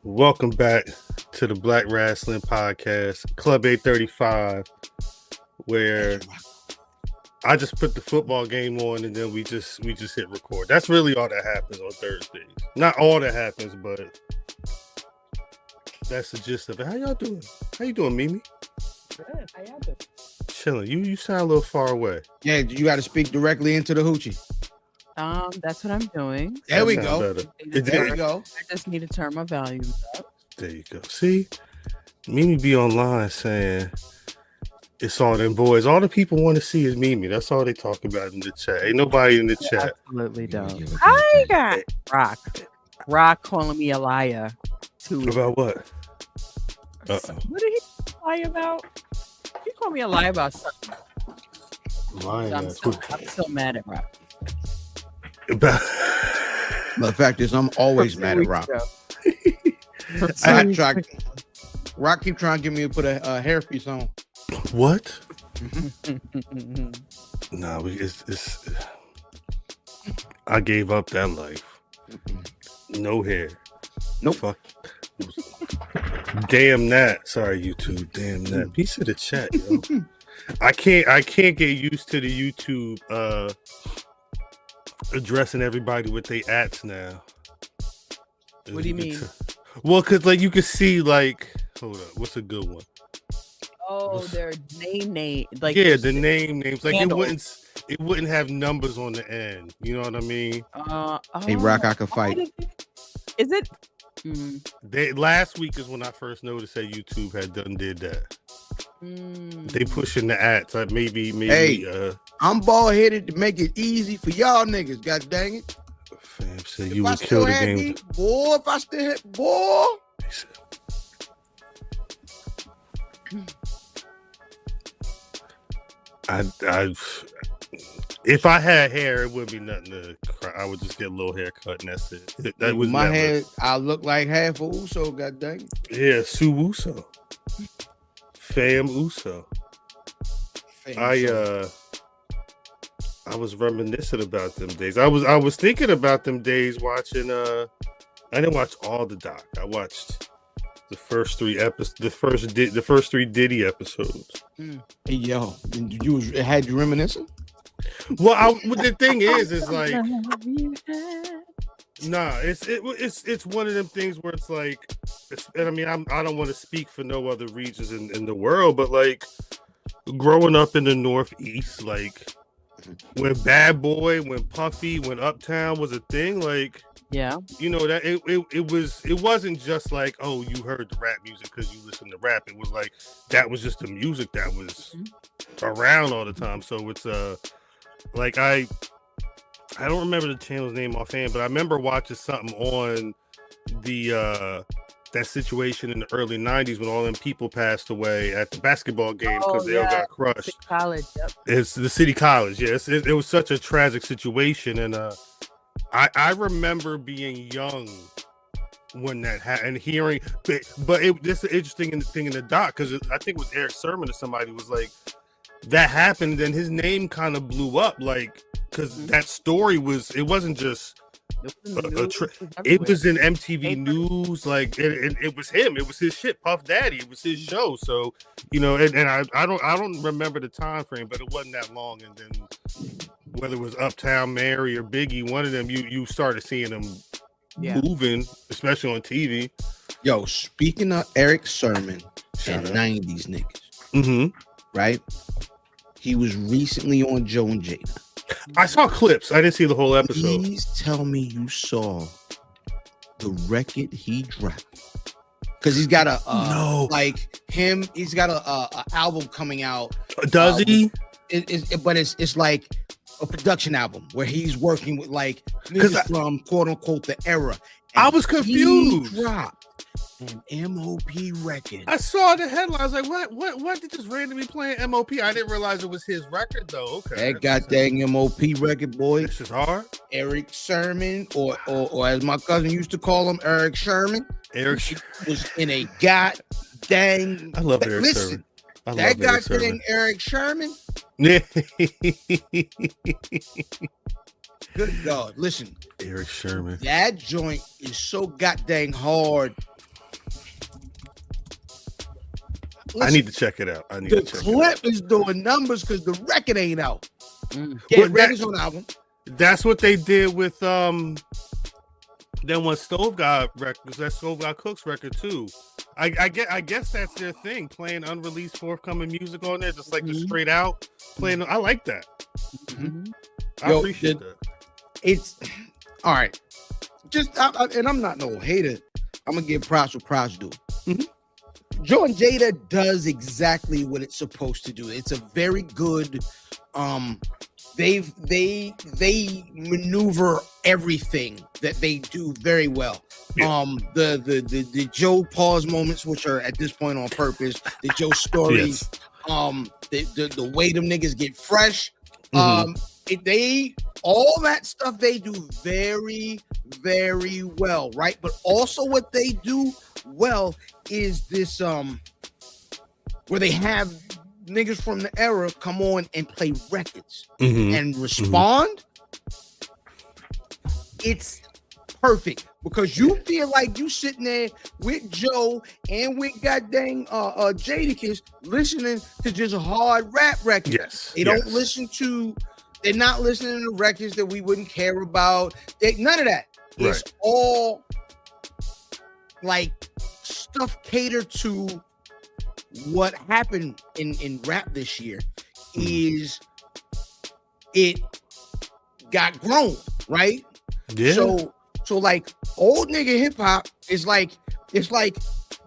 Welcome back to the Black Rasslin Podcast, Club 835, where I just put the football game on and then we just hit record. That's really all that happens on Thursdays. Not all that happens, but that's the gist of it. How y'all doing? How you doing, Mimi? Good. How y'all doing? Chilling. You sound a little far away. Yeah, you got to speak directly into the hoochie. That's what I'm doing. There we go. There we go. I just need to turn my volume up. There you go. See, Mimi be online saying it's all them boys. All the people want to see is Mimi. That's all they talk about in the chat. Ain't nobody in the chat. Absolutely don't. I got Rock calling me a liar. About what? What did he lie about? He called me a liar about something. Lying. I'm still mad at Rock. But the fact is, I'm always mad at Rock. Rock keep trying to get me to put a hairpiece on. What? Nah, it's I gave up that life. No hair. Nope. Fuck. Damn that. Sorry, YouTube. Damn that. Piece of the chat, yo. I can't get used to the YouTube addressing everybody with their ats now. What do you mean? Well, because like you can see, like, hold up, what's a good one? Oh, their name, like the names. Like it wouldn't have numbers on the end. You know what I mean? Hey, Rock, I can fight. Is it? Last week is when I first noticed that YouTube had did that. They pushing the ads. Like maybe. Hey, I'm bald headed to make it easy for y'all niggas. God dang it! Fam said you would kill the game. Boy, if I still had boy. If I had hair, it wouldn't be nothing to cry. I would just get a little haircut and that's it. That was my head. I look like half of Uso. God dang it! Yeah, Sue Uso, Fam Uso. I was reminiscent about them days. I was thinking about them days watching. I didn't watch all the doc. I watched the first 3 episodes. The first 3 Diddy episodes. Hey yo, had you reminiscent? Well, the thing is like, nah, it's one of them things where it's like, and I mean, I don't want to speak for no other regions in the world, but like growing up in the Northeast, like when Bad Boy, when Puffy, when Uptown was a thing, like, yeah, you know that it wasn't just like, oh, you heard the rap music because you listened to rap. It was like that was just the music that was around all the time. So it's like I don't remember the channel's name offhand, but I remember watching something on the that situation in the early 90s when all them people passed away at the basketball game because they all got crushed. City College, yep. It's the City College, yes. It was such a tragic situation, and I remember being young when that happened and hearing, but this is an interesting thing in the doc because I think it was Eric Sermon or somebody was like, that happened and his name kind of blew up, like, because that story it wasn't just it was in MTV News, like it was him, it was his shit, Puff Daddy, it was his show. So you know, and I don't remember the time frame, but it wasn't that long. And then whether it was Uptown Mary or Biggie, one of them, you started seeing them moving, especially on TV. Yo, speaking of Eric Sermon and 90s niggas, right? He was recently on Joe and Jada. I saw clips. I didn't see the whole episode. Please tell me you saw the record he dropped. Because he's got he's got a album coming out. Does he? But it's like a production album where he's working with like niggas from quote unquote the era. And I was confused. He dropped an MOP record. I saw the headline. I was like, what did just randomly playing MOP? I didn't realize it was his record though. Okay. That goddamn MOP record, boy. This is hard. Eric Sermon, or as my cousin used to call him, Eric Sherman. Eric was in a goddamn. I love Eric Sermon. That goddamn Eric Sherman. Good God. Listen. Eric Sherman. That joint is so goddamn hard. Listen, I need to check it out. The clip is doing numbers because the record ain't out. Yeah, record's on album. That's what they did with then when Stove got records, that Stove got Cook's record too. I guess that's their thing, playing unreleased forthcoming music on there, just like the straight out playing. I like that. I appreciate that. It's all right. And I'm not no hater. I'm gonna give props where props due. Joe and Jada does exactly what it's supposed to do. It's a very good. They maneuver everything that they do very well. Yeah. The Joe pause moments, which are at this point on purpose. The Joe stories. Yes. The way them niggas get fresh. All that stuff they do very, very well, right? But also what they do well is this where they have niggas from the era come on and play records and respond. It's perfect because you feel like you sitting there with Joe and with goddamn Jadakiss listening to just hard rap records. Yes. They don't listen to. They're not listening to records that we wouldn't care about. None of that. Right. It's all like stuff catered to what happened in rap this year. Is it got grown, right? Yeah. So like old nigga hip hop is like it's like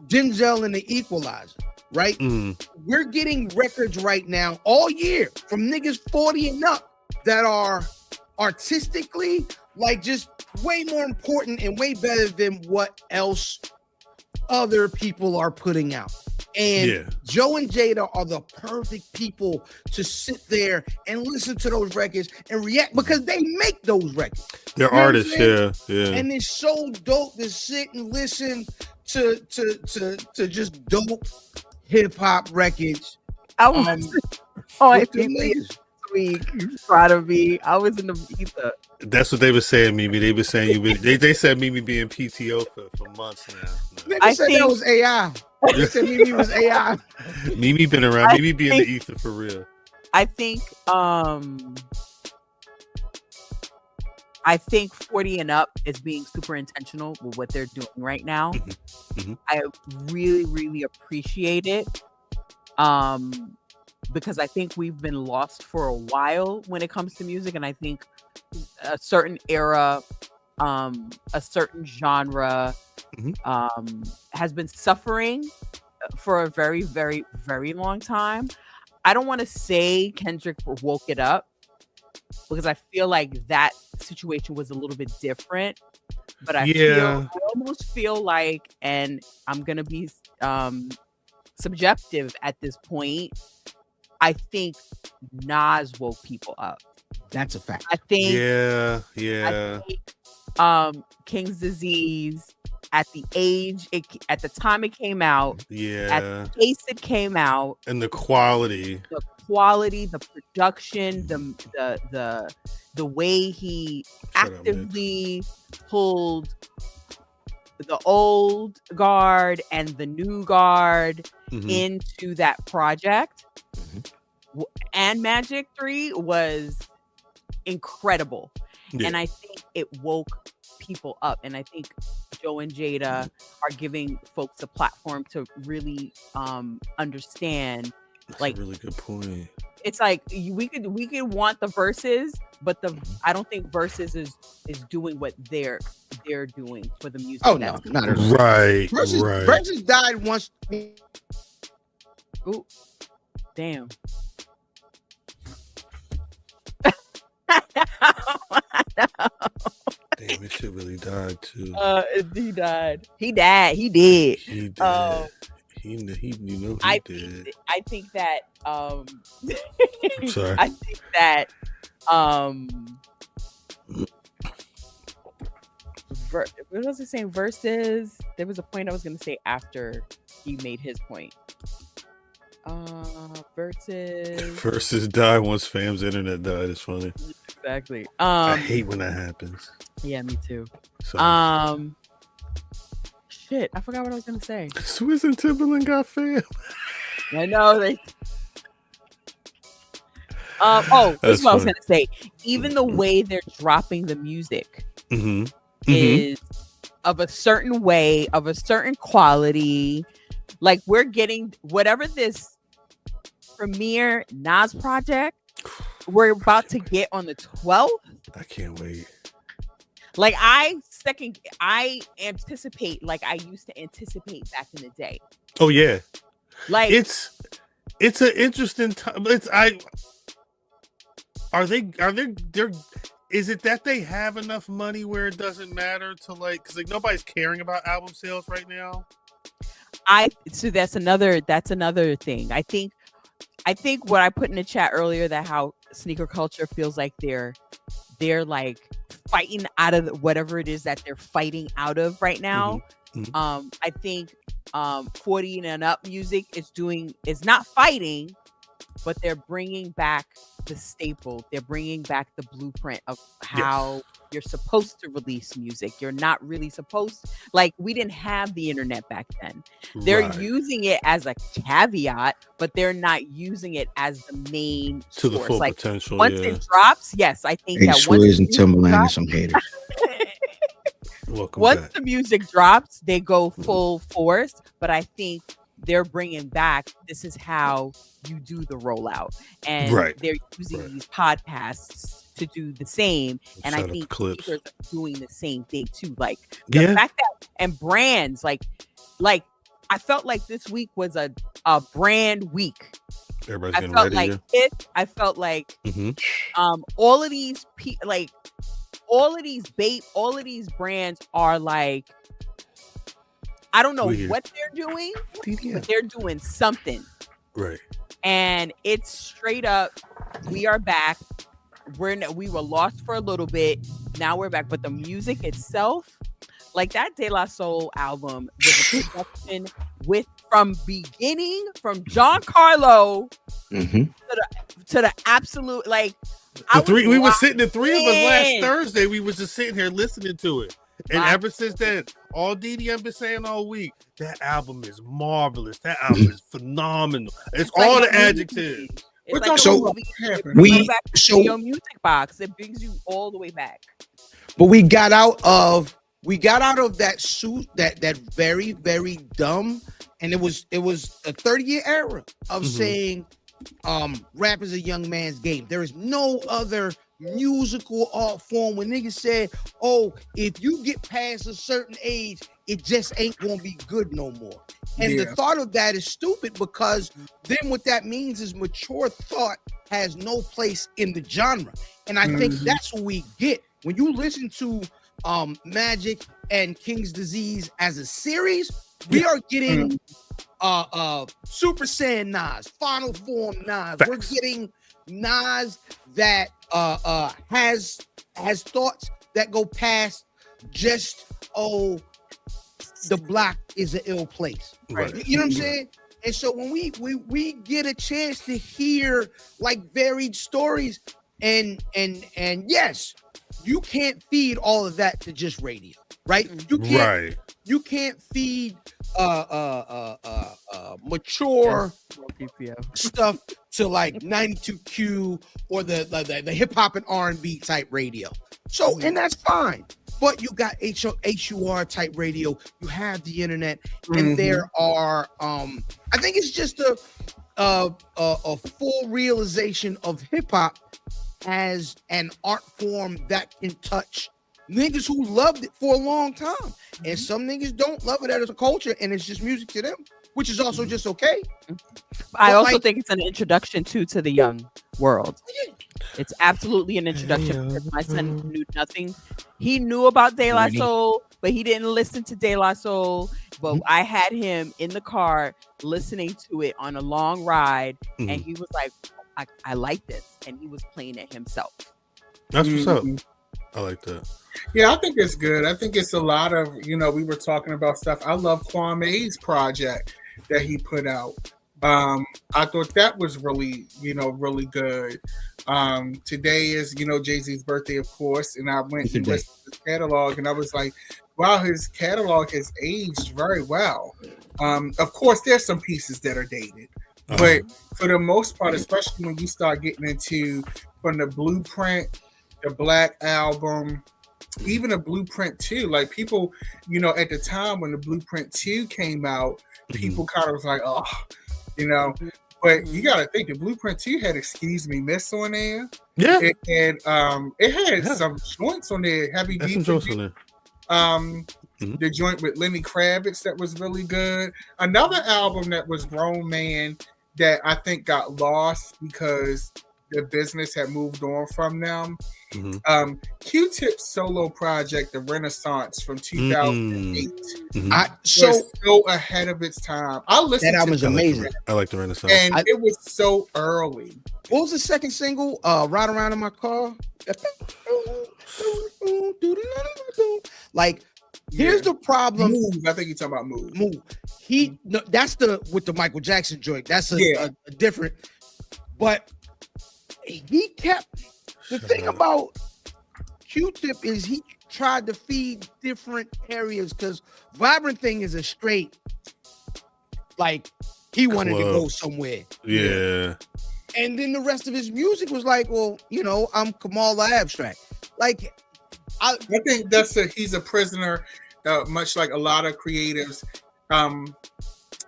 Denzel and the Equalizer, right? We're getting records right now all year from niggas 40 and up that are artistically like just way more important and way better than what else other people are putting out. And Joe and Jada are the perfect people to sit there and listen to those records and react because they make those records. They're artists, yeah. And it's so dope to sit and listen to just dope hip hop records. I week. You proud of me? I was in the ether. That's what they were saying, Mimi. They were saying they said Mimi being PTO for months now. I said that was AI. They said Mimi was AI. Mimi been around. Mimi be in the ether for real. I think 40 and up is being super intentional with what they're doing right now. I really, really appreciate it. Because I think we've been lost for a while when it comes to music. And I think a certain era, a certain genre has been suffering for a very, very, very long time. I don't want to say Kendrick woke it up because I feel like that situation was a little bit different. But I almost feel like, and I'm going to be subjective at this point, I think Nas woke people up. That's a fact. I think. I think, King's Disease at the time it came out. At the pace it came out. And the quality, the production, the way he actively pulled the old guard and the new guard into that project. And Magic 3 was incredible. And I think it woke people up. And I think Joe and Jada are giving folks a platform to really understand. That's a really good point. It's like we could want the verses, but I don't think verses is doing what they're doing for the music. Oh no, not at all. Right. Verses died once. Ooh, damn. Damn, it shit really died too. He died. He did. He did. He did. I think that I'm sorry. I think that what was I saying? Versus. There was a point I was going to say after he made his point. Versus died once Fam's internet died. It's funny. Exactly. I hate when that happens. Yeah, me too. So. Shit, I forgot what I was gonna say. Swizz and Timberland got fam. I know they. This is what I was gonna say. Even the way they're dropping the music is of a certain way, of a certain quality. Like we're getting whatever this premiere Nas project we're about to get on the 12th. I can't wait. Like I anticipate like I used to anticipate back in the day. Oh yeah. Like it's an interesting time. Is it that they have enough money where it doesn't matter to like, because like nobody's caring about album sales right now? So that's another thing. I think what I put in the chat earlier, that how sneaker culture feels like they're like fighting out of whatever it is that they're fighting out of right now. I think 40 and up music is not fighting, but they're bringing back the staple. They're bringing back the blueprint of how you're supposed to release music. You're not really supposed, like, we didn't have the internet back then. They're using it as a caveat, but they're not using it as the main to source. The full like, potential. Once it drops, yes, I think that Swizz and Timberland and some haters. Once the music drops, they go full force. But I think they're bringing back, this is how you do the rollout, and they're using these podcasts to do the same. And I think speakers are doing the same thing too. Like the fact that, and brands like I felt like this week was a brand week. Everybody's I getting felt ready. like it. I felt like all of these all of these brands are like, I don't know what they're doing, but they're doing something. Right. And it's straight up, we are back. We were lost for a little bit. Now we're back. But the music itself, like that De La Soul album was a production from John Carlo to the absolute, like, we were sitting, the three of us last Thursday, we was just sitting here listening to it. And ever since then, all DDM been saying all week, that album is marvelous. That album is phenomenal. It's all like the adjectives. It's like your music box. It brings you all the way back. But we got out of that suit, that very, very dumb, and it was a 30-year era of saying rap is a young man's game. There is no other musical art form when niggas said, oh, if you get past a certain age, it just ain't gonna be good no more. And the thought of that is stupid, because then what that means is mature thought has no place in the genre. And I think that's what we get when you listen to Magic and King's Disease as a series. We are getting Super Saiyan Nas, Final Form Nas. Facts. We're getting Nas that has thoughts that go past just, the block is an ill place. Right. You know what I'm saying? And so when we get a chance to hear like varied stories, and yes, you can't feed all of that to just radio, right? You can't feed mature stuff to like 92Q or the hip hop and R&B type radio. So, and that's fine. But you got HUR type radio. You have the internet, and there are I think it's just a full realization of hip hop as an art form that can touch niggas who loved it for a long time, and some niggas don't love it as a culture, and it's just music to them, which is also just okay. I also think it's an introduction to the young world. It's absolutely an introduction, because my son knew nothing. He knew about De La Soul, but he didn't listen to De La Soul. But I had him in the car listening to it on a long ride, and he was like, I like this, and he was playing it himself. That's what's up. I like that. Yeah, I think it's good. I think it's a lot of, we were talking about stuff. I love Kwame's project that he put out. I thought that was really, really good. Today is, Jay-Z's birthday, of course, and I went and listened to his catalog, and I was like, wow, his catalog has aged very well. Of course, there's some pieces that are dated, but for the most part, especially when you start getting into from the Blueprint, the Black Album, even a Blueprint 2, like people, at the time when the Blueprint 2 came out, people kind of was like, oh, but you got to think the Blueprint 2 had Excuse Me Miss on there. Yeah. It had some joints on there, heavy deep. Some joints on there. The joint with Lenny Kravitz that was really good. Another album that was Grown Man that I think got lost because the business had moved on from them. Q-Tip's solo project, The Renaissance from 2008, was so ahead of its time. I listened that album's amazing. I like The Renaissance, and it was so early. What was the second single? Ride Around in My Car. Like, here's the problem. Move. I think you're talking about Move. That's with the Michael Jackson joint. That's a different. But he kept the thing about Q-Tip is he tried to feed different areas because Vibrant Thing is a straight, like, he wanted to go somewhere. Yeah. And then the rest of his music was like, well, I'm Kamal the Abstract. Like, I think he's a prisoner, much like a lot of creatives,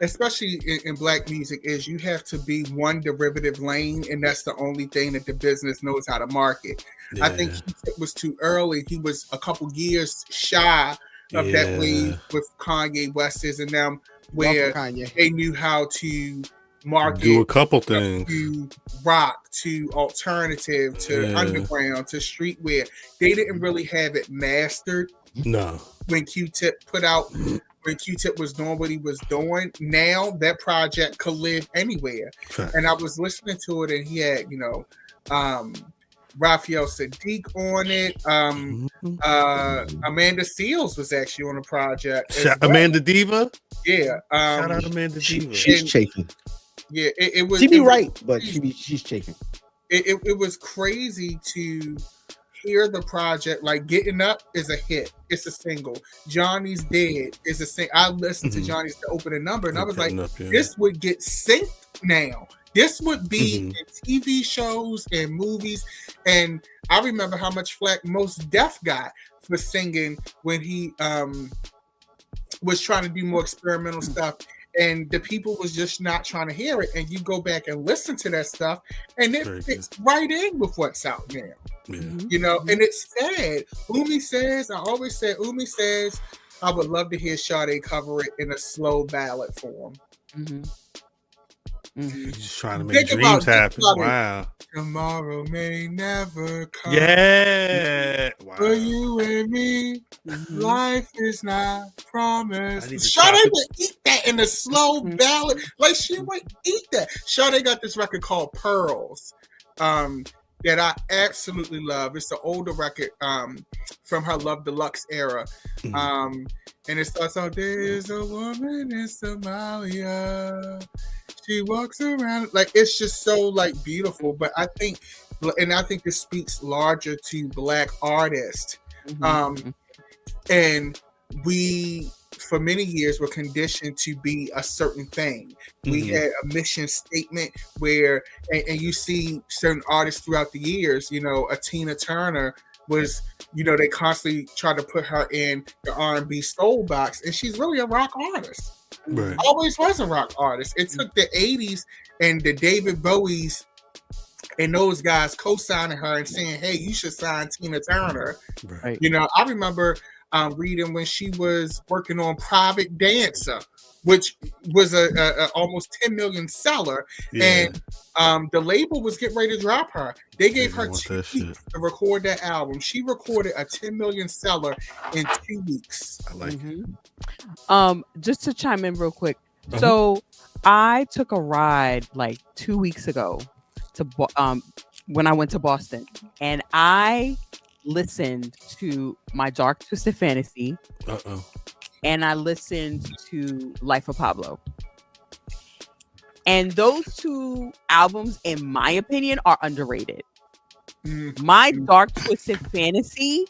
especially in Black music, is you have to be one derivative lane, and that's the only thing that the business knows how to market. Yeah. I think it was too early. He was a couple years shy of that wave with Kanye West and them, where they knew how to market, do a couple things, to rock, to alternative, to underground, to streetwear. They didn't really have it mastered. No. When Q-Tip was doing what he was doing, now that project could live anywhere. Fact. And I was listening to it, and he had, Raphael Sadiq on it. Amanda Seales was actually on the project. Amanda Diva? Yeah. Shout out Amanda Diva. She's chafing. Yeah, it was. She'd be right, but she's chafing. It was crazy to hear the project. Like, Getting Up is a hit. It's a single. Johnny's Dead is a single. I listened to Johnny's the opening number, and I was like, this would get synced now. This would be in TV shows and movies. And I remember how much flack Mos Def got for singing when he was trying to do more experimental stuff. And the people was just not trying to hear it. And you go back and listen to that stuff, and it fits right in with what's out now. Yeah. And it's sad. Umi says, Umi says, I would love to hear Sade cover it in a slow ballad form. He's just trying to make dreams happen. Wow. Tomorrow may never come. Yeah. Wow. For you and me, life is not promised. Sade would eat that in a slow ballad. Like, she would eat that. Sade got this record called Pearls. That I absolutely love. It's an older record from her Love Deluxe era. And it starts out, there's a woman in Somalia. She walks around. Like, it's just so, like, beautiful. But I think this speaks larger to Black artists. And we, for many years, were conditioned to be a certain thing. We had a mission statement where, and you see certain artists throughout the years, a Tina Turner was, they constantly try to put her in the R&B soul box, and she's really a rock artist. Right. Always was a rock artist. It took the 80s and the David Bowies and those guys co-signing her and saying, hey, you should sign Tina Turner. Right. I remember reading when she was working on Private Dancer, which was a almost 10 million seller. Yeah. And the label was getting ready to drop her. They gave her 2 weeks to record that album. She recorded a 10 million seller in 2 weeks. I like it. Just to chime in real quick. So I took a ride like 2 weeks ago to when I went to Boston, and I listened to My Dark Twisted Fantasy. And I listened to Life of Pablo. And those two albums, in my opinion, are underrated. My Dark Twisted Fantasy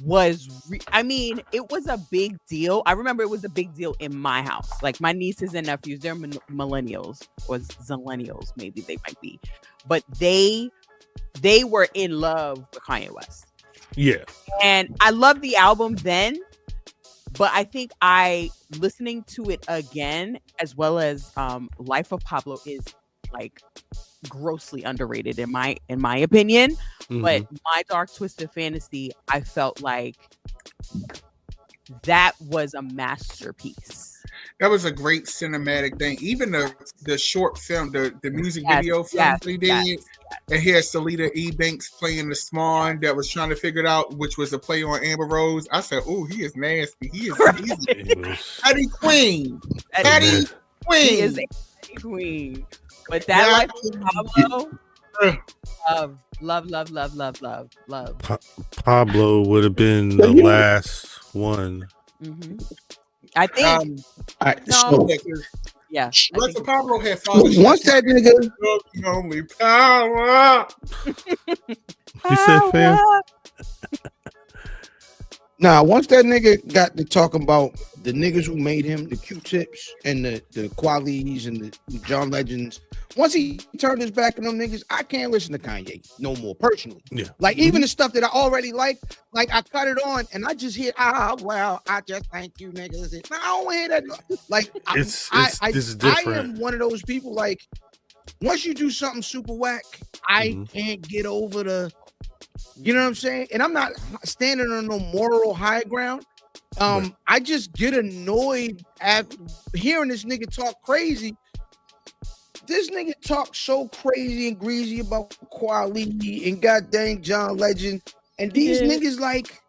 was, it was a big deal. I remember it was a big deal in my house. Like my nieces and nephews, they're millennials or zillennials, maybe they might be, but they were in love with Kanye West. Yeah. And I loved the album then, but I think listening to it again, as well as Life of Pablo, is like grossly underrated in my opinion. But my Dark Twisted Fantasy, I felt like that was a masterpiece. That was a great cinematic thing. Even the short film, the music video film they did, and he had Salida E. Banks playing the Swan that was trying to figure it out, which was a play on Amber Rose. I said, "Oh, he is nasty. He is Patty Queen. Patty Queen. He is a queen." But that Pablo, love. Pablo would have been the last one. I think. Yeah. Once Pablo had followed. Once that nigga. The only power. You said, fam? Nah, once that nigga got to talking about the niggas who made him, the Q-Tips and the Qualies and the John Legends, once he turned his back on them niggas, I can't listen to Kanye no more, personally. Yeah. Like, even the stuff that I already like I cut it on and I just hear, well, I just thank you niggas. I don't want to hear that. Like, It's I different. am one of those people, like, once you do something super whack, I can't get over the, you know what I'm saying? And I'm not standing on no moral high ground. I just get annoyed at hearing this nigga talk crazy. This nigga talks so crazy and greasy about Quali and goddamn John Legend, and these niggas like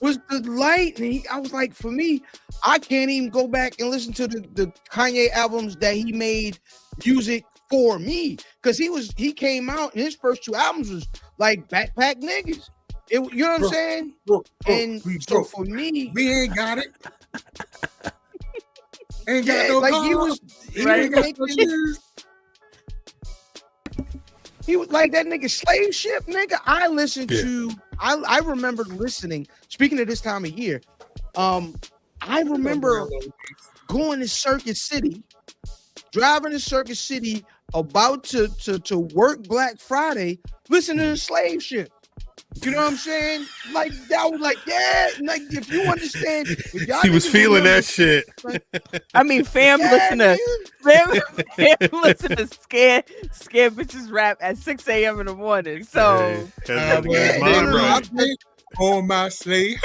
was the light. And I was like, for me, I can't even go back and listen to the Kanye albums that he made music for me, because he came out and his first two albums was like backpack niggas. You know what I'm saying? So for me, we ain't got it. Ain't got no like car. he was like that nigga Slave Ship, nigga. I listened to. I remember listening. Speaking of this time of year, I remember going to Circuit City, driving to Circuit City, about to work Black Friday, listening to Slave Ship. You know what I'm saying? Like that was like, yeah, like if you understand, if he was feeling that shit. Like, I mean, fam, listen to scared bitches rap at 6 a.m. in the morning. So on my slave.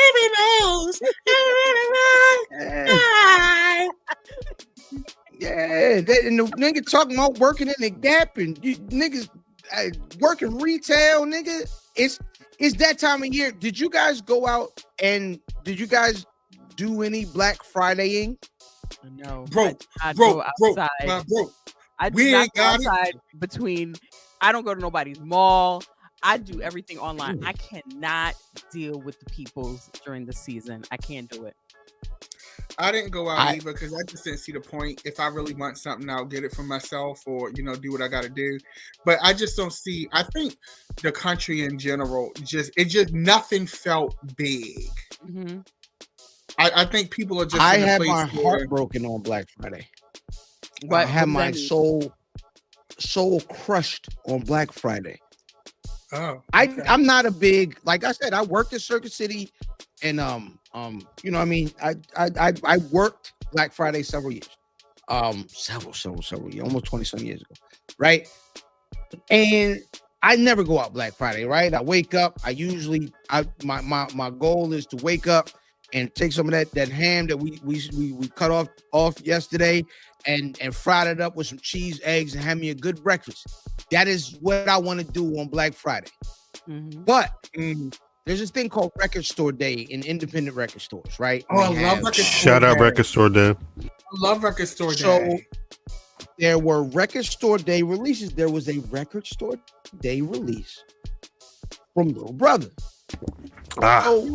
Yeah, and the nigga talking about working in the Gap and you niggas working retail, nigga. It's that time of year. Did you guys go out and did you guys do any Black Fridaying? No, bro. I do not go outside between. I don't go to nobody's mall. I do everything online. I cannot deal with the peoples during the season. I can't do it. I didn't go out either because I just didn't see the point. If I really want something, I'll get it for myself or, do what I got to do. But I just don't see, I think the country in general, nothing felt big. Mm-hmm. I think people are just. I had my heart broken on Black Friday. I had my soul crushed on Black Friday. Oh, okay. I'm not a big, like I said, I worked at Circuit City and you know what I mean? I worked Black Friday several years. Several years, almost 20-some years ago. Right? And I never go out Black Friday, right? I wake up, my goal is to wake up and take some of that ham that we cut off yesterday and fried it up with some cheese, eggs, and have me a good breakfast. That is what I want to do on Black Friday. Mm-hmm. But there's this thing called Record Store Day in independent record stores, right? Oh, I love Record Store Day. Shout out Record Store Day. I love Record Store Day. So there were Record Store Day releases. There was a Record Store Day release from Little Brother. All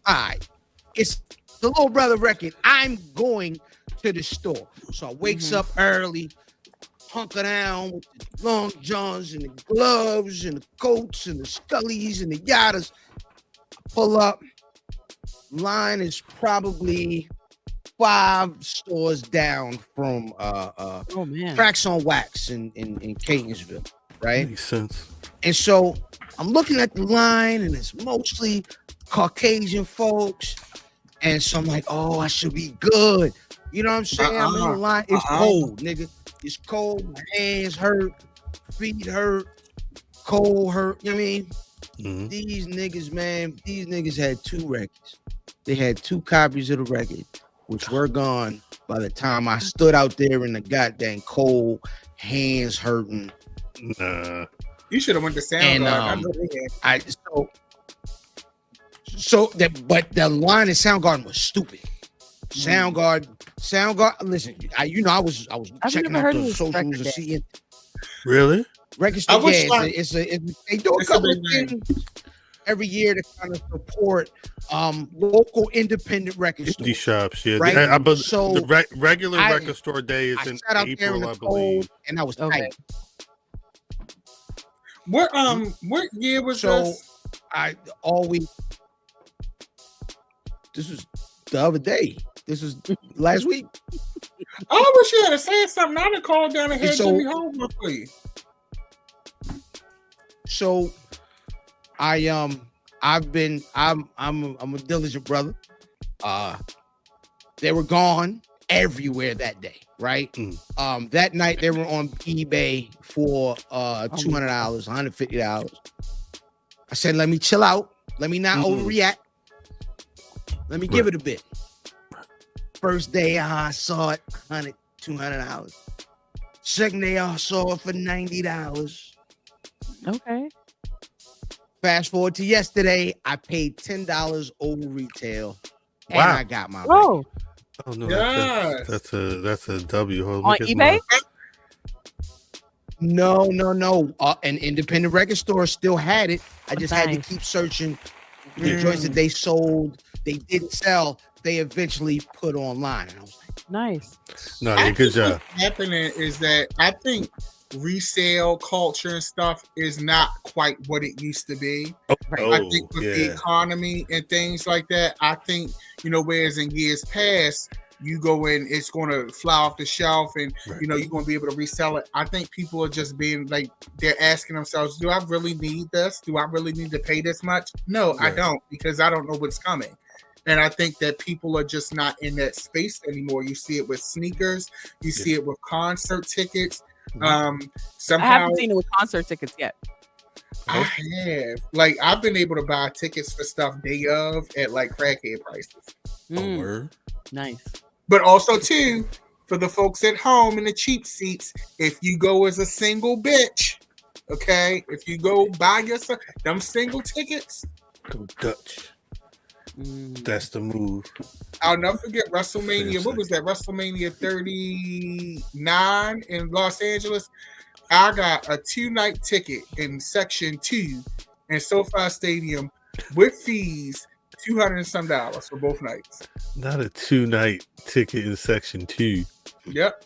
right. It's the Little Brother record. I'm going to the store. So I wakes up early, hunker down with the long johns and the gloves and the coats and the scullies and the yachtas. Pull up. Line is probably 5 stores down from Cracks on Wax in Catonsville, right? Makes sense. And so I'm looking at the line, and it's mostly Caucasian folks. And so I'm like, oh, I should be good. You know what I'm saying? I'm in the line. It's cold, nigga. It's cold. My hands hurt. Feet hurt. Cold hurt. You know what I mean? Mm-hmm. These niggas, man, these niggas had 2 records. They had 2 copies of the record, which were gone by the time I stood out there in the goddamn cold, hands hurting. Nah. You should have went to Soundgarden. But the line in Soundgarden was stupid. Soundgarden. Listen, I was checking out the socials and seeing. Really? Record store, they do a couple of things every year to kind of support local independent record stores. Indie shops, yeah. Right? So the regular record store day is in April, I believe. And I was tight. What year was this? This was the other day. This was last week. I wish you had to say something. I'd have called down and had Jimmy home for you. So I'm a diligent brother. They were gone everywhere that day, right? That night they were on eBay for $200, $150. I said, let me chill out. Let me not overreact. Let me give it a bit. First day I saw it $100, $200. Second day I saw it for $90. Okay. Fast forward to yesterday, I paid $10 over retail, and I got my. Oh no, that's a W. On eBay? No. An independent record store still had it. I just had to keep searching the joints that they sold. They didn't sell. They eventually put online, and I was like, nice. No, good job. What's happening is that I think resale culture and stuff is not quite what it used to be. I think with the economy and things like that, I think, whereas in years past, you go in, it's going to fly off the shelf and, you're going to be able to resell it. I think people are just being like, they're asking themselves, do I really need this? Do I really need to pay this much? No, I don't, because I don't know what's coming. And I think that people are just not in that space anymore. You see it with sneakers. You see it with concert tickets. Somehow, I haven't seen it with concert tickets yet. I have. Like, I've been able to buy tickets for stuff day of at like crackhead prices. Nice. But also, too, for the folks at home in the cheap seats, if you go as a single bitch, okay, if you go buy yourself them single tickets, go Dutch. That's the move. I'll never forget WrestleMania. What was that? WrestleMania 39 in Los Angeles. I got a 2-night ticket in Section 2 in SoFi Stadium with fees, $200 and some for both nights. Not a 2-night ticket in Section 2. Yep.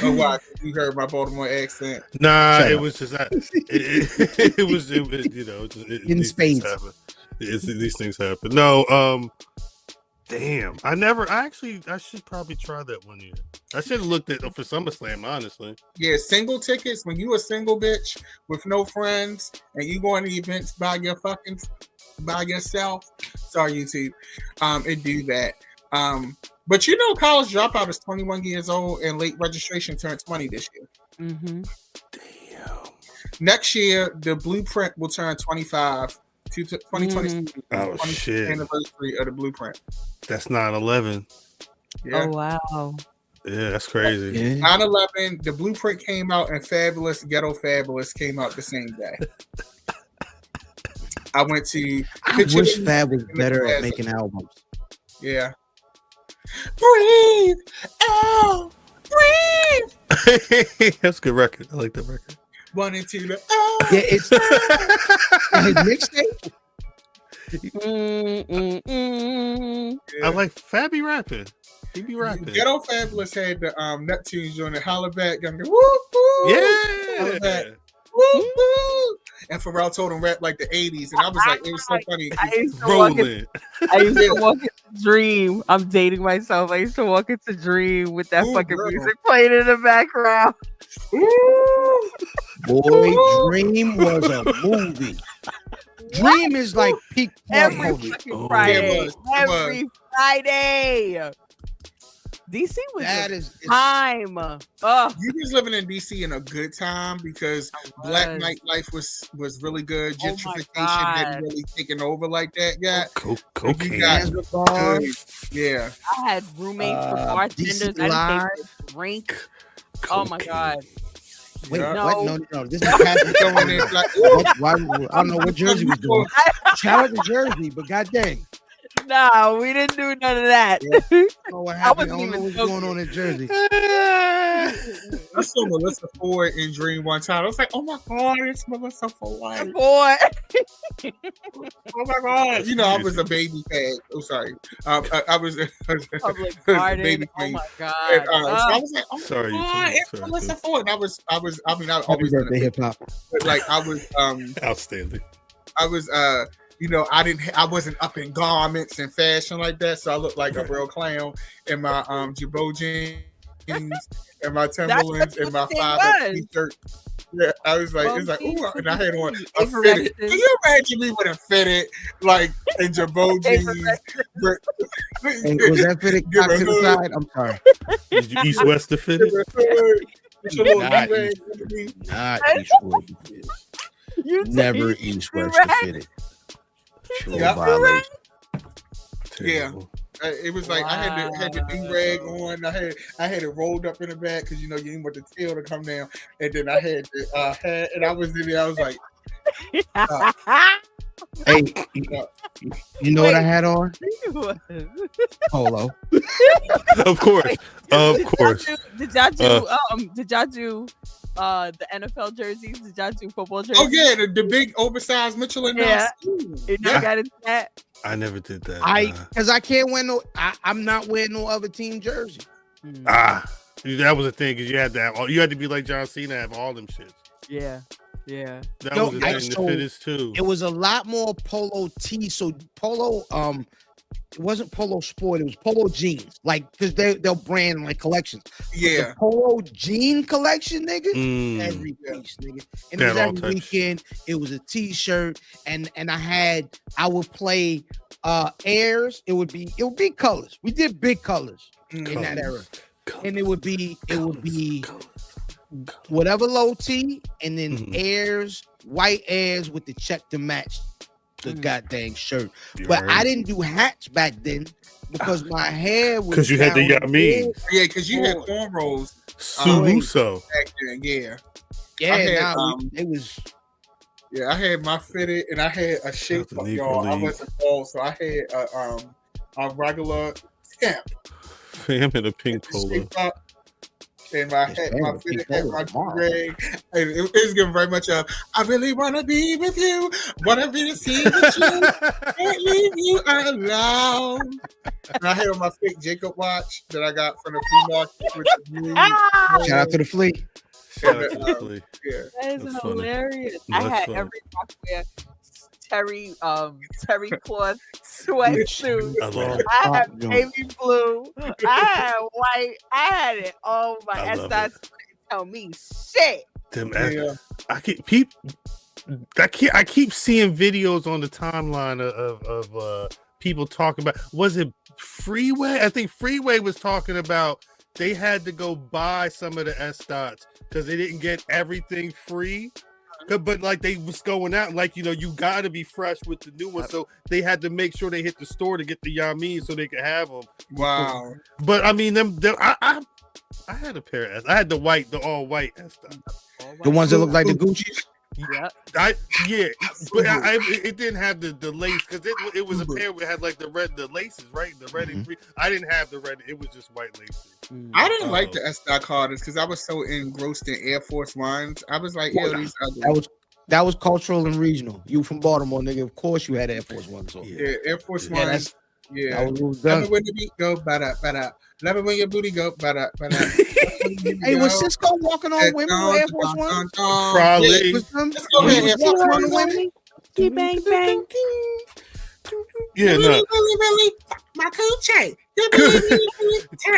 Oh, wow. You heard my Baltimore accent. Nah, it was just it was in spades. These things happen. No, damn. I should probably try that one year. I should have looked at for SummerSlam, honestly. Yeah, single tickets when you a single bitch with no friends and you going to events by yourself. Sorry, YouTube. And do that. But college dropout is 21 years old and late registration turned 20 this year. Mm-hmm. Damn. Next year, the Blueprint will turn 25. 2020 shit. Anniversary of the Blueprint. That's 9/11. Yeah. Oh wow. Yeah, that's crazy. 9/11, the Blueprint came out, and Ghetto Fabulous came out the same day. I went to. I wish Fab was better at making albums. Yeah. Breathe out, breathe. That's a good record. I like that record. 1 and 2. Yeah, it's his mixtape. I like Fabby rapping. He be rocking. Ghetto Fabulous had the Neptunes on the holla back. I'm going, woo, woo, Yeah. holla back. Woo, woo. And Pharrell told him rap like the 80s, and I was like, it was so funny. I used to Rolling. walk into Dream. I'm dating myself. I used to walk into Dream with that fucking girl. music playing in the background. Boy, Dream was a movie. Dream is like peak Every movie. fucking Friday. It was. Every Friday. DC was That a is time. You was living in DC in a good time because black nightlife was really good. Oh my Gentrification God. hadn't really taken over like that yet. Cocaine. Good. Yeah. I had roommates for bartenders. DC I didn't pay for drink. Oh my God. Wait, Yeah. what? No. This is Patrick Going in like, why, I don't know what Jersey was doing. Shout out to Jersey, but god dang. No, we didn't do none of that. I don't know what happened. I wasn't don't know even what's going on in Jersey. I saw Melissa Ford in Dream one time. I was like, oh my God, it's Melissa Ford. Boy. Oh my God. You know, I was a baby fag. Oh, sorry. I was Public baby garden. Oh face. my God. And, so I was like, oh my Sorry, God, too. it's Sorry, Melissa too. Ford. And I was, I mean, I Happy always been a birthday, hip hop. but like I was Outstanding. I was you know, I wasn't up in garments and fashion like that, so I looked like a real clown in my Jabot jeans and my Timberlands and my thing 5 was. t-shirt. Yeah, I was like, Well, it's like, see, ooh, and I had on a Ava fitted. Rexton. Can you imagine me with a fitted, like in Jabot Ava jeans? But, And was that fitted Give cock a to the hood. side? I'm sorry. Did you East West to fit it? It's a little Not leeway. Not East West. You Never take East West correct. to fit it. True Yeah. violation. Terrible. It was like I had the do-rag on. I had it rolled up in the back because you know you didn't want the tail to come down, and then I had the hat, and I was in there. I was like, Hey, you know what I had on? Polo. Of course. Of course. Did y'all do the NFL jerseys? Did y'all do football jerseys? oh yeah, the big oversized Mitchell and Yeah. Ness. You never got into that? I never did that. Because I can't wear no. I'm not wearing no other team jersey. That was the thing because you had to have, you had to be like John Cena, have all them shits. Yeah. That No, was the thing. The fit is too. It was a lot more polo tee. So polo, it wasn't polo sport. It was polo jeans. Like because they'll brand like collections. Yeah, The polo jean collection, nigga. Mm. Every piece, nigga. And They it was had all every types. weekend. It was a t-shirt, and I would play airs. It would be colors. We did big colors in that era, and it would be whatever low T, and then airs, white airs with the check to match the goddamn shirt. But I didn't do hats back then because my hair was because you had the down Yamin. yeah, because you had cornrows Suso. back then. Yeah, Yeah, I had, nah, it was. yeah. I had my fitted, and I had a shape Shout out up, to y'all. I Negro wasn't bald, so I had a regular temp. Fam in a pink polo. Shape up, and my Yes, hat, man, my the fitted pink hat, polo my is hard. do-rag, and it was giving very much of. I really wanna be with you, wanna be the sea with you, can't leave you alone. And I had on my fake Jacob watch that I got from the flea market with the blue. Shout out to the flea. Shout out to the flea. Yeah. That is That's funny. hilarious. No, I that's had funny. every Rockwear terry cloth sweatsuit. I love it. I had baby blue. I had white. I had it. Oh my I love gosh, tell me shit. Them Yeah. I keep seeing videos on the timeline of people talking about, was it Freeway? I think Freeway was talking about they had to go buy some of the S dots because they didn't get everything free. But like they was going out, like you gotta be fresh with the new one, so they had to make sure they hit the store to get the Yamin so they could have them. Wow. But I mean, I had a pair of S. I had the all white S dots. The ones that look like the Gucci's. Yeah. But it didn't have the lace because it was a pair that had like the laces, right? The red and green. I didn't have the red. It was just white laces. I didn't like the S-Dot Carters because I was so engrossed in Air Force Ones. I was like, yo, these ugly. That was cultural and regional. You from Baltimore, nigga. Of course you had Air Force One. So Yeah, Air Force yeah, Ones. Yeah. That was Let done. me when the beat go, ba-da, ba-da. Let me when your booty go, ba-da, ba-da. Hey, was Cisco walking on women with Air Force One? Probably. Was him? Let's go He ahead. was walking on the women? Bang bang. Yeah, no. Really, my coochie.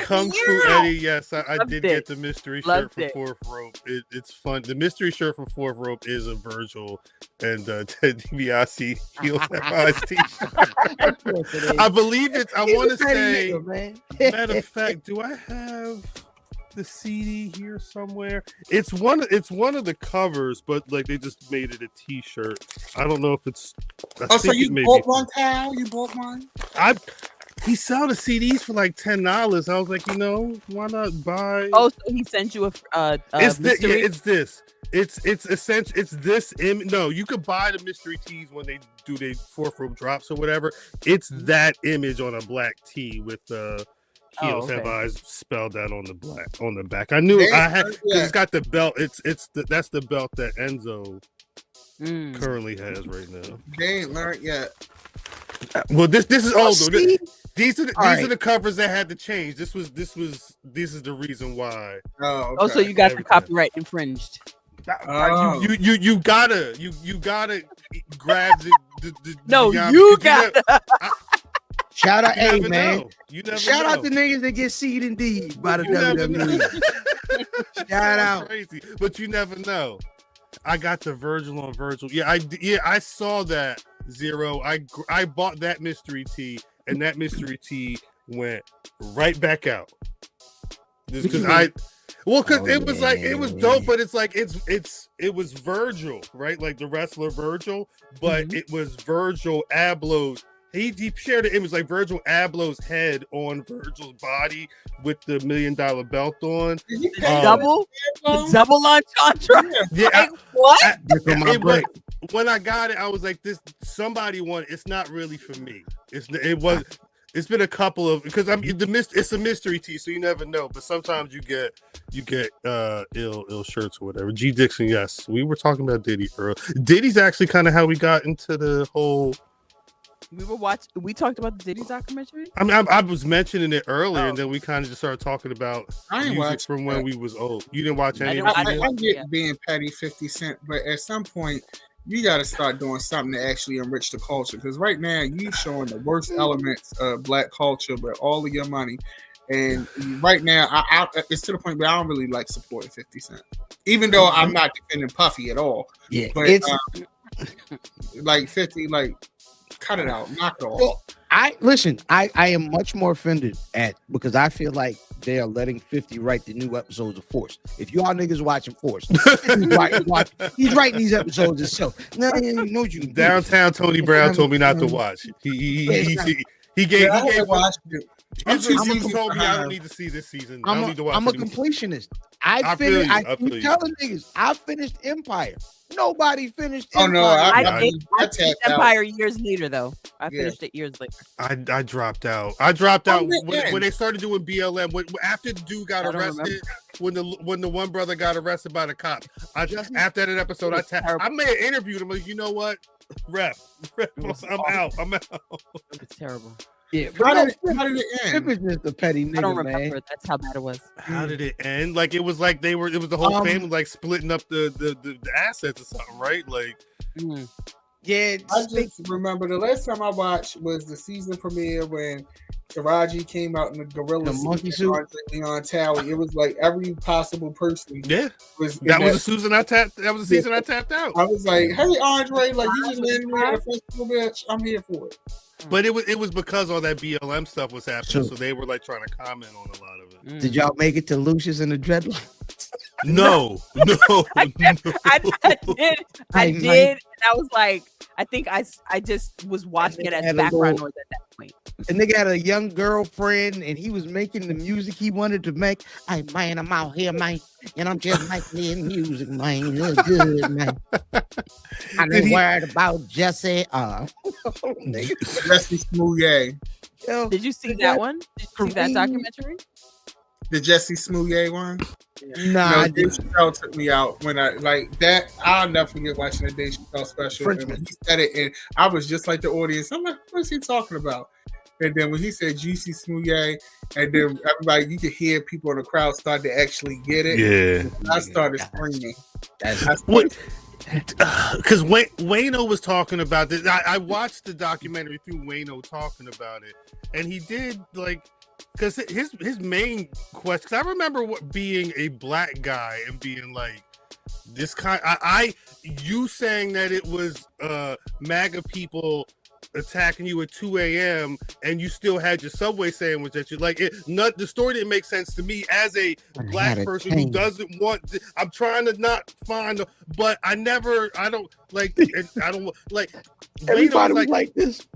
Kung Fu Eddie, yes, I Loved did it. get the mystery Loved shirt it. from Fourth Rope. It's fun. The mystery shirt from Fourth Rope is a Virgil and Ted DiBiase Heels Have Eyes t-shirt. I believe it's. I want to say. Matter of fact, do I have the CD here somewhere? It's one of the covers, but like they just made it a T-shirt. I don't know if it's. So you bought one, Cal? You bought one? He sell the CDs for like $10. I was like, why not buy? Oh, so he sent you a mystery? It's this. It's essential. It's this. No, you could buy the mystery tees when they do their Fourth Rope drops or whatever. It's that image on a black tee with Heels Have Eyes spelled out on the back. I knew I had because it's got the belt. That's the belt that Enzo currently has right now. They ain't learned yet. Well, this is old though. These are right. the covers that had to change. This is the reason why. Oh, okay. Oh, so you got the copyright infringed. You gotta grab the No, Beyond, you gotta. Shout out, hey never man. know. You never Shout know. out to niggas that get seed and deed by the You never WWE. Shout out. Crazy, but you never know. I got the Virgil on Virgil. I saw that Zero. I bought that mystery tee, and that mystery tee went right back out. Just because it was like it was dope, but it's like it was Virgil, right? Like the wrestler Virgil, but it was Virgil Abloh's. He shared it. It was like Virgil Abloh's head on Virgil's body with the $1 million belt on. Double entendre. Yeah, Like, what? When I got it, I was like, "This somebody won. It's not really for me. It's been a couple of because it's a mystery tee, so you never know. But sometimes you get ill shirts or whatever. G Dixon, yes, we were talking about Diddy earlier. Diddy's actually kind of how we got into the whole. We talked about the Diddy documentary. I mean, I was mentioning it earlier, and then we kind of just started talking about music from when we was old. You didn't watch any of it? I get being petty 50 Cent, but at some point, you got to start doing something to actually enrich the culture. Because right now, you showing the worst elements of black culture, but all of your money. And right now, I it's to the point where I don't really like supporting 50 Cent, even though I'm not defending Puffy at all. Yeah, but it's like 50, like. Cut it out, knock it off. Well, I am much more offended because I feel like they are letting 50 write the new episodes of Force. If y'all niggas watching Force, he's writing these episodes himself. No, you know what you Downtown Tony Brown told me not to watch. He gave you told me I don't need to see this season. I don't need to watch. I'm a completionist. I telling niggas I finished Empire. Nobody finished Empire. Oh no, I finished Empire years later though. I finished it years later. I dropped out. I dropped out when they started doing BLM. After the dude got arrested, when the one brother got arrested by the cops. After that episode, I may have interviewed him. Like, you know what, rep, I'm out. It was terrible. Yeah, how did it end? It was just a petty nigga, I don't remember. Man. That's how bad it was. How did it end? Like it was like it was the whole family like splitting up the assets or something, right? Like, yeah. I just remember the last time I watched was the season premiere when Taraji came out in the gorilla monkey suit. Leon Talley. It was like every possible person. Yeah, was the season I tapped. That was the season I tapped out. I was like, "Hey, Andre, like you just landed me at a festival, bitch. I'm here for it." But it was because all that BLM stuff was happening, so they were like trying to comment on a lot of it. Did y'all make it to Lucius and the Dreadlocks? No. I did. And I was like, I think I just was watching it as background noise at that point. The nigga had a young girlfriend and he was making the music he wanted to make. Hey man, I'm out here, man, and I'm just making music, man. Look good, man. I ain't worried about Jesse. Jesse Smouye. Did you see that one? Did you see that documentary? The Jesse Smouye one? Nah, Dave Chappelle took me out when I like that. I'll never forget watching the Dave Chappelle special. And when he said it, and I was just like the audience. I'm like, what is he talking about? And then when he said Juicy Smouye, and then everybody, you could hear people in the crowd start to actually get it. Yeah. And I started screaming. Because Wayno was talking about this. I watched the documentary through Wayno talking about it, and he did because his main question. Cause I remember being a black guy and being like, this kind. You saying that it was MAGA people attacking you at 2 a.m. and you still had your Subway sandwich that you like. The story didn't make sense to me as a black person who doesn't want. I'm trying to not find, but I don't like. Everybody was like this.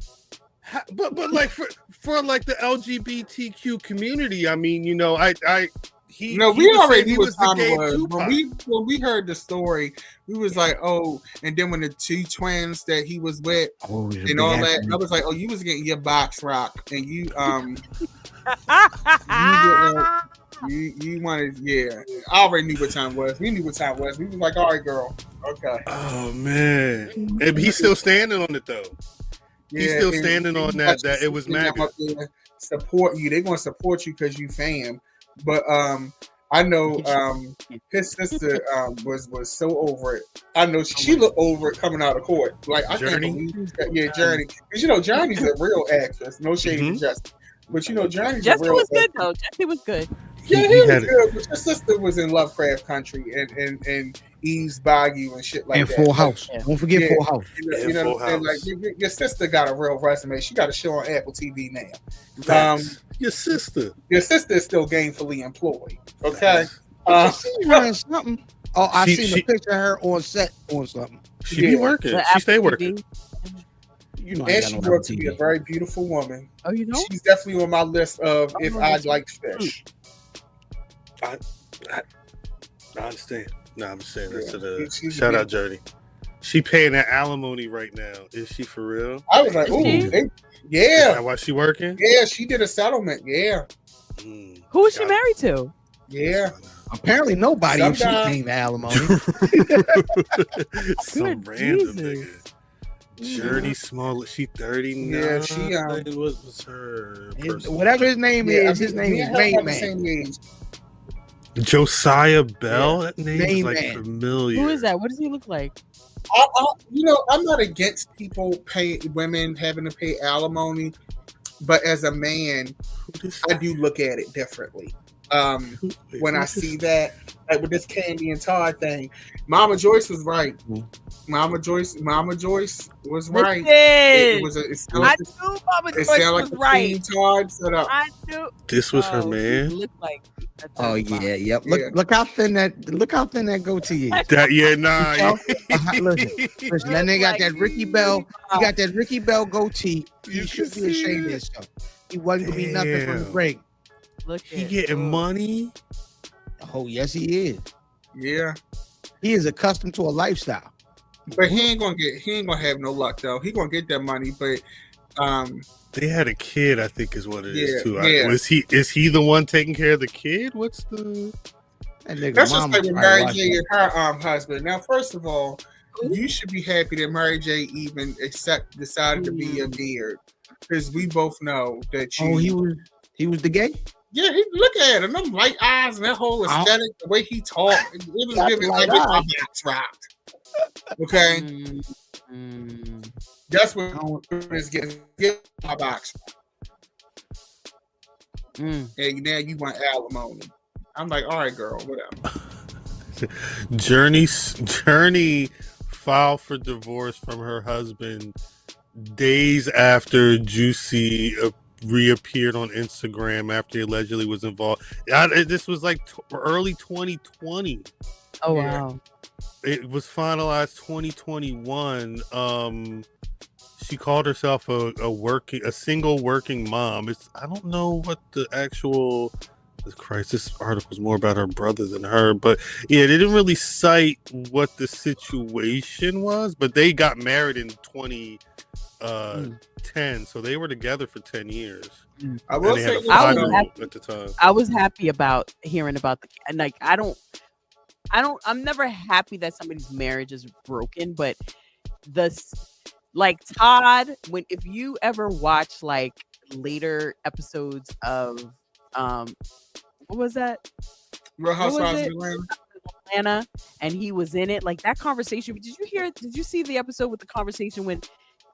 But like for like the LGBTQ community, I mean, we already knew what time it was. When we heard the story, we was like, oh, and then when the two twins that he was with and all that, I was like, oh, you was getting your box rock, and you wanted, yeah. I already knew what time it was. We knew what time it was. We was like, all right, girl, okay. Oh man, and he's still standing on it though. Yeah, he's still standing on that it was MAGA. Support you. They're gonna support you because you fam. But I know his sister was so over it. I know she looked over it coming out of court. Like I can't believe that. Yeah, Journey. Because Journey's a real actress. No shade to Justin. But Journey's a real was good though. Jesse was good. Yeah, he was good. But your sister was in Lovecraft Country and Eve's Bayou and shit like that. And Full House. Don't forget Full House. You know what I'm saying? Like your sister got a real resume. She got a show on Apple TV now. Your sister is still gainfully employed. Okay. Something. Oh, I seen a picture of her on set on something. She be working. She stay working. And she grew up to be a very beautiful woman. Oh, you know? She's definitely on my list of if I liked fish. I understand. No, I'm just saying this to the shout out Journey. She paying that alimony right now. Is she for real? I was like, ooh, yeah. Is that why she working? Yeah, she did a settlement. Yeah. Who is she married to? Yeah. Apparently nobody if she paying the alimony. Some random nigga. Journey Small, she 39. Yeah, she what was her whatever his name is, his name is Main Man. Josiah Bell. That name is familiar. Who is that? What does he look like? I'm not against women having to pay alimony, but as a man, I do look at it differently. When I see that, like with this Candy and Todd thing, Mama Joyce was right. Mama Joyce was right. I knew Mama Joyce was right. Todd set up. I knew. This was her man. Looked like. Oh yeah, yep. Look how thin that goatee is. Listen, that nigga got that Ricky Bell. He got that Ricky Bell goatee. He should be ashamed of himself. He wasn't gonna be nothing from the break. Look, he getting money. Oh yes, he is. Yeah, he is accustomed to a lifestyle. But he ain't gonna have no luck though. He gonna get that money, but they had a kid, I think is what it is too. Yeah. Is he the one taking care of the kid? What's the That's just like with Mary J and her husband. Now, first of all, you should be happy that Mary J even decided to be a beard. Because we both know that he was the gay? Yeah, look at him, them light eyes and that whole aesthetic, the way he talked, it was giving like my box rocked. Okay. That's what is getting my box. And now you want alimony. I'm like, all right, girl, whatever. Journey filed for divorce from her husband days after Juicy reappeared on Instagram after he allegedly was involved. This was like early 2020. Oh wow. It was finalized 2021. She called herself a single working mom. I don't know what the actual Christ, this article is more about her brother than her, but yeah, they didn't really cite what the situation was, but they got married in 2010, so they were together for 10 years. I will say at the time. I was happy about hearing about I'm never happy that somebody's marriage is broken, but Todd, if you ever watch like later episodes of what was that? Real Housewives of Atlanta, and he was in it. Like that conversation. Did you see the episode with the conversation when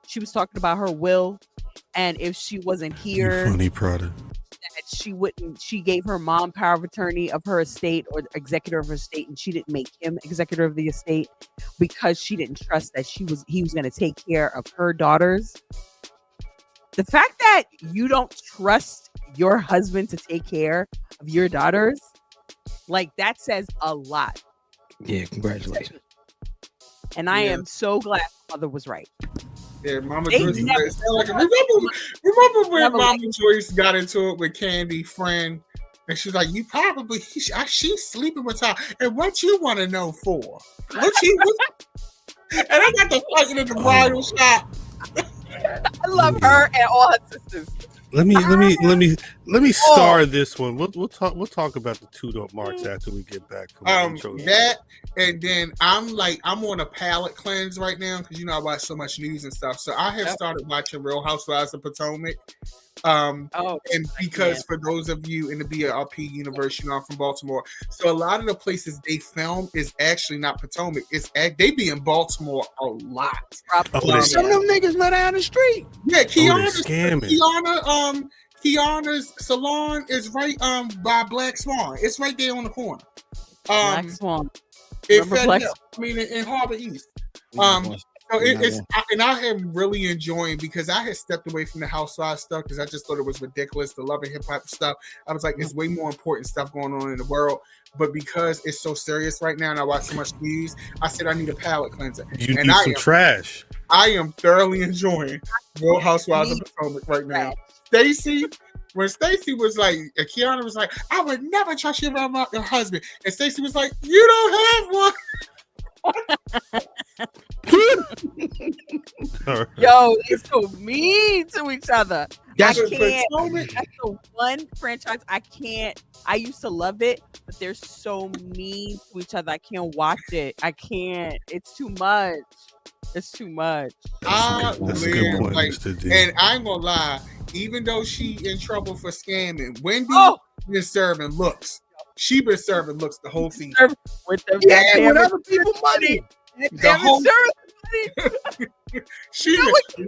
she was talking about her will, and if she wasn't here, you funny Prada, she gave her mom power of attorney of her estate or executor of her estate, and she didn't make him executor of the estate because she didn't trust that he was going to take care of her daughters. The fact that you don't trust your husband to take care of your daughters, like that says a lot. Yeah, congratulations. And I am so glad my mother was right. Yeah, Mama Joyce. Remember when Mama Joyce got into it with Candy friend, and she's like, "You probably she's sleeping with her, and what you want to know for? What she was?" And I got the fucking in the bridal shop. I love her and all her sisters. Let me star this one. We'll talk about the 2 marks after we get back from that, and then I'm on a palate cleanse right now because I watch so much news and stuff. So I have started watching Real Housewives of Potomac. And because for those of you in the BRP universe, I'm from Baltimore, so a lot of the places they film is actually not Potomac. They be in Baltimore a lot. Some of them niggas let out the street. Yeah, Kiana's salon is right by Black Swan. It's right there on the corner. Black Swan. In Harbor East. So and I am really enjoying because I had stepped away from the housewives stuff because I just thought it was ridiculous, the love and hip hop stuff. I was like, there's way more important stuff going on in the world. But because it's so serious right now and I watch so much news, I said I need a palate cleanser. You need some trash. I am thoroughly enjoying Real Housewives of Potomac right now. When Stacey was like, Kiana was like, I would never trust you around your husband. And Stacey was like, you don't have one. Yo, they're so mean to each other. That's the one franchise I used to love it, but they're so mean to each other. I can't watch it. I can't. It's too much. That's a good point, Mr. D. And I'm gonna lie, even though she in trouble for scamming, Wendy been serving looks. She been serving looks the whole season. With other people money. The whole she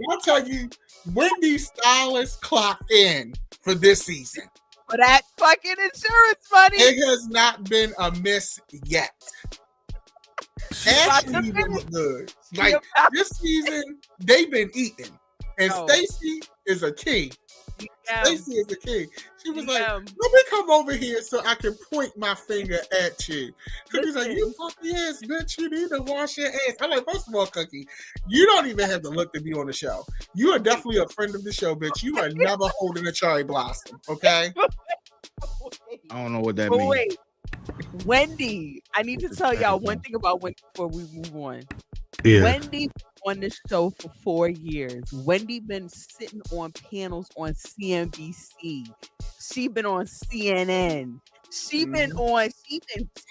I'll tell you, Wendy's stylist clocked in for this season. For that fucking insurance money. It has not been a miss yet. Ashley look good. Like this season, they've been eating. And Stacey is a king. Stacey is a king. She was like, let me come over here so I can point my finger at you. Cookie's like, you fucking ass bitch, you need to wash your ass. I'm like, first of all, Cookie, you don't even have to look to be on the show. You are definitely a friend of the show, bitch. You are never holding a cherry blossom, okay? I don't know what that means. Wait, Wendy, I need to tell y'all one thing about Wendy before we move on. Yeah. Wendy on the show for 4 years. Wendy been sitting on panels on CNBC. She been on CNN. She been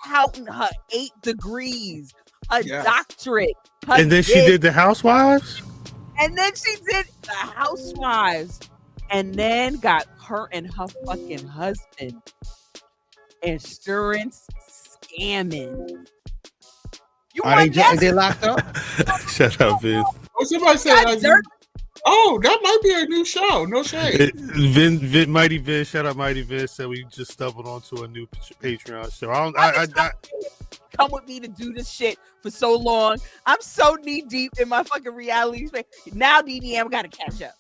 touting her 8 degrees, a doctorate. And then she did the Housewives? And then she did the Housewives. And then got her and her fucking husband insurance scamming. They locked up? Shut up, Vin. Oh, somebody said, that might be a new show. No shade. Mighty Vin, shout out Mighty Vin, said we just stumbled onto a new Patreon show. I come with me to do this shit for so long. I'm so knee deep in my fucking reality space. Now, DDM, got to catch up.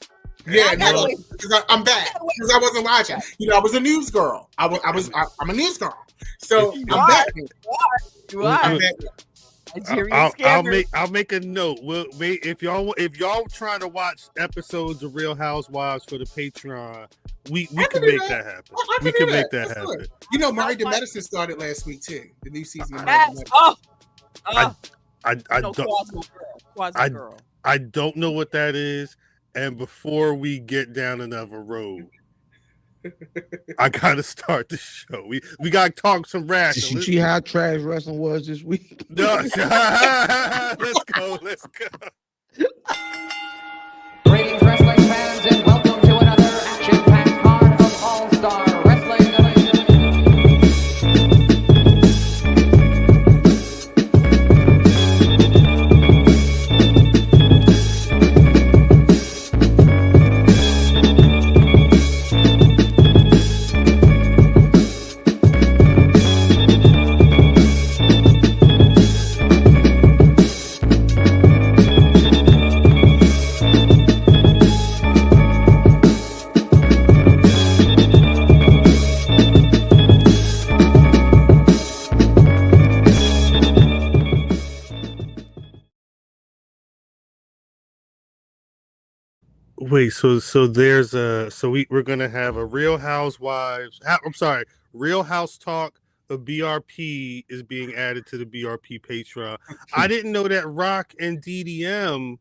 Yeah, because I'm back because I wasn't watching. I was a news girl. I'm a news girl. So I'm back. You are. I'll make a note. If y'all trying to watch episodes of Real Housewives for the Patreon, we can make that happen. We can make that happen. Married to Medicine started last week too. The new season. I don't know what that is. And before we get down another road, I gotta start the show. We gotta talk some wrestling. Did you see how trash wrestling was this week? No, let's go. Greetings, wrestling fans, and welcome to another action Wait, so there's we're gonna have a Real Housewives. Real House Talk. A BRP is being added to the BRP Patreon. I didn't know that Rock and DDM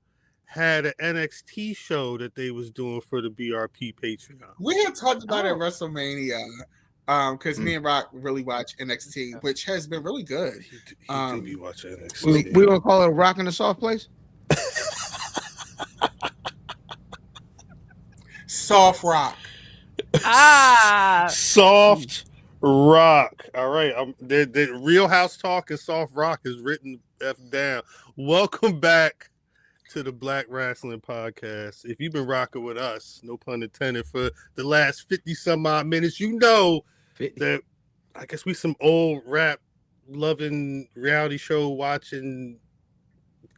had an NXT show that they was doing for the BRP Patreon. We had talked about it at WrestleMania. Because me and Rock really watch NXT, which has been really good. He do be watching NXT. We gonna call it a Rock in the Soft Place? Soft Rock. Soft Rock. All right. The Real House Talk and Soft Rock is written F down. Welcome back to the Black Rasslin Podcast. If you've been rocking with us, no pun intended, for the last 50 some odd minutes, you know 50. That I guess we some old rap loving reality show watching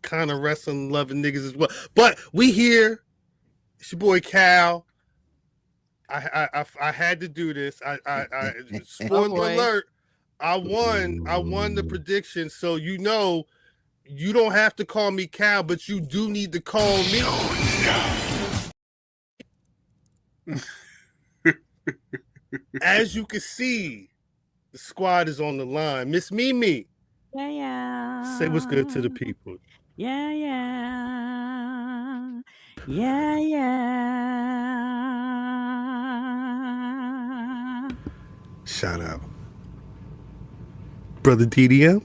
kind of wrestling loving niggas as well. But we here. It's your boy Cal. I had to do this. I spoiler alert. I won the prediction, so you know you don't have to call me Cal, but you do need to call me. As you can see, the squad is on the line. Miss Mimi. Yeah. Say what's good to the people. Yeah. Shout out. Brother DDM.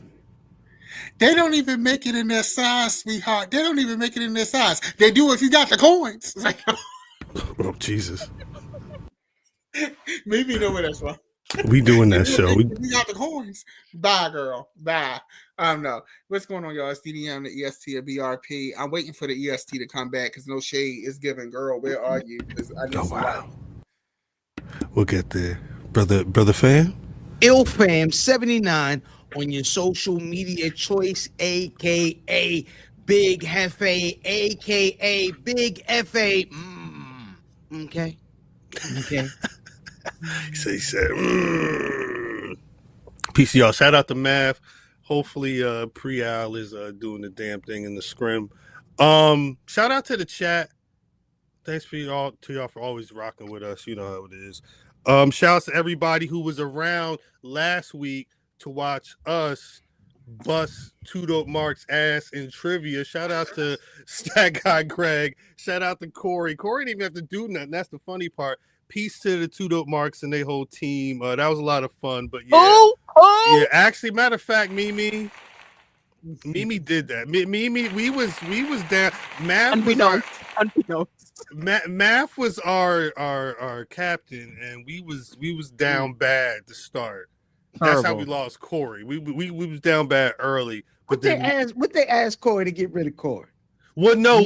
They don't even make it in their size, sweetheart. They don't even make it in their size. They do if you got the coins. Like, oh, Jesus. Maybe you know where that's from. We doing that show. We got the coins. Bye, girl. Bye. No. What's going on, y'all? It's DDM, the EST of BRP. I'm waiting for the EST to come back because no shade is given. Girl, where are you? Wow. We'll get there. Brother Fam? IlFam79 on your social media choice, aka Big Hefe, aka Big FA. Okay. He said, Peace, y'all. Shout out to Math. Hopefully, Pre-Al is doing the damn thing in the scrim. Shout out to the chat. Thanks to y'all for always rocking with us. You know how it is. Shout out to everybody who was around last week to watch us bust Two Dope Mark's ass in trivia. Shout out to Stat Guy Greg. Shout out to Corey. Corey didn't even have to do nothing. That's the funny part. Peace to the Two Dope Marks and their whole team. That was a lot of fun. But yeah, yeah. Actually, matter of fact, Mimi did that. Mimi, we was down. Math was our captain, and we was down bad to start. That's how we lost Corey. We was down bad early. But they asked Corey to get rid of Corey? Well, no.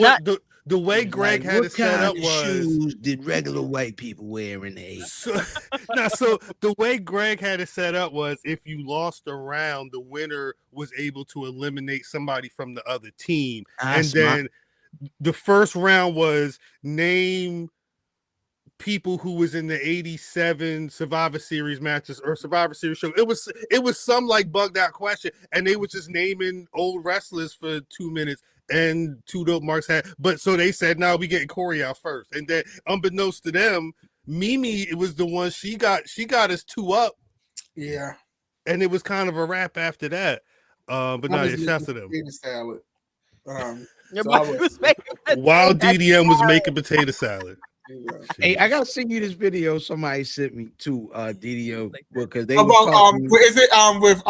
The way Greg had it set up was, what shoes did regular white people wear in the 80s? So the way Greg had it set up was, if you lost a round, the winner was able to eliminate somebody from the other team. Then the first round was name people who was in the 87 Survivor Series matches or Survivor Series show. It was some like bugged out question, and they were just naming old wrestlers for 2 minutes. And Two Dope Marks had, but so they said, "Now we getting Corey out first." And then, unbeknownst to them, Mimi, it was the one she got us 2 up. Yeah, and it was kind of a wrap after that. But no, shouts to them. Salad. While DDM was making potato salad. Hey, I gotta send you this video somebody sent me to DDO because they is it with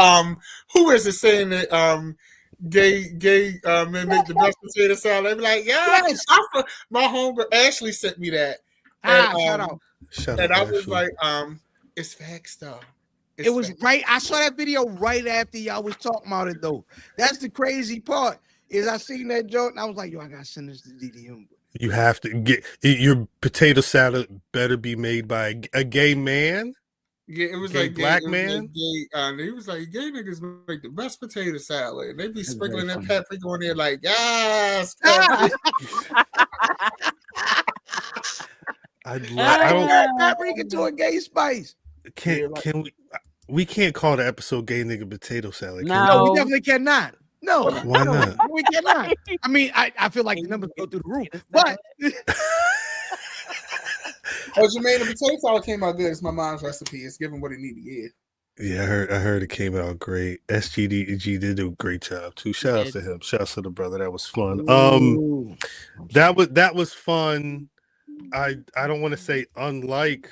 who is it saying that gay men make the best potato salad? They be like, yes. My homegirl Ashley sent me that. And, shout out, I was Ashley. Like, it's facts though. It was facts. Right. I saw that video right after y'all was talking about it though. That's the crazy part. Is I seen that joke and I was like, yo, I gotta send this to DDM. You have to get your potato salad better be made by a gay man. Yeah, it was gay like black man. He was like, gay niggas make the best potato salad. And they be sprinkling that paprika on there like, yes. I don't paprika to a gay spice. Can we can't call the episode "Gay Nigga Potato Salad"? No, we definitely cannot. No, why not? We cannot. I mean, I feel like the numbers go through the roof, but Jermaine, the potato salad came out good. It's my mom's recipe. It's giving what it needed to give. Yeah, I heard it came out great. SGDG did a great job too. Shout out to him. Shout out to the brother. That was fun. That was fun. I don't want to say unlike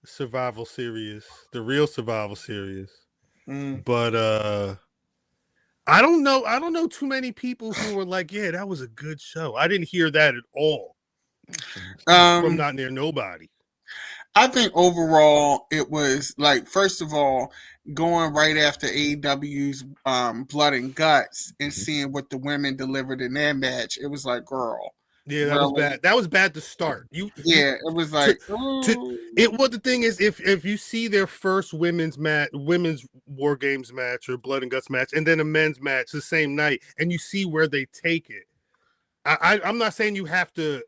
Survival Series, the real Survival Series, but I don't know too many people who were like, yeah, that was a good show. I didn't hear that at all from Not Near Nobody. I think overall it was like, first of all, going right after AEW's Blood and Guts and seeing what the women delivered in their match. It was like, girl. Yeah, that was bad. That was bad to start. It was like the thing is, if you see their first women's WarGames match or Blood and Guts match, and then a men's match the same night, and you see where they take it, I'm not saying you have to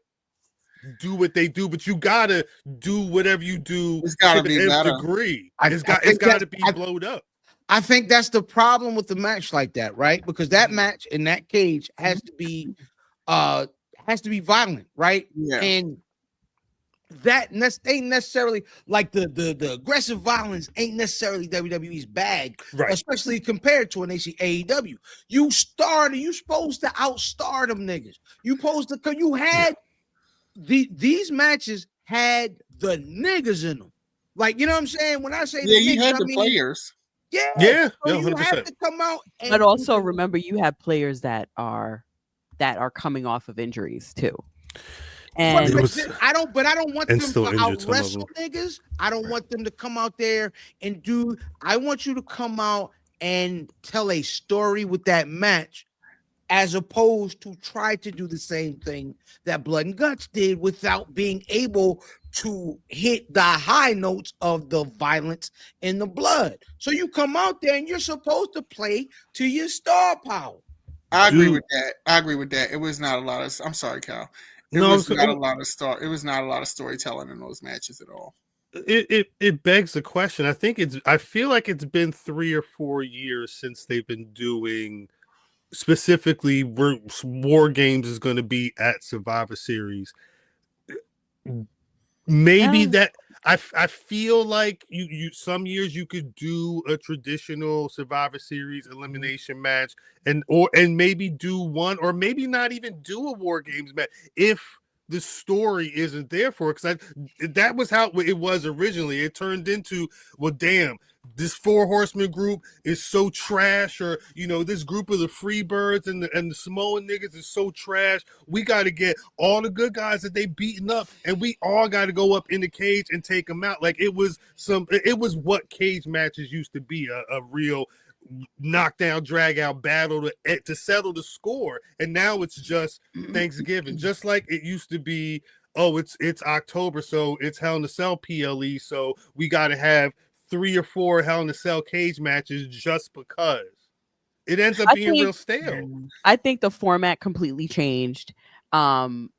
do what they do, but you gotta do whatever you do. It's gotta be the better. Degree. It's got to be blowed up. I think that's the problem with the match like that, right? Because that match in that cage has to be violent, right? Yeah. And that ain't necessarily like the aggressive violence ain't necessarily WWE's bag, right? Especially compared to an AEW. You supposed to outstar them niggas. You had these matches had the niggas in them. Like, you know what I'm saying? When I say you had the players. Yeah. So you 100%. have to come out. But also remember, you have players that are coming off of injuries too. And I don't want them to out wrestle niggas. I don't want them to come out there and I want you to come out and tell a story with that match, as opposed to try to do the same thing that Blood and Guts did without being able to hit the high notes of the violence and the blood. So you come out there and you're supposed to play to your star power. I agree with that. It was not a lot of. I'm sorry, Cal. It was not a lot of storytelling in those matches at all. It begs the question. I feel like it's been 3 or 4 years since they've been doing. Specifically, WarGames is going to be at Survivor Series. Maybe that I feel like you some years you could do a traditional Survivor Series elimination match and maybe do one, or maybe not even do a WarGames match if the story isn't there for it. Because that was how it was originally. It turned into, well, damn, this 4 horseman group is so trash, or this group of the Freebirds and the Samoan niggas is so trash. We got to get all the good guys that they beaten up, and we all got to go up in the cage and take them out. Like it was what cage matches used to be, a real knockdown, drag out battle to settle the score. And now it's just Thanksgiving, just like it used to be. Oh, it's October, so it's Hell in a Cell PLE, so we got to have 3 or 4 Hell in a Cell cage matches just because. It ends up being real stale. I think the format completely changed. I'm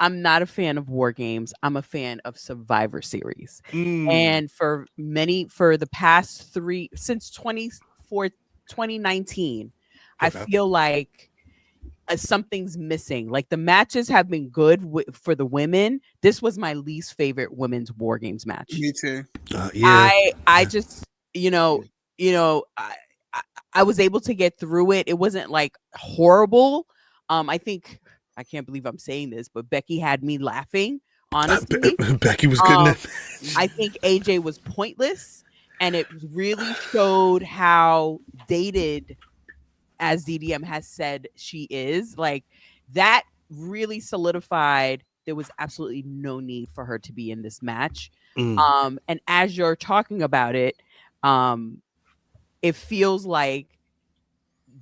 not a fan of WarGames. I'm a fan of Survivor Series. And for the past 3, since 2019, I feel like something's missing. Like the matches have been good for the women. This was my least favorite women's WarGames match. Me too. Yeah. I just, I was able to get through it. It wasn't like horrible. I think, I can't believe I'm saying this, but Becky had me laughing, honestly. Becky was good in that. I think AJ was pointless, and it really showed how dated, as DDM has said she is. Like, that really solidified there was absolutely no need for her to be in this match. And as you're talking about it, it feels like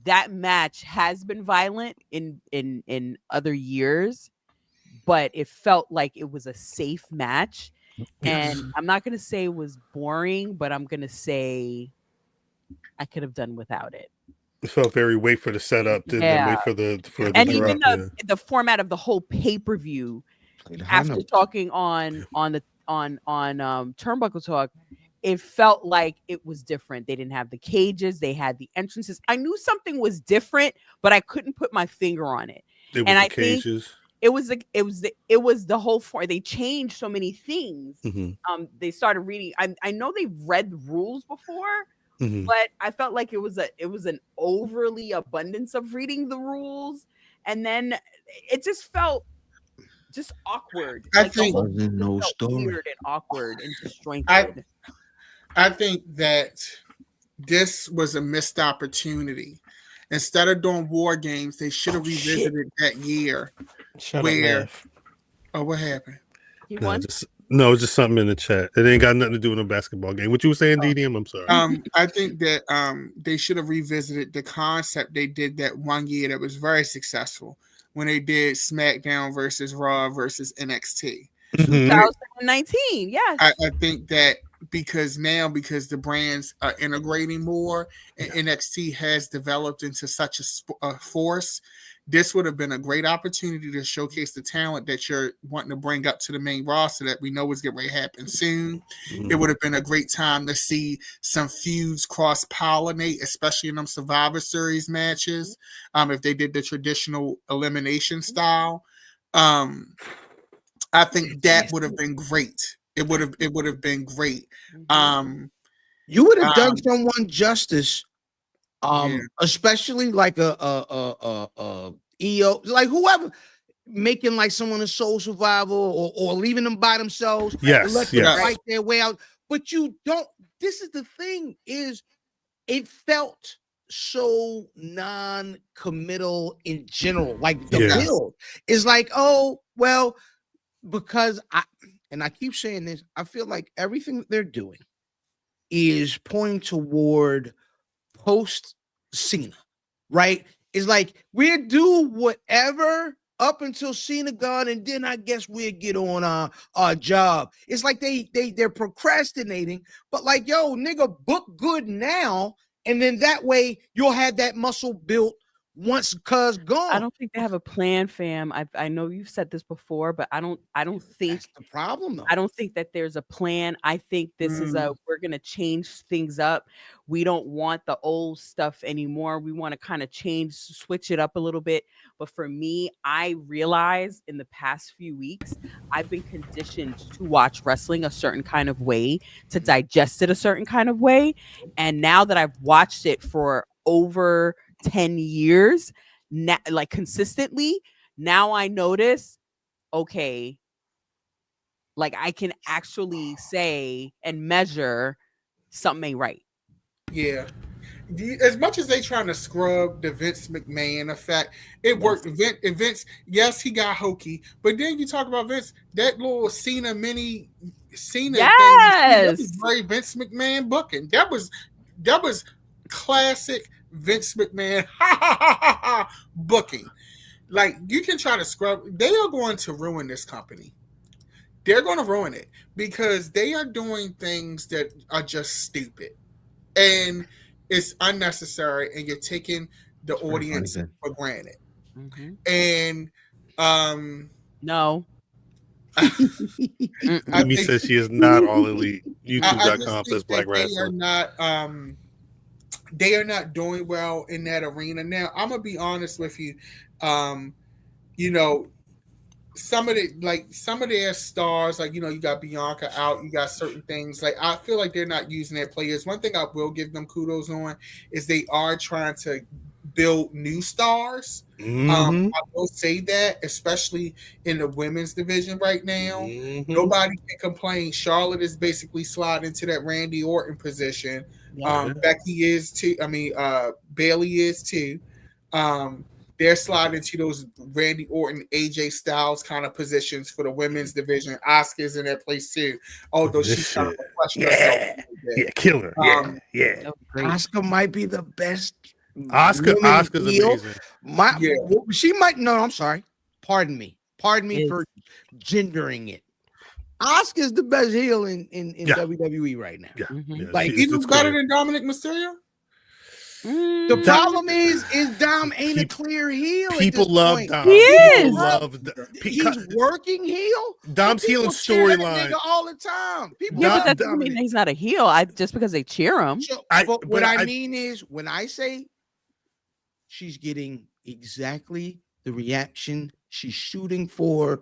that match has been violent in other years, but it felt like it was a safe match. And I'm not going to say it was boring, but I'm going to say I could have done without it. It felt very wait for the setup, then wait for the and drop, even the format of the whole pay-per-view. After talking on Turnbuckle Talk, it felt like it was different. They didn't have the cages, they had the entrances. I knew something was different, but I couldn't put my finger on it. I think it was the whole form. They changed so many things. They started reading. I know they've read the rules before, but I felt like it was an overly abundance of reading the rules, and then it just felt just awkward. I like think no story. Weird and awkward and disjointed. I think that this was a missed opportunity. Instead of doing WarGames, they should have revisited that year. What happened? He won? No, it's just something in the chat. It ain't got nothing to do with a basketball game. What you were saying, DDM? I'm sorry. I think that they should have revisited the concept they did that one year that was very successful when they did SmackDown versus Raw versus NXT. 2019, yes. I think that because the brands are integrating more and NXT has developed into such a force, this would have been a great opportunity to showcase the talent that you're wanting to bring up to the main roster that we know is getting ready to happen soon. It would have been a great time to see some feuds cross-pollinate, especially in them Survivor Series matches, if they did the traditional elimination style. I think that would have been great. It would have been great. You would have done someone justice, especially like a EO, like whoever, making like someone a soul survivor or leaving them by themselves. Let them fight their way out. But you don't. This is the thing: is it felt so non-committal in general. Like the build is like, oh well, because I keep saying this, I feel like everything that they're doing is pointing toward post Cena, right? It's like we'll do whatever up until Cena gone, and then I guess we'll get on our job. It's like they're procrastinating, but like, yo, nigga, book good now, and then that way you'll have that muscle built once cuz gone. I don't think they have a plan, fam. I know you've said this before, but I don't think that's the problem though. I don't think that there's a plan. I think this is we're gonna change things up. We don't want the old stuff anymore. We want to kind of switch it up a little bit. But for me, I realized in the past few weeks, I've been conditioned to watch wrestling a certain kind of way, to digest it a certain kind of way. And now that I've watched it for over 10 years, now, like consistently, now I notice, okay, like I can actually say and measure something ain't right. Yeah. As much as they trying to scrub the Vince McMahon effect, it worked. Vince, yes, he got hokey, but then you talk about Vince, that little Cena thing, that was very Vince McMahon booking. That was classic Vince McMahon booking. Like, you can try to scrub. They are going to ruin this company. They're going to ruin it because they are doing things that are just stupid and it's unnecessary, and you're taking the audience for granted. And no. Amy says she is not all elite. YouTube.com says Black Rasslin. They are not doing well in that arena. Now, I'm gonna be honest with you. You know, some of their stars, like, you know, you got Bianca out, you got certain things. Like, I feel like they're not using their players. One thing I will give them kudos on is they are trying to build new stars. I will say that, especially in the women's division right now. Nobody can complain. Charlotte is basically sliding into that Randy Orton position. Becky is too. Bailey is too. They're sliding into those Randy Orton, AJ Styles kind of positions for the women's division. Asuka's in that place too. Although she's kind of refreshing herself. Killer. Asuka might be the best. Asuka's amazing. She might. No, I'm sorry. Pardon me for gendering it. Asuka's the best heel in WWE right now. Like, even better than Dominic Mysterio. The problem is Dom ain't a clear heel. People love Dom. He is. He's working heel. Dom's heel storyline all the time. But that doesn't mean he's not a heel. Just because they cheer him. But what I mean is, when I say she's getting exactly the reaction she's shooting for.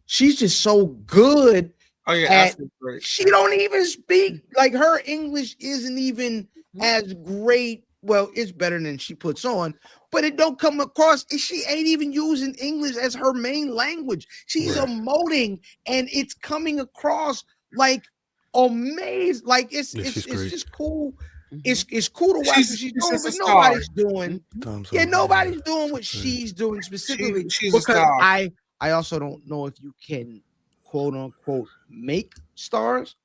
She's just so good. Oh yeah, great. She don't even speak, like, her English isn't even as great. Well, it's better than she puts on, but it don't come across. She ain't even using English as her main language. She's emoting, and it's coming across like amazing. Like it's just cool. It's cool to watch what she's doing, but nobody's doing. Nobody's doing what she's doing specifically. She's because a star. I also don't know if you can, quote unquote, make stars.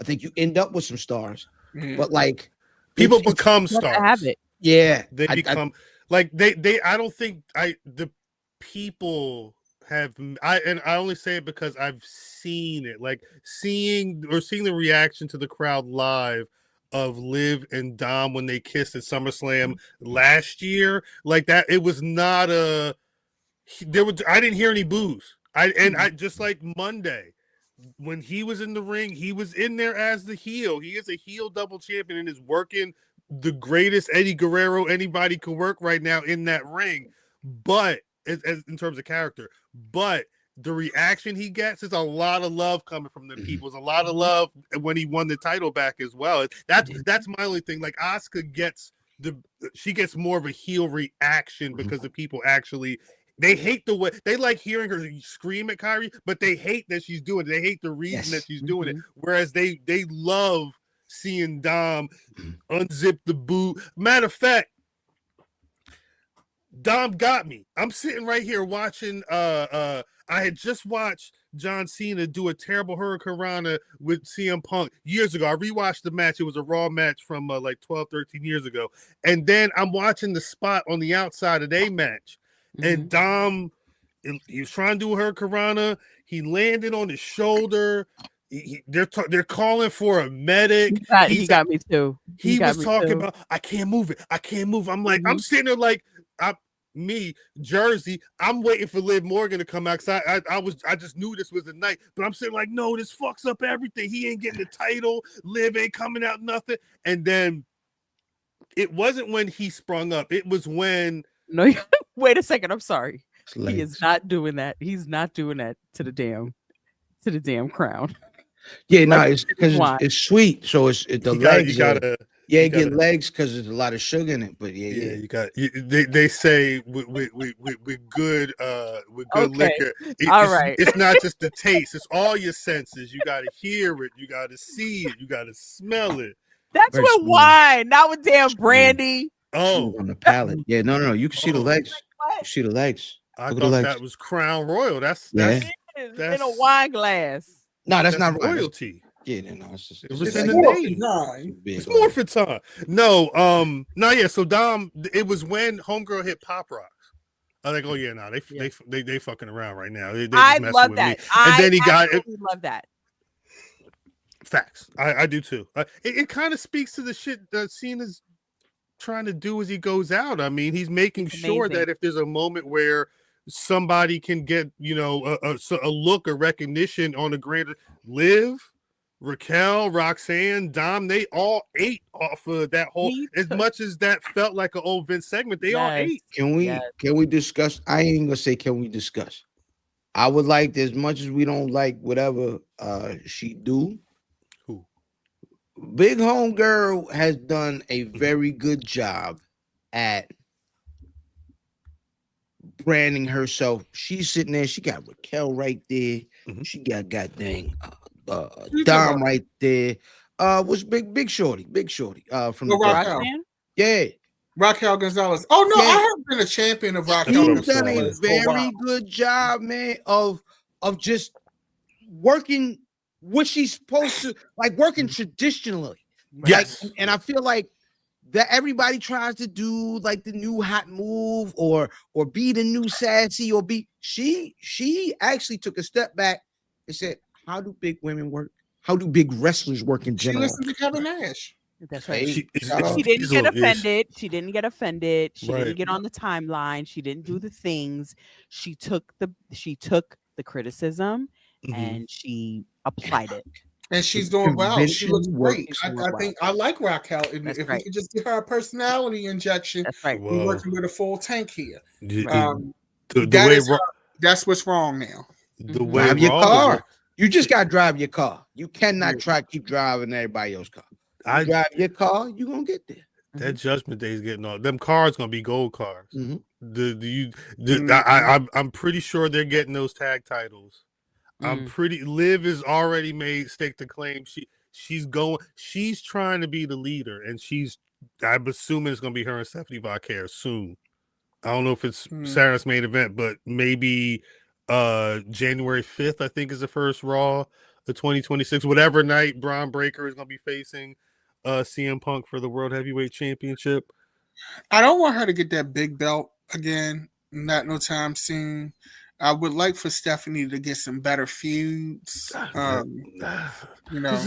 I think you end up with some stars, but like people become stars. Have it. Yeah, they become like they. I don't think the people have. I only say it because I've seen it. Like seeing the reaction to the crowd live of Liv and Dom when they kissed at SummerSlam last year. Like that, it was not a. I didn't hear any boos. I just like Monday. When he was in the ring, he was in there as the heel. He is a heel double champion and is working the greatest Eddie Guerrero anybody can work right now in that ring. But as in terms of character, but the reaction he gets is a lot of love coming from the people. It's a lot of love when he won the title back as well. That's my only thing. Like Asuka gets more of a heel reaction because the people actually. They hate the way they like hearing her scream at Kyrie, but they hate that she's doing it. They hate the reason that she's doing it. Whereas they love seeing Dom unzip the boot. Matter of fact, Dom got me. I'm sitting right here watching. I had just watched John Cena do a terrible Hurricanrana with CM Punk years ago. I rewatched the match. It was a Raw match from like 12, 13 years ago. And then I'm watching the spot on the outside of their match. And Dom, he was trying to do her Hurricanrana. He landed on his shoulder. They're calling for a medic. He got me too. He was talking about, I can't move it. I can't move. I'm like, I'm sitting there like, Jersey. I'm waiting for Liv Morgan to come out because I just knew this was the night. But I'm saying like, no, this fucks up everything. He ain't getting the title. Liv ain't coming out nothing. And then it wasn't when he sprung up. It was when. No, wait a second. I'm sorry. He is not doing that. He's not doing that to the damn crown. Yeah, no, it's because it's sweet. So it's the legs. You get legs because there's a lot of sugar in it. But you got. They say with good liquor. It's not just the taste. It's all your senses. You got to hear it. You got to see it. You got to smell it. That's with wine, not with damn brandy. Oh, on the palate. Yeah, no. You can see the legs. You see the legs. I thought that was Crown Royal. That's in a wine glass. No, that's not royalty. Yeah, no, it's just it was in the name. It's more for time. No, yeah. So Dom, it was when Homegirl hit Pop Rocks. I was like, oh yeah, no, they fucking around right now. I love that. And then he got it. Love that. Facts. I do too. It kind of speaks to the shit that Cena's trying to do as he goes out. I mean, he's making sure that if there's a moment where somebody can get, a look or recognition on a greater Liv, Raquel, Roxanne, Dom, they all ate off of that whole. As much as that felt like an old Vince segment, they all ate. Can we discuss? I ain't gonna say can we discuss. I would like, as much as we don't like whatever she do. Big Homegirl has done a very good job at branding herself. She's sitting there. She got Raquel right there. She got goddamn Dom right there. Was Big Shorty from the Raquel. Yeah, Raquel Gonzalez. Oh no, I have been a champion of Raquel. She's done a very good job, man, of just working what she's supposed to, like working traditionally. Yes. Like, and I feel like that everybody tries to do like the new hot move or be the new sassy or be. She actually took a step back and said, how do big women work? How do big wrestlers work in general? She listened to Kevin Nash. That's right. She didn't get offended. She didn't get offended. She didn't get on the timeline. She didn't do the things. She took the criticism and she applied it. And she's doing well. She looks great. I think I like Raquel. If we could just give her a personality injection, we're working with a full tank here. That's what's wrong now. The way drive your car. You just got to drive your car. You cannot keep driving everybody else's car. You drive your car, you're going to get there. That Judgment Day is getting on. Them cars going to be gold cars. I'm pretty sure they're getting those tag titles. Liv has already made stake to claim. She's trying to be the leader, and I'm assuming it's going to be her and Stephanie Vacquer soon. I don't know if it's Sarah's main event, but maybe January 5th, I think, is the first Raw of 2026. Whatever night Braun Breaker is going to be facing CM Punk for the World Heavyweight Championship. I don't want her to get that big belt again, not no time soon. I would like for Stephanie to get some better feuds. She's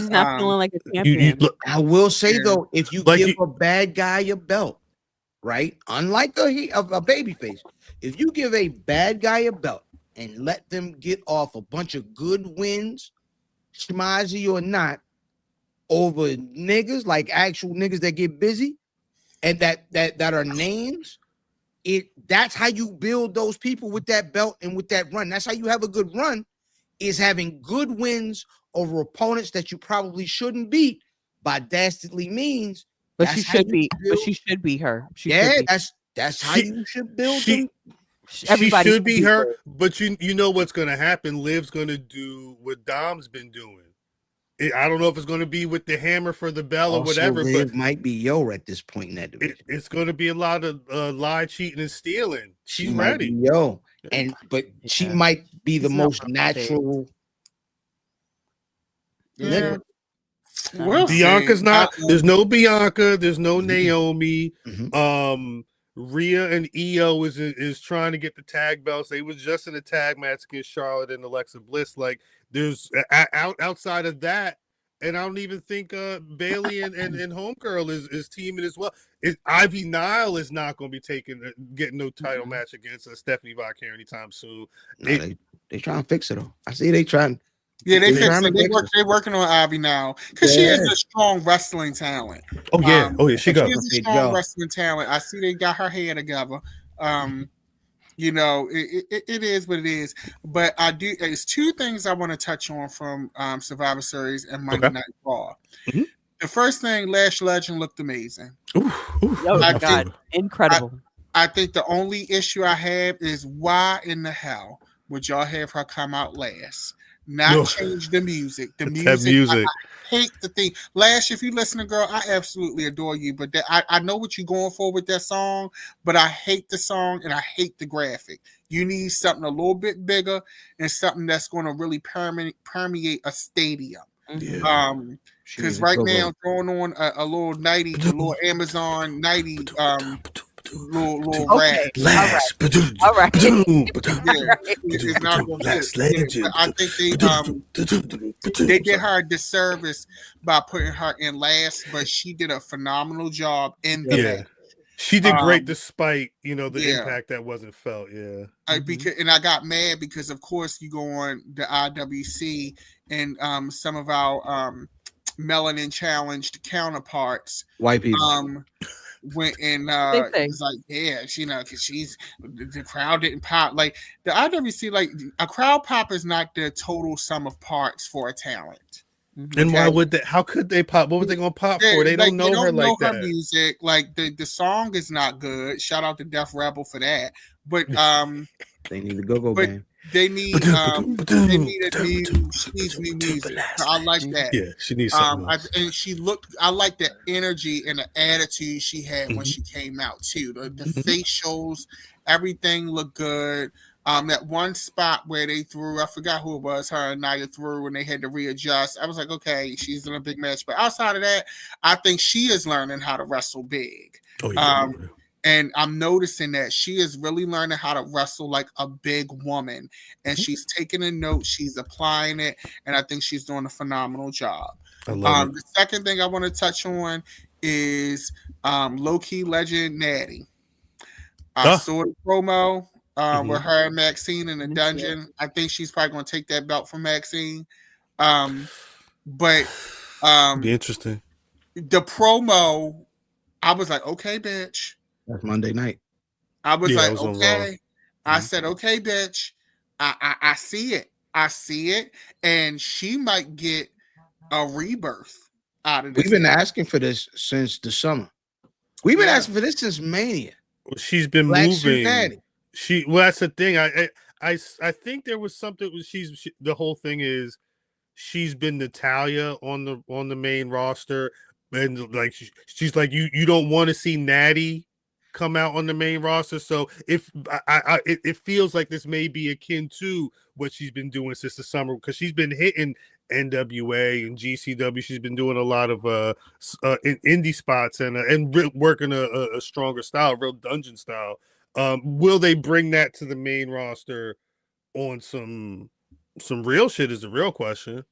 not feeling like a champion. I will say though, if you give a bad guy a belt, right? Unlike a babyface, if you give a bad guy a belt and let them get off a bunch of good wins, schmazzy or not, over niggas, like actual niggas that get busy and that are names, that's how you build those people with that belt and with that run. That's how you have a good run, is having good wins over opponents that you probably shouldn't beat by dastardly means. But she should be. But she should be her. That's how you should build them. Everybody should be her. But you know what's going to happen. Liv's going to do what Dom's been doing. I don't know if it's going to be with the hammer for the bell or whatever. Liv but might be Yo at this point in that division. It's going to be a lot of lie, cheating, and stealing. She's ready. Yo, she might be the most natural. Yeah. Bianca's not. There's no Bianca. There's no Naomi. Rhea and Io is trying to get the tag belts. They was just in a tag match against Charlotte and Alexa Bliss. Like there's outside of that, and I don't even think Bailey and Homegirl is teaming as well. Ivy Nile is not going to be getting no title match against Stephanie Vacquer anytime soon. They trying to fix it though. I see they trying. Yeah, they're working on Ivy now because she is a strong wrestling talent. Oh yeah, she got a strong wrestling talent. I see they got her hair together. It is what it is. But there's two things I want to touch on from Survivor Series and Monday Night Raw. The first thing, Lash Legend looked amazing. Oh my God, incredible. I think the only issue I have is why in the hell would y'all have her come out last? Change the music. The music. I hate the thing. Lash, if you listen, girl, I absolutely adore you, but I know what you're going for with that song, but I hate the song and I hate the graphic. You need something a little bit bigger and something that's going to really permeate a stadium. Because right now throwing on a little 90, a little Amazon 90 little rap. All right. It's not going to I think they did her a disservice by putting her in last, but she did a phenomenal job in the match. She did great despite, the impact that wasn't felt. Yeah. And I got mad because, of course, you go on the IWC and some of our melanin challenged counterparts. White people. Went and it's like, because the crowd didn't pop. Like the IWC, like a crowd pop is not the total sum of parts for a talent. And why would they? How could they pop? What was they gonna pop for? They don't know her like that. Music, like the song is not good. Shout out to Def Rebel for that. But they need to go game. They need new music. I like that. Yeah, she needs something else. I like the energy and the attitude she had when she came out too. The facials, everything looked good. That one spot where they threw, I forgot who it was, her and Nia threw when they had to readjust. I was like, okay, she's in a big match. But outside of that, I think she is learning how to wrestle big. And I'm noticing that she is really learning how to wrestle like a big woman. And she's taking a note, she's applying it, and I think she's doing a phenomenal job. The second thing I want to touch on is low-key legend Natty. I saw the promo with her and Maxine in the dungeon. I think she's probably going to take that belt from Maxine. But be interesting. The promo, I was like, okay, bitch. That's Monday night. I was like, okay. I said, okay, bitch, I see it. I see it. And she might get a rebirth out of this. We've been asking for this since the summer. We've been asking for this since Mania. Well, she's been moving. Well, that's the thing. I think there was something. The whole thing is she's been Natalya on the main roster, and like she's like you don't want to see Natty come out on the main roster. So if it feels like this may be akin to what she's been doing since the summer, because she's been hitting NWA and GCW. She's been doing a lot of indie spots and working a stronger style, real dungeon style. Will they bring that to the main roster on some real shit is the real question.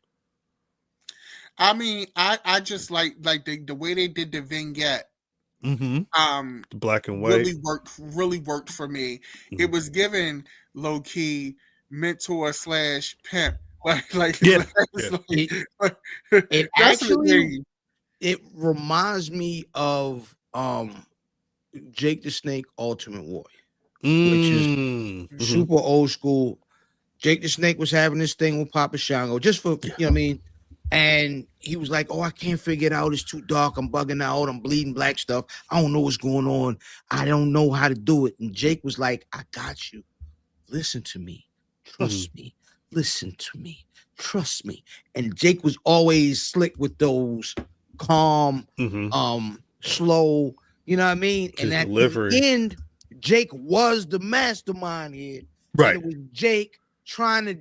I mean, I just like the way they did the vignette. The black and white really worked for me. It was given low key mentor / pimp. It actually reminds me of Jake the Snake Ultimate Warrior, which is super old school. Jake the Snake was having this thing with Papa Shango just for you know what I mean. And he was like, oh, I can't figure it out. It's too dark. I'm bugging out. I'm bleeding black stuff. I don't know what's going on. I don't know how to do it. And Jake was like, I got you. Listen to me. Trust me. Listen to me. Trust me. And Jake was always slick with those calm, slow, you know what I mean? And at the end, Jake was the mastermind here. Right. And it was Jake trying to,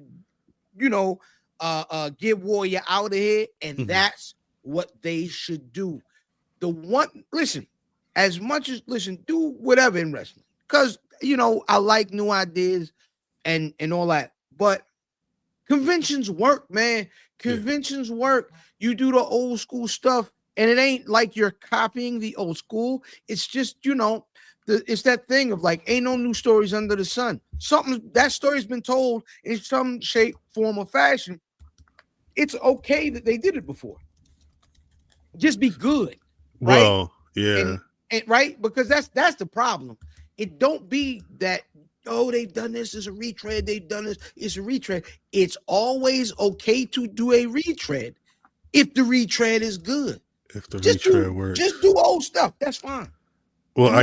get Warrior out of here, and that's what they should do. As much as do whatever in wrestling, because I like new ideas and all that, but conventions work, man. Conventions work. You do the old school stuff, and it ain't like you're copying the old school. It's just it's that thing of like, ain't no new stories under the sun. That story's been told in some shape, form, or fashion. It's okay that they did it before. Just be good, right? Well, yeah, and right, because that's the problem. It don't be that they've done this as a retread. They've done this. It's a retread. It's always okay to do a retread if the retread is good. If the retread works, just do old stuff. That's fine. Well, I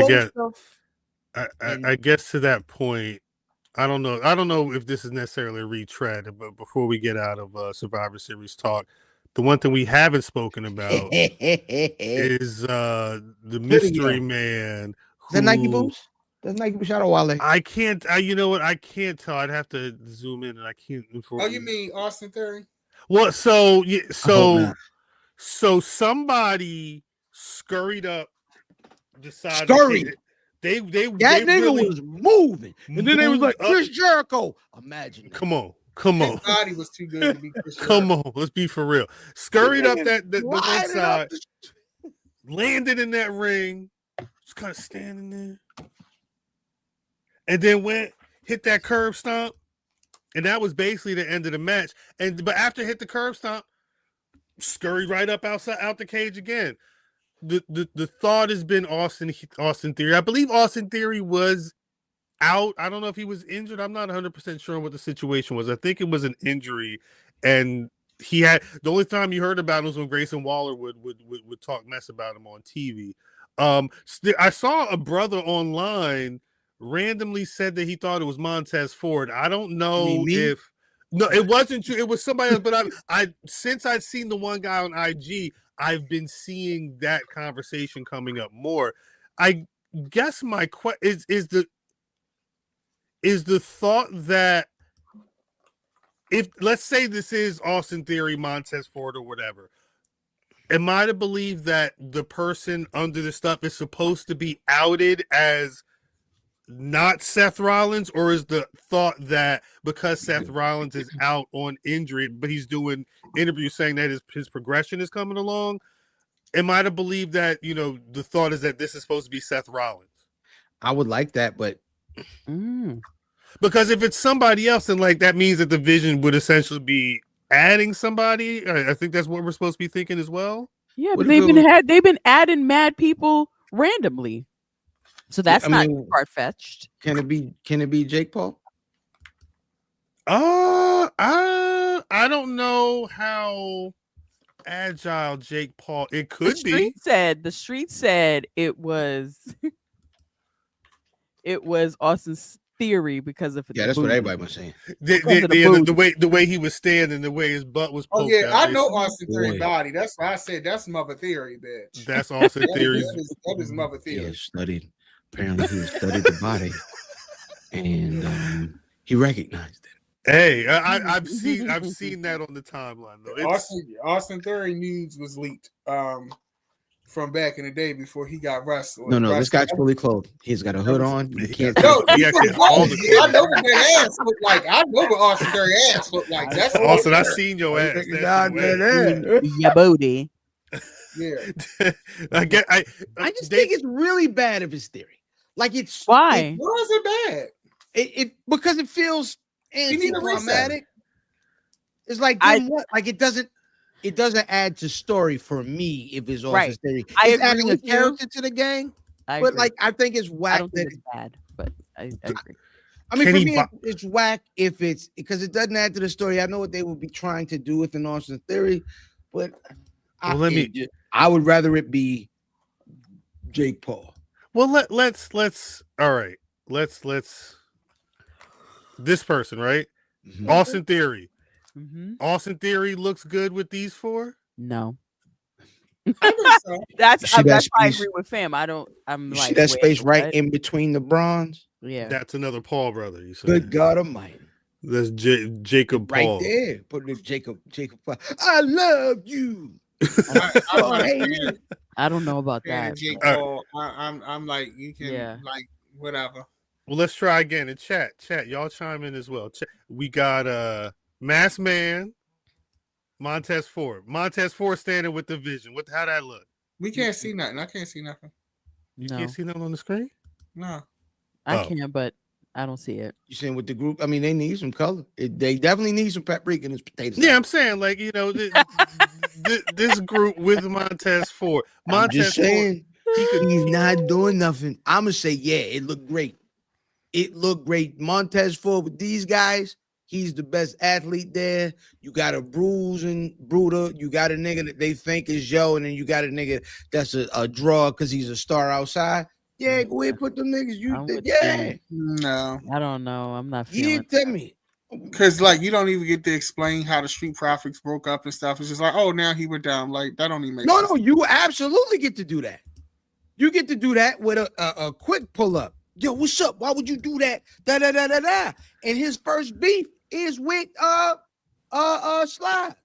guess to that point. I don't know if this is necessarily a retread, but before we get out of Survivor Series talk, the one thing we haven't spoken about is the mystery man. Is that Nike Boost? That's Nike Boost. Wale. I can't. You know what? I can't tell. I'd have to zoom in, and I can't. You mean Austin Theory? Well, so somebody scurried up, decided. They nigga really was moving, and then they was like Chris Jericho. Imagine. Come on. His body was too good to be Chris Jericho. Come on, let's be for real. Scurried up the one side, landed in that ring, just kind of standing there, and then hit that curb stomp, and that was basically the end of the match. But after hit the curb stomp, scurried right up out the cage again. The thought has been Austin Theory. I believe Austin Theory was out. I don't know if he was injured. I'm not 100% sure what the situation was. I think it was an injury, and he had the only time you heard about him was when Grayson Waller would talk mess about him on TV. I saw a brother online randomly said that he thought it was Montez Ford. I don't know if it wasn't true. It was somebody else. But I since I'd seen the one guy on IG, I've been seeing that conversation coming up more. I guess my question is the thought that if, let's say this is Austin Theory, Montez Ford, or whatever, am I to believe that the person under the stuff is supposed to be outed as not Seth Rollins, or is the thought that because Seth Rollins is out on injury, but he's doing interviews saying that his progression is coming along? Am I to believe that, the thought is that this is supposed to be Seth Rollins? I would like that, but because if it's somebody else, then that means that the vision would essentially be adding somebody. I think that's what we're supposed to be thinking as well. Yeah, but they've been adding mad people randomly. So that's not far fetched. Can it be Jake Paul? I don't know how agile Jake Paul. It could be. The street said it was Austin's Theory because of that's what everybody was saying. The way he was standing, the way his butt was poked out. I know Austin Theory body. That's why I said that's Mother Theory, bitch. That's Austin Theory. That is Mother Theory. Apparently he studied the body, and he recognized it. Hey, I've seen that on the timeline though. Austin Theory news was leaked from back in the day before he got wrestled. No, this guy's fully clothed. He's got a hood on. You can't. I know what that ass looked like. I know what Austin Theory ass looked like. That's Austin. I seen your ass. Your booty. Yeah. I just think it's really bad of his theory. Like it's why? Why is it bad? It because it feels anti-climatic. It's like it doesn't add to story for me if it's also theory. It's adding a character to the game. But like I think it's whack. I don't think it's bad, but I agree. I mean, for me, it's whack if it's because it doesn't add to the story. I know what they would be trying to do with an Austin Theory, but I would rather it be Jake Paul. Well, let's all right. Let's this person, right? Mm-hmm. Austin Theory. Mm-hmm. Austin Theory looks good with these four? No. I think so. That's I agree with fam. I'm like that space right in between the bronze. Yeah. That's another Paul brother, you said. Good God Almighty. That's Jacob Paul. Right there. Put it Jacob Paul. I love you. I don't know about that. Jake Paul, I'm like, you can like whatever. Well, let's try again in chat. Y'all chime in as well. We got Masked Man, Montez Ford. Montez Ford standing with the vision. How that look? We can't see nothing. I can't see nothing. You can't see nothing on the screen? No. I can, but I don't see it. You saying with the group? I mean, they need some color. They definitely need some paprika in this potato. Yeah, I'm saying like this group with Montez Ford. Montez Ford, he's not doing nothing. I'm gonna say it looked great. It looked great. Montez Ford with these guys, he's the best athlete there. You got a bruising Bruder. You got a nigga that they think is Joe, and then you got a nigga that's a draw because he's a star outside. Yeah, go ahead, put them niggas. No, I don't know. I'm not feeling. Tell me, because like you don't even get to explain how the Street Profits broke up and stuff. It's just like, oh, now he went down. Like that don't even make sense. No, you absolutely get to do that. You get to do that with a quick pull up. Yo, what's up? Why would you do that? Da da da da da. And his first beef is with Slides.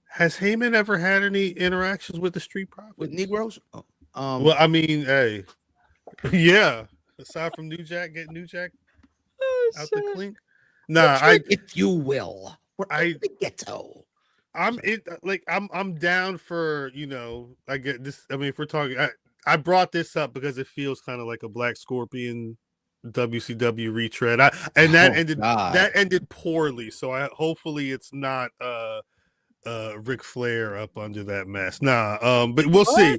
Has Heyman ever had any interactions with the Street Profits? With Negroes? Well, I mean, hey. Yeah. Aside from New Jack, getting New Jack out the clink. Nah, if you will. We're in the ghetto. I'm down for, I get this. I mean, if we're talking, I brought this up because it feels kind of like a Black Scorpion WCW retread. That ended poorly. So hopefully it's not Ric Flair up under that mess. But we'll see.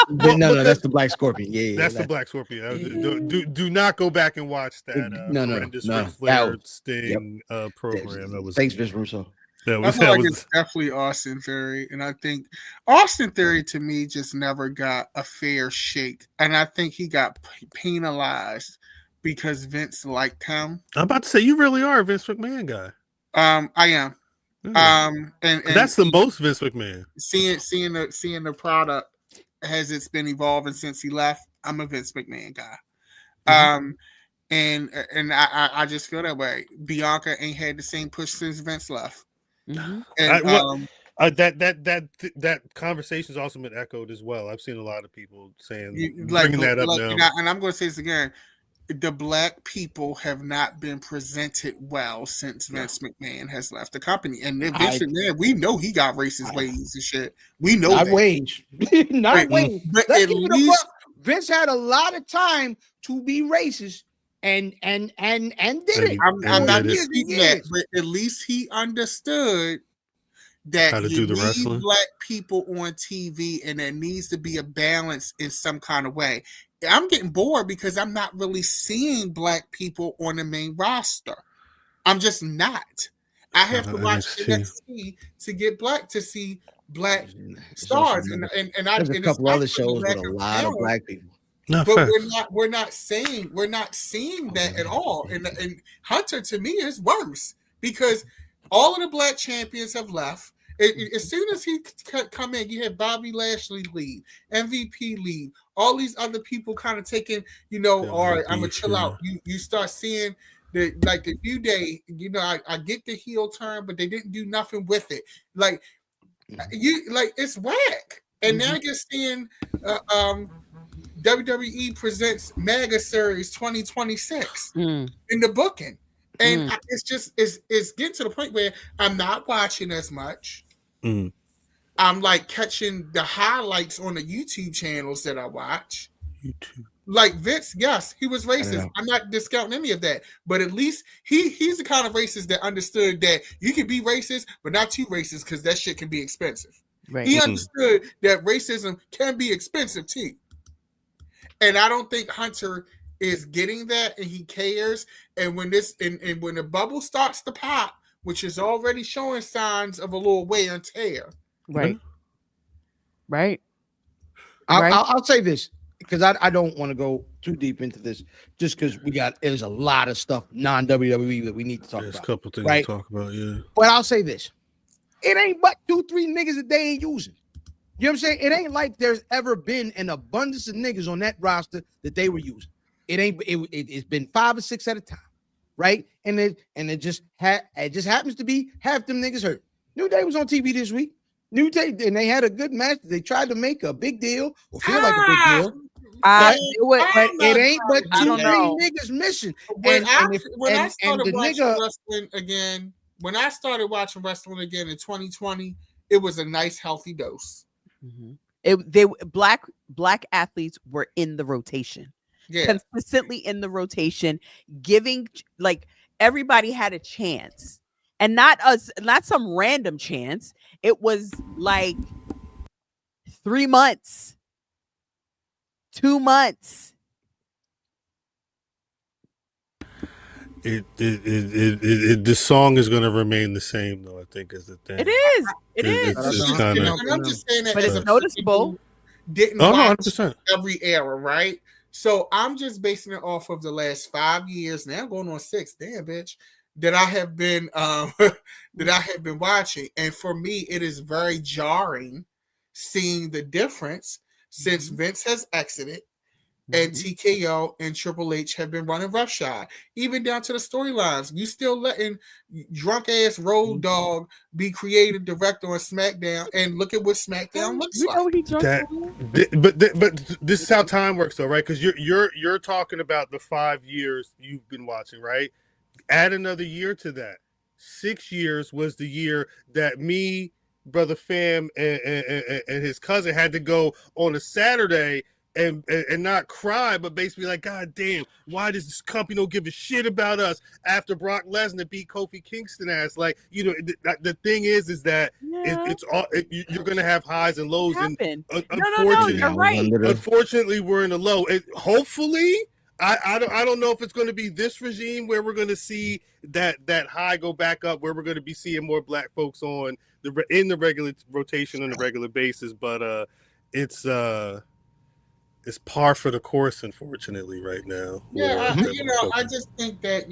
No, that's the Black Scorpion. Yeah, that's the Black Scorpion. Do not go back and watch that. Ric Flair Sting program. That was thanks, Vince Russo. I feel like it's definitely Austin Theory, and I think Austin Theory to me just never got a fair shake, and I think he got penalized because Vince liked him. I'm about to say you really are a Vince McMahon guy. I am. And that's the most Vince McMahon. Seeing the product as it's been evolving since he left, I'm a Vince McMahon guy. Mm-hmm. And I just feel that way. Bianca ain't had the same push since Vince left. Mm-hmm. And that conversation's also been echoed as well. I've seen a lot of people saying bringing that up now. And I'm going to say this again. The Black people have not been presented well since Vince McMahon has left the company. And Vince McMahon, we know he got racist ways and shit. We know not that. Wage. Not wage. But at least Vince had a lot of time to be racist and did it. I'm not disputing that, but at least he understood that How to you do the need wrestling? Black people on TV, and there needs to be a balance in some kind of way. I'm getting bored because I'm not really seeing Black people on the main roster. I'm just not. I have to watch NXT to get to see Black stars, and there's a couple other shows with a lot of Black people. No, but facts. we're not seeing that at all. And Hunter, to me, is worse because all of the Black champions have left. As soon as he come in, you had Bobby Lashley lead, MVP lead, all these other people kind of taking, all right, I'm gonna chill out. You start seeing the New Day, I get the heel turn, but they didn't do nothing with it. It's whack. And now you're seeing WWE presents Mega Series 2026 in the booking. And it's getting to the point where I'm not watching as much. I'm catching the highlights on the YouTube channels that I watch. Like Vince, yes, he was racist. I'm not discounting any of that. But at least he's the kind of racist that understood that you can be racist, but not too racist because that shit can be expensive. Right. He understood that racism can be expensive too. And I don't think Hunter is getting that, and he cares. And when when the bubble starts to pop, which is already showing signs of a little wear and tear. Right. Right. I'll say this because I don't want to go too deep into this, just because there's a lot of stuff non-WWE that we need to talk about. There's a couple things to talk about, yeah. But I'll say this: it ain't but 2-3 niggas that they ain't using. You know what I'm saying? It ain't like there's ever been an abundance of niggas on that roster that they were using. It's been 5 or 6 at a time, right? And it just happens to be half them niggas hurt. New Day was on TV this week. New Day, and they had a good match. They tried to make a big deal or feel like a big deal. But it ain't but 2-3 niggas missing. When I started watching wrestling again in 2020, it was a nice healthy dose. Black athletes were in the rotation, consistently in the rotation, giving everybody had a chance, and not some random chance. It was 3 months, 2 months. The song is going to remain the same, though. I think is the thing. It is. It's kind of. I'm just saying that, but it's noticeable. Didn't watch 100%. every era, right? So I'm just basing it off of the last 5 years. Now I'm going on 6. Damn, bitch. That I have been watching, and for me, it is very jarring seeing the difference since Vince has exited. And TKO and Triple H have been running roughshod, even down to the storylines. You still letting drunk ass Road Dogg be creative director on SmackDown, and look at what SmackDown looks like. But this is how time works, though, right? Because you're talking about the 5 years you've been watching, right? Add another year to that. 6 years was the year that me, Brother Fam, and his cousin had to go on a Saturday and not cry, but basically like, God damn, why does this company don't give a shit about us after Brock Lesnar beat Kofi Kingston ass? The thing is that it's all you're gonna have highs and lows, and unfortunately, you're right. Unfortunately, we're in a low. Hopefully, I don't know if it's going to be this regime where we're going to see that high go back up, where we're going to be seeing more Black folks in the regular rotation on a regular basis, but it's par for the course, unfortunately, right now. Yeah, I just think that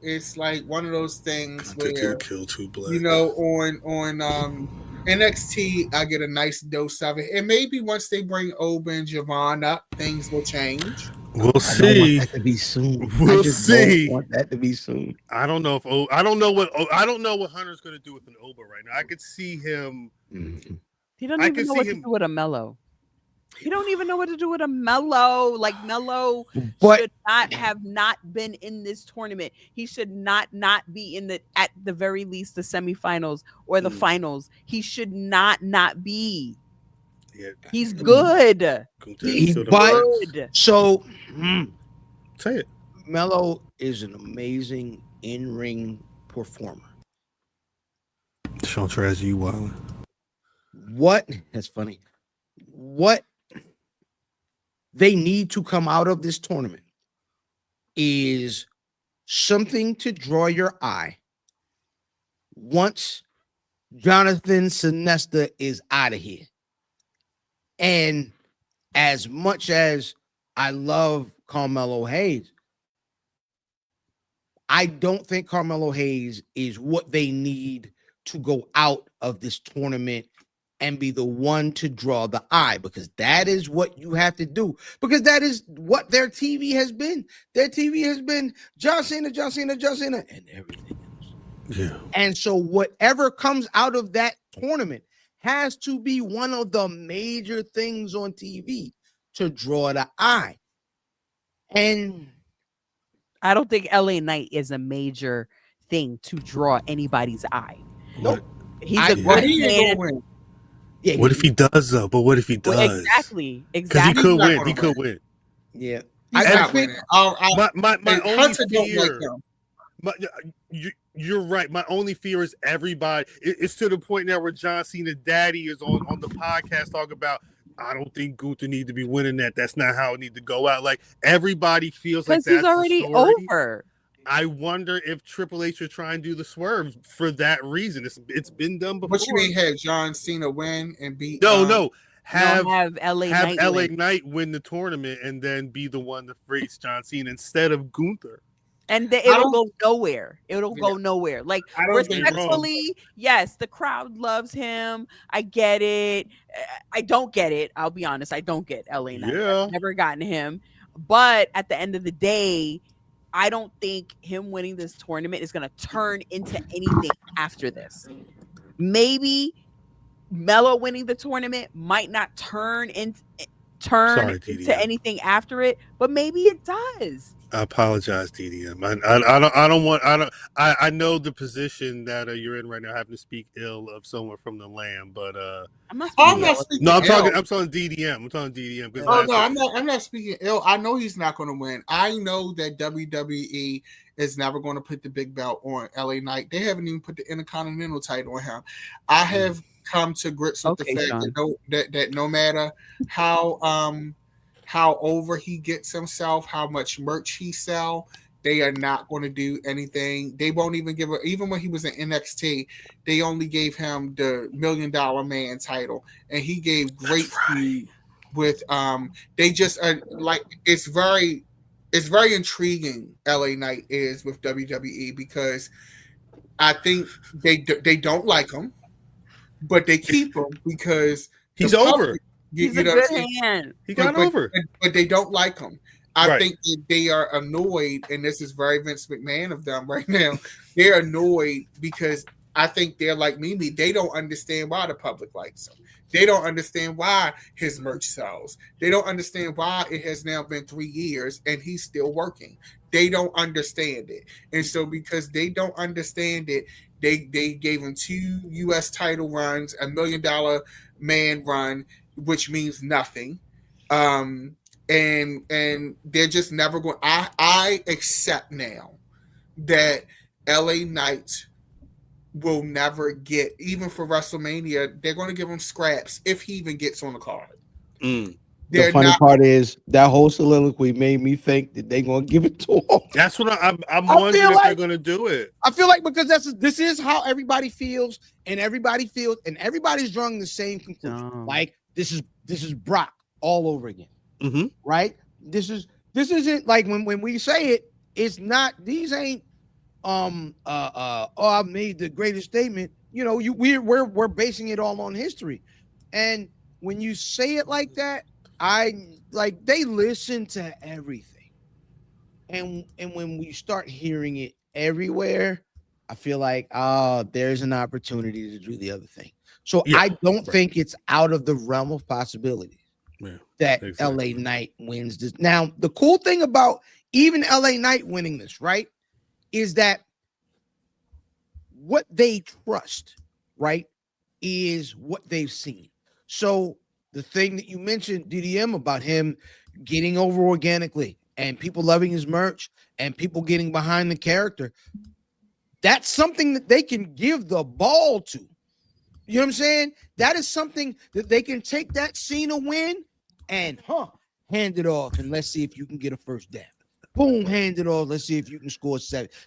it's like one of those things where kill too Black. On NXT, I get a nice dose of it, and maybe once they bring Oba and Javon up, things will change. We'll see. I don't want that to be soon. We'll see. Don't want that to be soon. I don't know what Hunter's going to do with an Oba right now. I could see him. He don't even know what to do with a Mello. He don't even know what to do with a Mello. Mello should not been in this tournament. He should not be in at the very least the semifinals or the finals. He should not be. Yeah. He's good. He's good. So say it. Mello is an amazing in-ring performer. Sean Trash, you wildin'. What? That's funny. What they need to come out of this tournament is something to draw your eye once Jonathan Sinesta is out of here. And as much as I love Carmelo Hayes, I don't think Carmelo Hayes is what they need to go out of this tournament and be the one to draw the eye, because that is what you have to do, because that is what their TV has been. Their TV has been John Cena, and everything else. Yeah. And so whatever comes out of that tournament has to be one of the major things on TV to draw the eye. And I don't think LA Knight is a major thing to draw anybody's eye. Nope. He's a good man. Yeah, what if he does though? But what if he does? Well, exactly. Because he could win. He could win. Yeah. I think my only fear. Like You're right. My only fear is everybody. It's to the point now where John Cena Daddy is on the podcast talking about, I don't think Gunther need to be winning that. That's not how it need to go out. Like everybody feels like that's he's already over. I wonder if Triple H will try and do the swerve for that reason. It's been done before. What you mean, have John Cena win and beat? No. Have LA Knight win the tournament and then be the one to face John Cena instead of Gunther. And it'll go nowhere. It'll go nowhere. Like, respectfully, yes, the crowd loves him. I get it. I don't get it. I'll be honest. I don't get LA Knight. Yeah. I've never gotten him. But at the end of the day, I don't think him winning this tournament is going to turn into anything after this. Maybe Melo winning the tournament might not turn into anything after it, but maybe it does. I apologize, DDM. I know the position that you're in right now, having to speak ill of someone from the land, but I'm not speaking. I'm talking DDM. I'm talking DDM. I'm not speaking ill. I know he's not going to win. I know that WWE is never going to put the big belt on LA Knight. They haven't even put the Intercontinental title on him. I have come to grips with the fact that no matter how over he gets himself, how much merch he sell, they are not going to do anything. They won't even give even when he was in NXT, they only gave him the $1 Million Man title, and he gave great feud with they just like it's very intriguing. LA Knight is with WWE because I think they don't like him, but they keep him because he's over. He's a good hand. He got over. But they don't like him. I think that they are annoyed, and this is very Vince McMahon of them right now. They're annoyed because I think they're like Mimi. They don't understand why the public likes him. They don't understand why his merch sells. They don't understand why it has now been 3 years and he's still working. They don't understand it. And so because they don't understand it, they gave him 2 U.S. title runs, $1 Million Man run, which means nothing. And they're just never going. I accept now that LA Knight will never get, even for WrestleMania, they're going to give him scraps if he even gets on the card. The funny part is that whole soliloquy made me think that they're going to give it to him. That's what I'm wondering if they're going to do it. I feel like because this is how everybody feels, and everybody's drawing the same conclusion. Like this is Brock all over again, right? This isn't like when we say it. It's not. These ain't. I made the greatest statement. You know, we're basing it all on history, and when you say it like that, they listen to everything, and when we start hearing it everywhere, I feel like there's an opportunity to do the other thing. So I don't think it's out of the realm of possibilities that LA Knight wins this. Now, the cool thing about even LA Knight winning this, right, is that what they trust, right, is what they've seen. So the thing that you mentioned, DDM, about him getting over organically and people loving his merch and people getting behind the character, that's something that they can give the ball to. You know what I'm saying? That is something that they can take that Cena win and hand it off, and let's see if you can get a first down. Boom, hand it off. Let's see if you can score 6.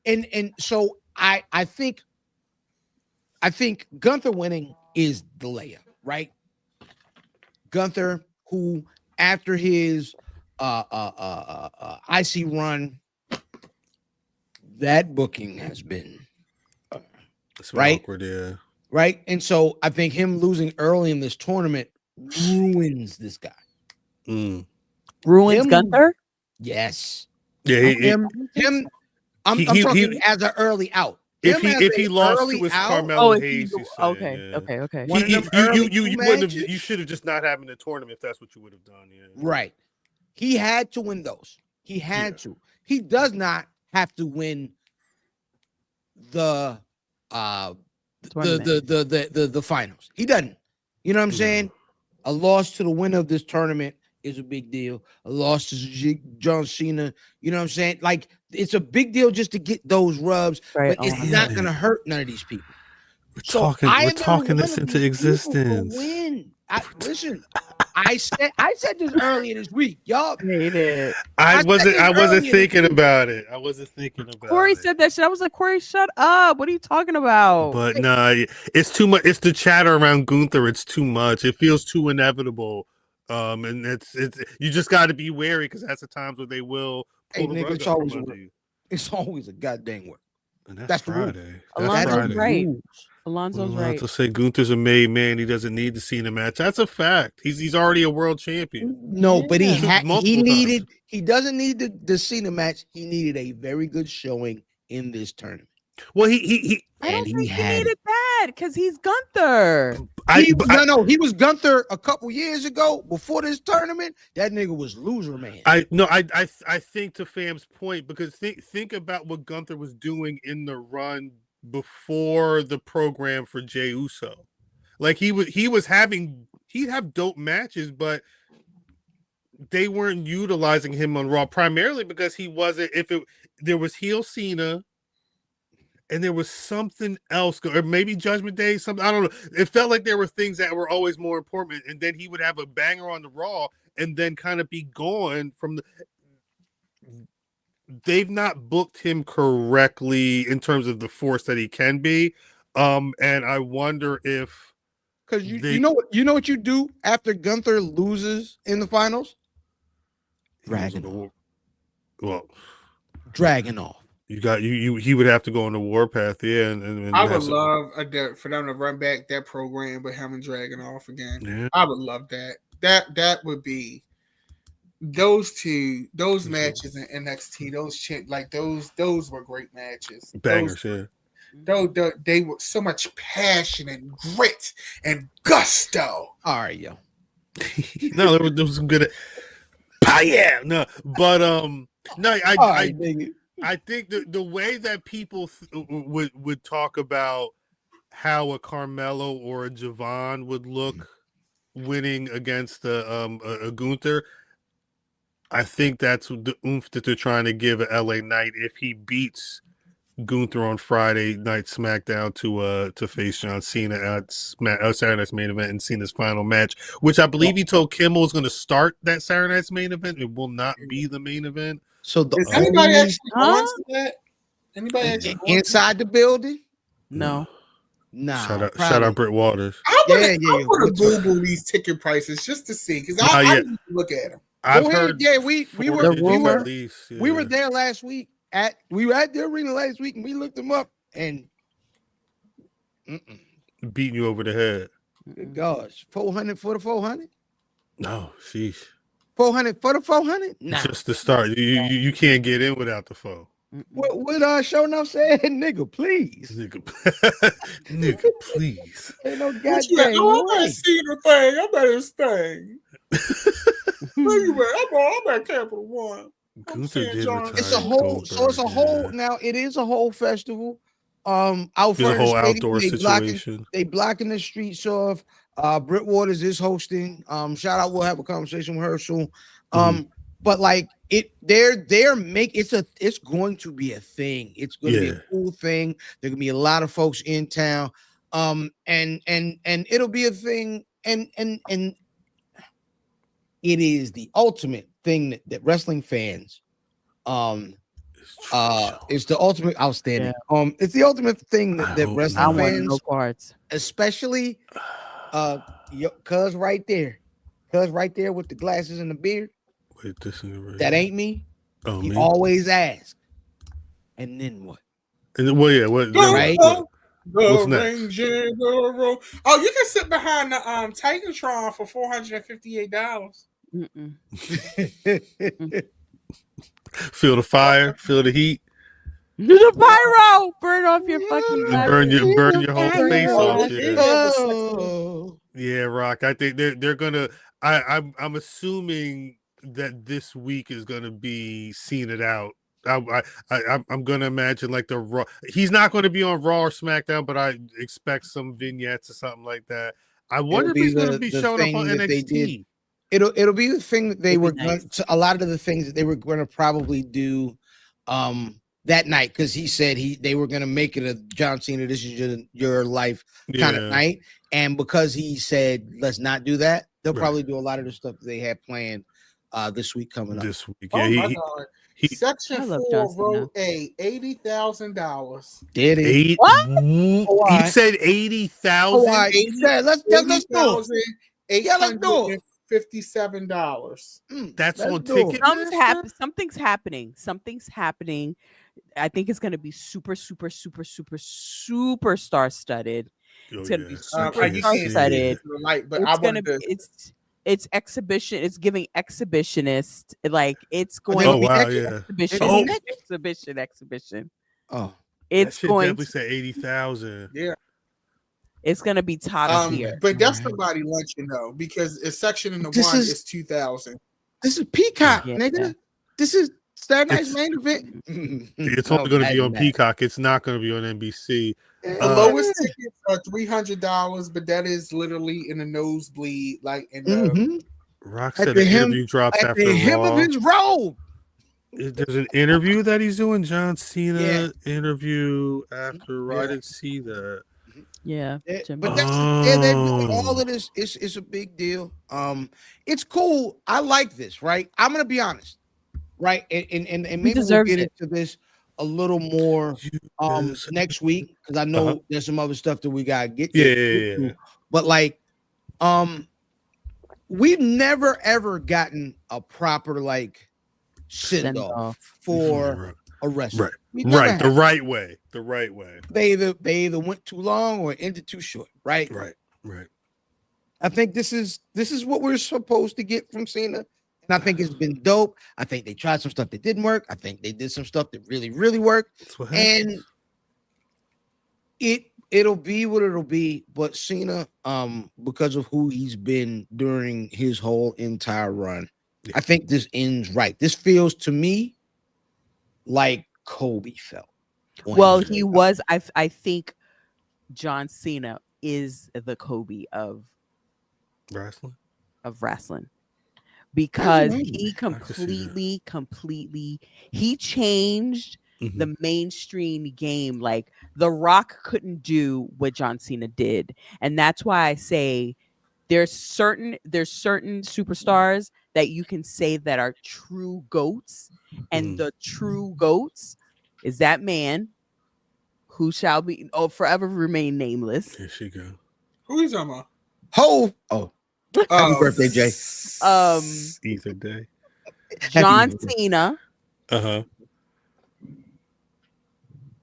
And so I think Gunther winning is the layup, right? Gunther, who after his IC run, that booking has been right, awkward, yeah. Right, and so I think him losing early in this tournament ruins this guy. Ruins Gunther. Yes. Yeah. I'm talking as an early out. If he lost to his Carmelo Hayes, okay. You should have just not having the tournament if that's what you would have done. Yeah. Right. He had to win those. He had to. He does not have to win the finals. He doesn't. You know what I'm saying? A loss to the winner of this tournament is a big deal. A loss to John Cena, you know what I'm saying? Like, it's a big deal just to get those rubs, but it's not going to hurt none of these people. We're talking this into existence. Listen, I said this earlier this week. Y'all made it. I wasn't thinking about it. Corey said that shit. I was like, Corey, shut up. What are you talking about? But no, it's too much. It's the chatter around Gunther. It's too much. It feels too inevitable. And it's you just got to be wary because that's the times where they will pull the rug out from under you. It's always a goddamn work. And that's Friday. Alonzo's right. Alonzo's right. To say Gunther's a made man, he doesn't need to see the match. That's a fact. He's already a world champion. No, but he doesn't need the Cena match. He needed a very good showing in this tournament. Well, he needed that because he's Gunther. He was Gunther a couple years ago before this tournament. That nigga was loser, man. I think to Fam's point, because think about what Gunther was doing in the run before the program for Jey Uso. Like he'd have dope matches, but they weren't utilizing him on Raw primarily because he wasn't. There was heel Cena. And there was something else, or maybe Judgment Day, something, I don't know. It felt like there were things that were always more important. And then he would have a banger on the Raw and then kind of be gone from the... They've not booked him correctly in terms of the force that he can be. And I wonder if... Because you know what you do after Gunther loses in the finals? Dragging off. He would have to go on the warpath, yeah. And I would love for them to run back that program with him and Dragon off again. Yeah. I would love that. That would be those matches in NXT. Those were great matches. Bangers, yeah. They were so much passion and grit and gusto. All right, yo. No, there was some good. Yeah, no, but no, I think the way that people would talk about how a Carmelo or a Javon would look winning against a Gunther, I think that's the oomph that they're trying to give LA Knight if he beats Gunther on Friday night SmackDown to face John Cena at Saturday Night's main event and Cena's final match, which I believe he told Kimmel is going to start that Saturday Night's main event. It will not be the main event. So is anybody actually going to that? Anybody actually inside the building? No. Nah. Shout out Britt Waters. I want to Google these ticket prices just to see because I need to look at them. I've heard. Yeah, we were there last week. We were at the arena last week and we looked them up and beating you over the head. Good gosh, 400 for the 400? No, sheesh. 400 for the 400? Nah. Just to start. You can't get in without the phone. What Show Enough said, nigga, please. Nigga, please. Ain't no goddamn I better see the thing. I better stay. I'm at Capital One. It's a whole. So it's a whole. Now it is a whole festival. Out for the whole outdoor situation. They blocking the streets off. Britt Waters is hosting. Shout out. We'll have a conversation with her soon. But like it's going to be a thing. It's going to be a cool thing. There gonna be a lot of folks in town. And it'll be a thing, and it is the ultimate thing that wrestling fans it's the ultimate outstanding. It's the ultimate thing that wrestling fans, no parts, especially cuz right there with the glasses and the beard. Wait, this that ain't me. Oh, he me? Always asks, and then what? Well, yeah, what? Right? What's next? Oh, you can sit behind the Titantron for $458. Feel the fire, feel the heat. The pyro, burn off your fucking burn your whole face off. Yeah. Yeah, Rock. I think they're gonna. I'm assuming that this week is gonna be seen it out. I'm gonna imagine like the Raw. He's not going to be on Raw or SmackDown, but I expect some vignettes or something like that. I wonder if he's going to be showing up on NXT. It'll be the thing that they were going to, a lot of the things that they were going to probably do that night, because he said they were going to make it a John Cena, this is your life kind of night, and because he said let's not do that, they'll probably do a lot of the stuff that they had planned this week coming up. This week, yeah. Oh my God. Section 4 wrote $80,000. Did he? What? He said 80,000. Let's do it. $57. That's on ticket. Something's happening. I think it's going to be super star studded. It's going to be super star studded. It's exhibition. It's giving exhibitionist. Like it's going to be exhibition. Oh, it's going definitely say 80,000. Yeah. It's gonna be top tier. But that's somebody lunching though, because a section in the one is 2,000. This is Peacock, nigga. This is Saturday Night's main event. It's only going to be on Peacock. It's not going to be on NBC. The lowest tickets are $300, but that is literally in a nosebleed, like in the. Rock said the interview drops after the hem of his robe. There's an interview that he's doing. John Cena interview after. I didn't see that. Yeah, but that's they're doing all of this. It's a big deal. It's cool. I like this. Right, I'm gonna be honest. Right, and maybe we'll get into this a little more next week, because I know there's some other stuff that we gotta get to. Yeah. But like, we've never ever gotten a proper like send off for a wrestler. Right. The right way. They either went too long or ended too short. Right. I think this is what we're supposed to get from Cena, and I think it's been dope. I think they tried some stuff that didn't work. I think they did some stuff that really, really worked, and it'll be what it'll be. But Cena, because of who he's been during his whole entire run, I think this ends right. This feels to me like Kobe felt. Well, he was. I think John Cena is the Kobe of wrestling, because he completely he changed the mainstream game. Like The Rock couldn't do what John Cena did, and that's why I say there's certain superstars that you can say that are true GOATs, and the true GOATs is that man who shall be forever remain nameless. Here she go. Who is talking about? Happy birthday, Jay. Ether Day. John Cena.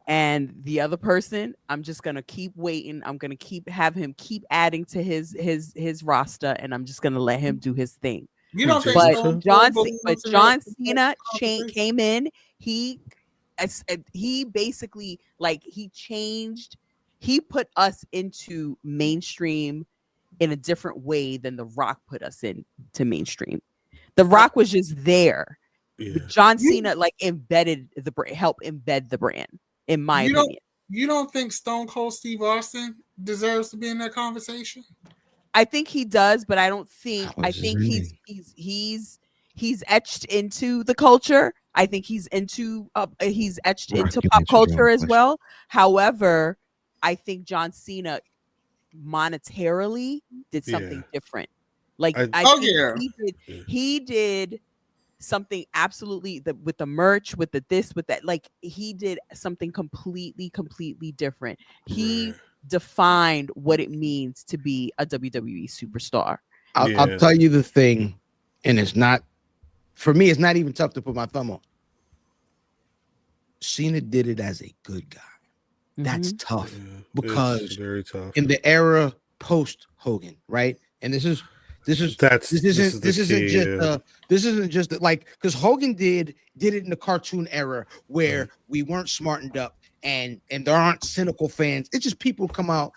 And the other person, I'm just gonna keep waiting. I'm gonna have him keep adding to his roster, and I'm just gonna let him do his thing. You don't think John Cena came in. He basically he put us into mainstream in a different way than The Rock put us into mainstream. The Rock was just there. John Cena helped embed the brand, in my opinion. You don't think Stone Cold Steve Austin deserves to be in that conversation? I think he does, but I don't think. I think he's etched into the culture. I think he's etched into pop culture as well. However, I think John Cena monetarily did something different. Like I think he did something absolutely with the merch, with the this, with that. Like he did something completely different. He defined what it means to be a WWE superstar. I'll tell you the thing, and it's not, for me, it's not even tough to put my thumb on. Cena did it as a good guy. That's tough because very tough in the era post Hogan, right? And this isn't just like, because Hogan did it in the cartoon era where we weren't smartened up and there aren't cynical fans. It's just people come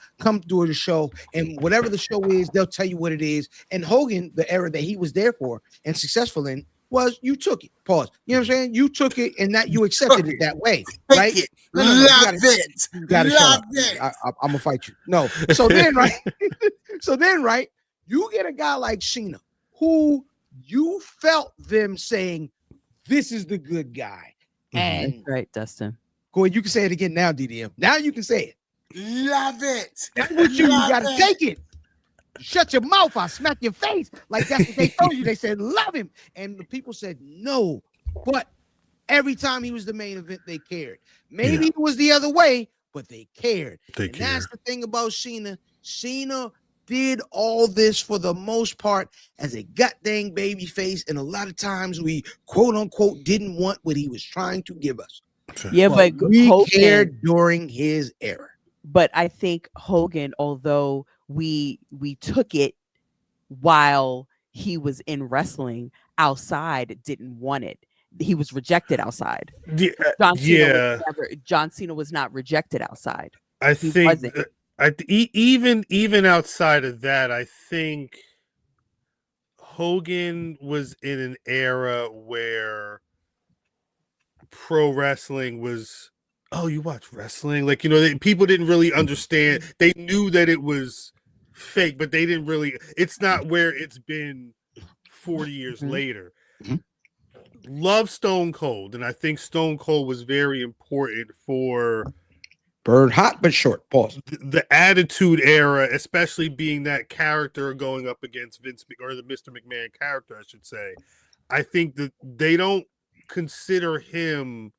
do the show, and whatever the show is, they'll tell you what it is. And Hogan, the era that he was there for and successful in, was you took it. Pause. You know what I'm saying? You took it, and that you accepted it that way, right? No, love it. You gotta shut up. I'm gonna fight you. No. So then, right? Right? You get a guy like Cena, who you felt them saying, "This is the good guy," and that's right, Dustin. Go ahead. You can say it again now, DDM. Now you can say it. Love it. That's what you gotta take it. Shut your mouth. I'll smack your face. Like that's what they told you. They said, love him. And the people said no. But every time he was the main event, they cared. Maybe it was the other way, but they cared. That's the thing about Cena. Cena did all this for the most part as a goddamn baby face. And a lot of times we quote unquote didn't want what he was trying to give us. Yeah, but we cared during his era. But I think Hogan, although we took it while he was in wrestling, outside didn't want it. He was rejected outside. John Cena was not rejected outside. I think even outside of that, I think Hogan was in an era where pro wrestling was, oh, you watch wrestling? Like, you know, people didn't really understand. They knew that it was fake, but they didn't really, it's not where it's been 40 years later. Love Stone Cold, and I think Stone Cold was very important for burn hot but short. Pause. The Attitude Era, especially being that character going up against Vince, or the Mr. McMahon character, I should say. I think that they don't consider him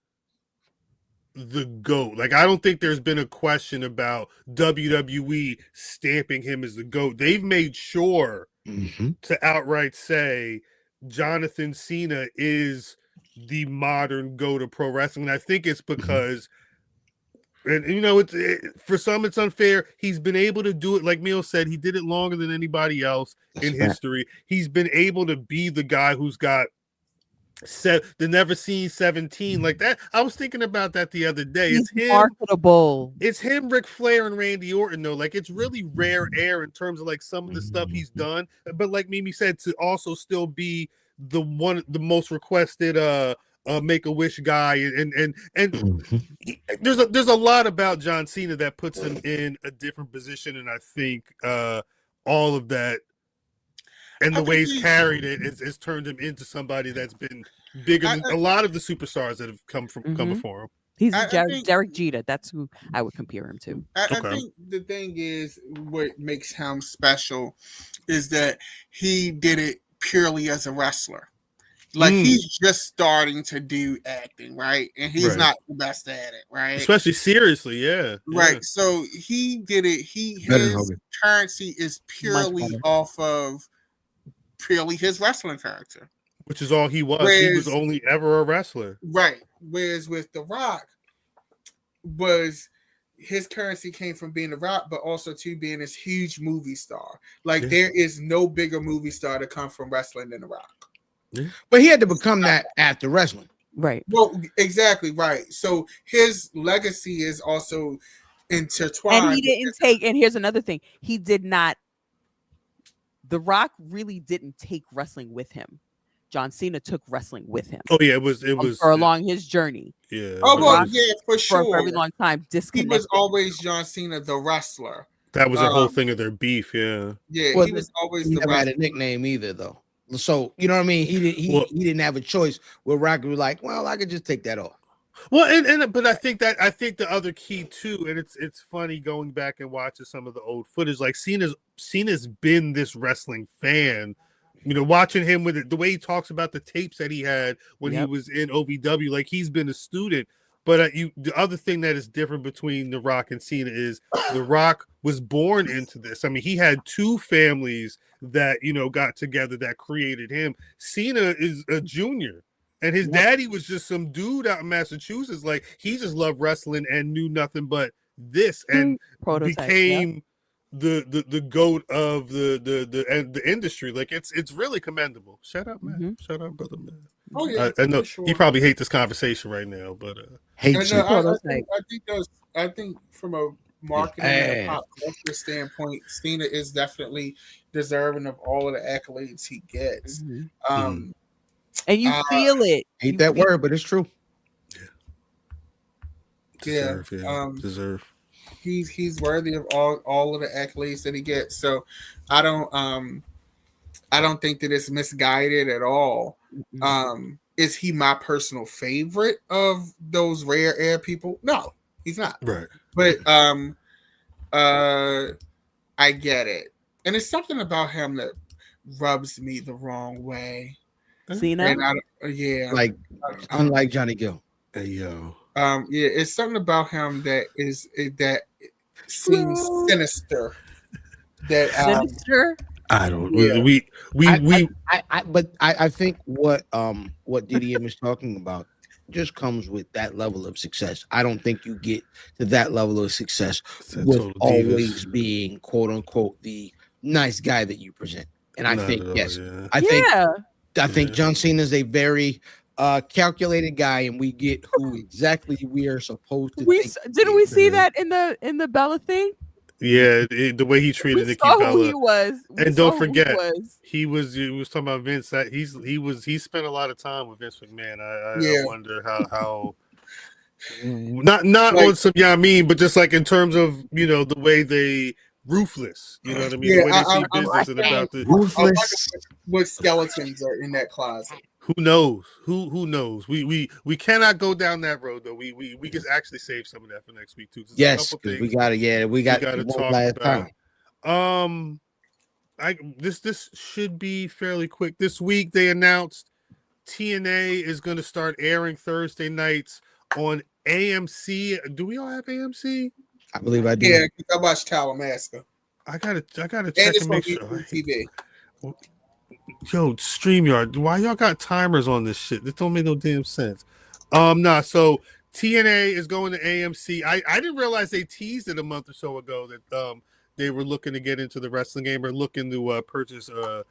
the GOAT. Like, I don't think there's been a question about WWE stamping him as the GOAT. They've made sure to outright say Jonathan Cena is the modern GOAT of pro wrestling. And I think it's because, and you know, for some it's unfair. He's been able to do it, like Neil said, he did it longer than anybody else in history. He's been able to be the guy who's got the never seen 17 like that. I was thinking about that the other day. He's marketable. It's him, Ric Flair, and Randy Orton, though. Like, it's really rare air in terms of like some of the stuff he's done. But like Mimi said, to also still be the most requested Make-A-Wish guy, and there's a lot about John Cena that puts him in a different position, and I think all of that and the way he's carried it has turned him into somebody that's been bigger than a lot of the superstars that have come before him. He's Derek Jeter. That's who I would compare him to. I think the thing is, what makes him special is that he did it purely as a wrestler. Like, he's just starting to do acting, right? And he's not the best at it, right? Especially seriously, yeah. Right. So he did it. His currency is purely off of purely his wrestling character, which is all he was. He was only ever a wrestler, right? Whereas with The Rock, his currency came from being The Rock, but also to being this huge movie star. Like, there is no bigger movie star to come from wrestling than The Rock. But he had to become that after wrestling, right? Well, exactly right. So his legacy is also intertwined. And he didn't take. And here's another thing: he did not. The Rock really didn't take wrestling with him. John Cena took wrestling with him. Oh yeah, it was for along his journey. Yeah. Oh well, yeah, for sure. For a very long time, disconnected. He was always John Cena, the wrestler. That was the whole thing of their beef. Yeah. Yeah, he was always the wrestler. Never had a nickname either, though. So you know what I mean. He didn't have a choice. Where Rock was like, well, I could just take that off. Well, but I think the other key too, and it's funny going back and watching some of the old footage. Like Cena's been this wrestling fan. Watching him with the way he talks about the tapes that he had when he was in OVW, like he's been a student. But the other thing that is different between The Rock and Cena is The Rock was born into this. I mean, he had two families that got together that created him. Cena is a junior. And his daddy was just some dude out in Massachusetts. Like, he just loved wrestling and knew nothing but this, and became the goat of the industry. Like, it's really commendable. Shout out, man. Mm-hmm. Shout out, brother, man. Oh yeah, I know sure. He probably hates this conversation right now, but I think from a marketing and a pop culture standpoint, Cena is definitely deserving of all of the accolades he gets. Mm-hmm. And you feel it. Hate that word, but it's true. Deserve. He's worthy of all of the accolades that he gets. So I don't think that it's misguided at all. Mm-hmm. Is he my personal favorite of those rare air people? No, he's not. Right. But I get it. And it's something about him that rubs me the wrong way. Cena? Like unlike Johnny Gill. Hey yo. It's something about him that seems sinister. That sinister? I don't. Yeah. I think what DDM is talking about just comes with that level of success. I don't think you get to that level of success with always being quote unquote the nice guy that you present. And I think I think John Cena is a very calculated guy, and we get who exactly we are supposed to. Didn't we see that in the Bella thing? Yeah, the way he treated Nikki Bella. Who he was. And don't forget, he was talking about Vince. That he spent a lot of time with Vince McMahon. I wonder how not like, on some but just like in terms of the way they ruthless. You know what I mean? The way they see business and about the ruthless. What skeletons are in that closet? Who knows? Who knows? We cannot go down that road though. We can actually save some of that for next week too. Yes, we got to talk about. This should be fairly quick. This week they announced TNA is going to start airing Thursday nights on AMC. Do we all have AMC? I believe I do. Yeah, I watch Talamasca. I gotta check and make sure. TV. Yo, StreamYard, why y'all got timers on this shit? This don't make no damn sense. So TNA is going to AMC. I didn't realize they teased it a month or so ago that they were looking to get into the wrestling game or looking to purchase the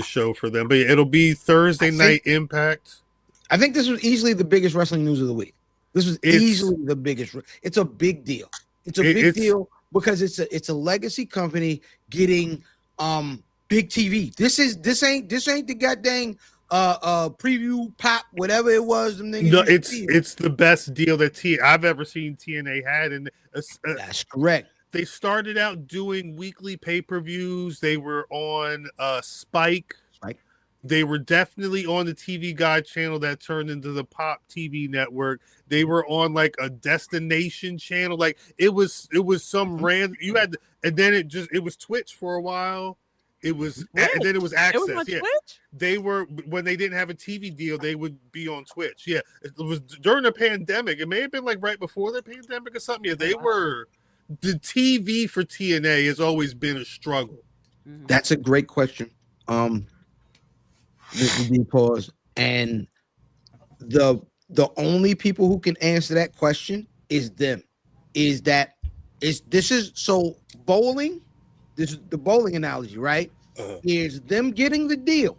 show for them. But it'll be Thursday night Impact. I think this was easily the biggest wrestling news of the week. This was easily the biggest. It's a big deal. It's a big deal because it's a legacy company getting big TV. This ain't the goddamn preview pop whatever it was. No, it's the best deal that I've ever seen TNA had, and that's correct. They started out doing weekly pay-per-views. They were on Spike. They were definitely on the TV Guide channel that turned into the Pop TV network. They were on like a destination channel. Like it was some random. You had, and then it was Twitch for a while. It was, and then it was Access. It was on Twitch? They were, when they didn't have a TV deal, they would be on Twitch. Yeah, it was during the pandemic. It may have been like right before the pandemic or something. Yeah, they were. The TV for TNA has always been a struggle. That's a great question. This is the pause, and the only people who can answer that question is them. This is bowling. This is the bowling analogy, right? Is them getting the deal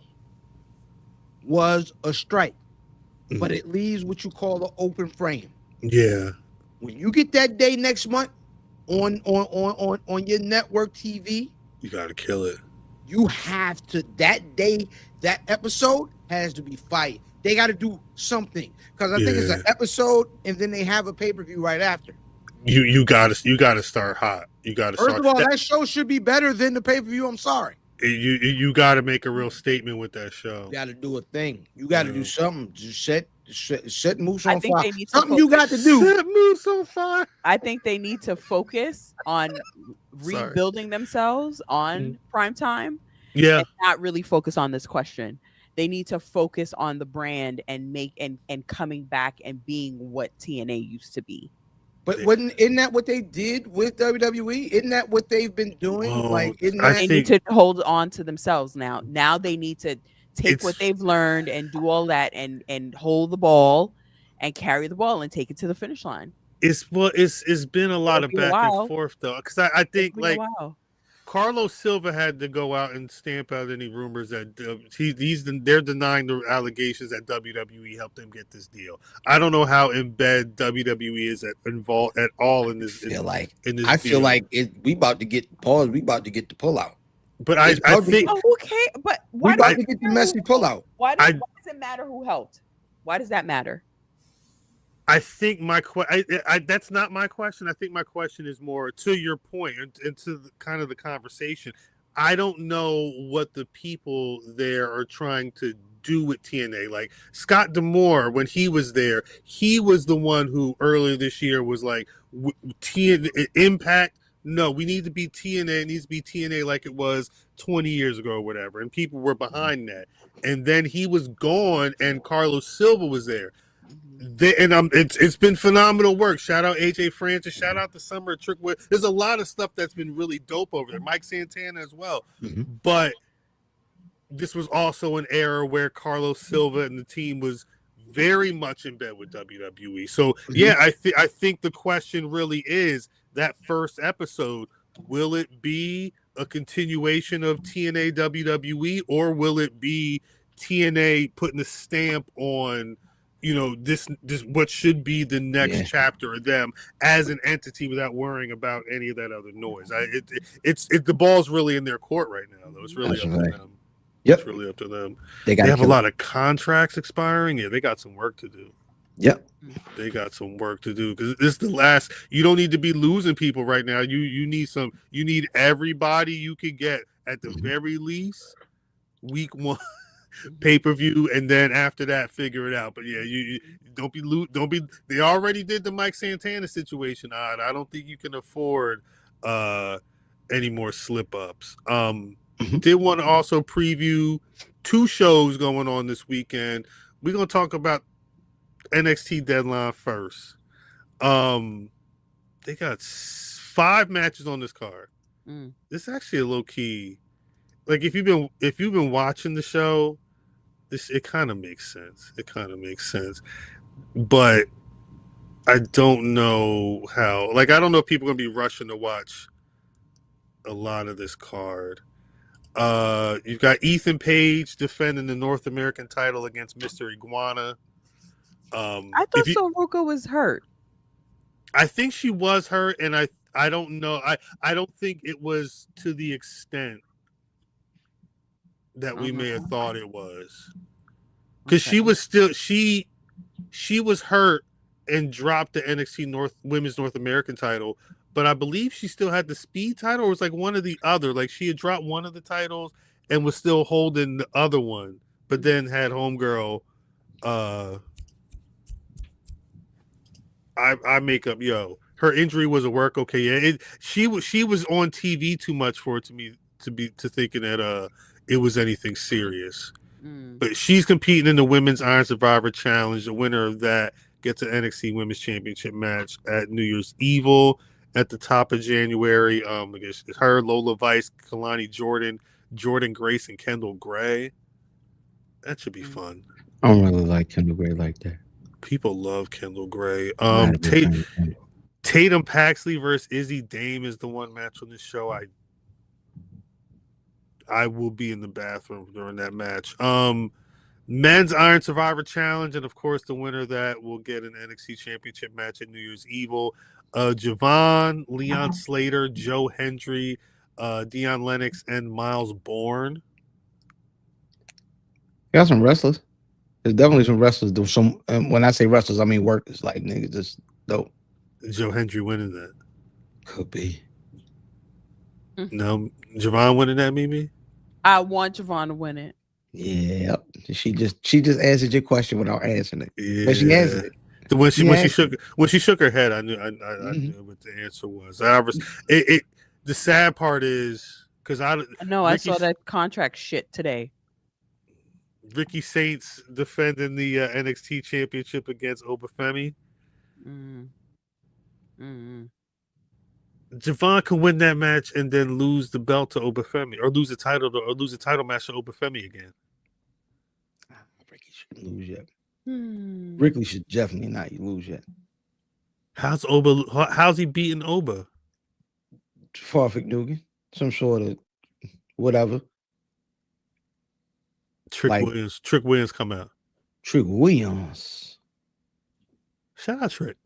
was a strike, but it leaves what you call the open frame. Yeah. When you get that day next month on your network TV, you gotta kill it. You have to, that day, that episode has to be fight. They got to do something because I think it's an episode and then they have a pay-per-view right after. You gotta start hot. You gotta First of all, that show should be better than the pay-per-view. I'm sorry. You gotta make a real statement with that show. You gotta do a thing. You gotta do something. Just set Moose I on think fire. they need to Something you got to do. Set Moose on fire. I think they need to focus on rebuilding themselves on prime time. Yeah. And not really focus on this question. They need to focus on the brand and and coming back and being what TNA used to be. But isn't that what they did with WWE? Isn't that what they've been doing? Well, like, they need to hold on to themselves now. Now they need to take what they've learned and do all that and hold the ball and carry the ball and take it to the finish line. It's been a lot of back and forth though, because I think like Carlos Silva had to go out and stamp out any rumors that they're denying the allegations that WWE helped them get this deal. I don't know how in bed WWE is involved at all in this. I feel like we about to get pause. We about to get the pullout. But I think okay. But why we about to get the messy pullout? Why does it matter who helped? Why does that matter? I think that's not my question. I think my question is more to your point and to kind of the conversation. I don't know what the people there are trying to do with TNA. Like Scott D'Amore, when he was there, he was the one who earlier this year was like, Impact, no, we need to be TNA. It needs to be TNA like it was 20 years ago or whatever. And people were behind that. And then he was gone and Carlos Silva was there. It's been phenomenal work. Shout out AJ Francis. Shout out to Summer Trickwood. There's a lot of stuff that's been really dope over there. Mike Santana as well. But this was also an era where Carlos Silva and the team was very much in bed with WWE. So yeah, I think the question really is that first episode. Will it be a continuation of TNA WWE, or will it be TNA putting a stamp on, this what should be the next chapter of them as an entity without worrying about any of that other noise? The ball's really in their court right now, though. It's really up to them. Yep. It's really up to them. They have a lot of contracts expiring. Yeah, they got some work to do. Yep. They got some work to do because this is the last. You don't need to be losing people right now. You need everybody you can get at the very least. Week 1. Pay-per-view, and then after that figure it out. But yeah, you don't be they already did the Mike Santana situation. I don't think you can afford any more slip-ups. Did want to also preview 2 shows going on this weekend. We're gonna talk about NXT Deadline first. They got 5 matches on this card. This is actually a low key. Like if you've been watching the show, it kind of makes sense. But I don't know how. Like I don't know if people are gonna be rushing to watch a lot of this card. You've got Ethan Page defending the North American title against Mr. Iguana. I thought Soroka was hurt. I think she was hurt, and I don't know. I don't think it was to the extent that we may have thought it was, because she was still she was hurt and dropped the NXT Women's North American title, but I believe she still had the Speed title, or it was like one or the other. Like she had dropped one of the titles and was still holding the other one, but then had homegirl. I make up, her injury was a work. Okay, yeah, she was on TV too much for it to thinking that it was anything serious. But she's competing in the Women's Iron Survivor Challenge. The winner of that gets an NXT Women's Championship match at New Year's Evil at the top of January. I guess it's her, Lola Vice, Kalani Jordan, Jordan Grace, and Kendall Gray. That should be fun. I don't really like Kendall Gray like that. People love Kendall Gray. Tatum Paxley versus Izzy Dame is the one match on this show. I will be in the bathroom during that match. Men's Iron Survivor Challenge, and of course the winner of that will get an NXT Championship match at New Year's Evil. Javon, Leon Slater, Joe Hendry, Deion Lennox, and Miles Bourne. Got some wrestlers. There's definitely some wrestlers. There's some. When I say wrestlers, I mean workers. Like niggas, just dope. Joe Hendry winning that. Could be. No, Javon winning that, Mimi? I want Javon to win it. Yeah, she just answered your question without answering it. Yeah. But she answered it. When she shook her head, I knew what the answer was. The sad part is because I saw that contract shit today. Ricky Saints defending the NXT Championship against Obafemi. Javon can win that match and then lose the belt to Obafemi, or lose the title match to Obafemi again. Ricky shouldn't lose yet. Ricky should definitely not lose yet. How's he beating Oba? Farfik Dugan, some sort of whatever. Trick Williams come out. Trick Williams. Shout out Trick.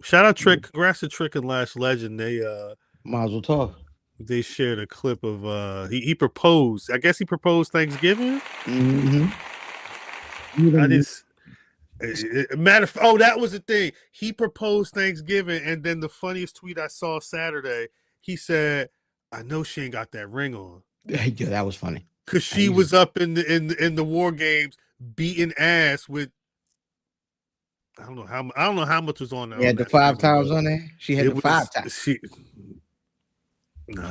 Congrats to Trick and Lash Legend. They might as well talk. They shared a clip of he proposed. I guess he proposed Thanksgiving. Mm-hmm. That was the thing. He proposed Thanksgiving, and then the funniest tweet I saw Saturday, he said, "I know she ain't got that ring on." Yeah, that was funny. Because she was up in the War Games beating ass with I don't know how much was on there. Yeah, the 5 times on there. She had the 5 times.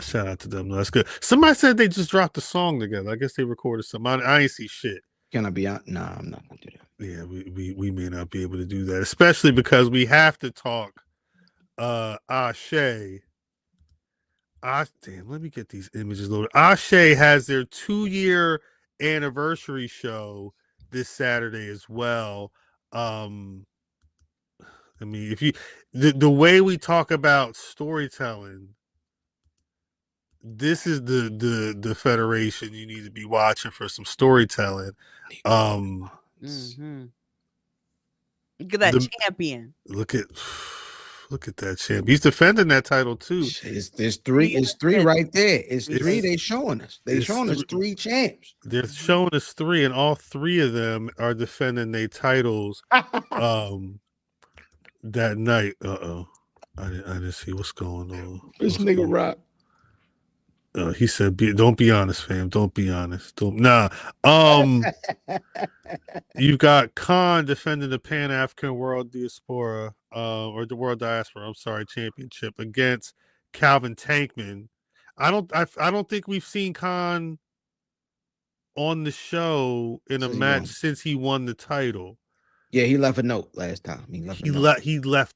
Shout out to them. No, that's good. Somebody said they just dropped a song together. I guess they recorded something. I ain't see shit. Can I be out? No, I'm not gonna do that. Yeah, we may not be able to do that, especially because we have to talk ASÉ. Damn, let me get these images loaded. ASÉ has their 2-year anniversary show this Saturday as well. I mean, if you the way we talk about storytelling, this is the federation you need to be watching for some storytelling. Look at that champion. Look at that champ. He's defending that title too. There's three right there. It's three they showing us. They're showing us 3 champs. They're showing us 3, and all 3 of them are defending their titles that night. I didn't see what's going on. This nigga rock. He said, "Don't be honest, fam. Don't be honest. Nah." You got Khan defending the Pan African World Diaspora, or the World Diaspora. I'm sorry, Championship against Calvin Tankman. I don't think we've seen Khan on the show in a match since he won the title. Yeah, he left a note last time. He left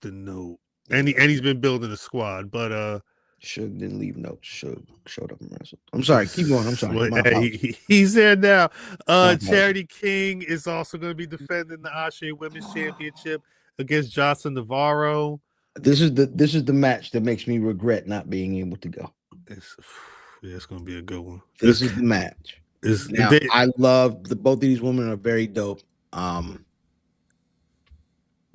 a note, and he's been building a squad, but Suge didn't leave notes. Suge showed up and wrestled. I'm sorry. Keep going. I'm sorry. He's there now. Charity King is also going to be defending the ASÉ Women's Championship against Jocelyn Navarro. This is the match that makes me regret not being able to go. It's going to be a good one. This is the match. I love both of these women are very dope.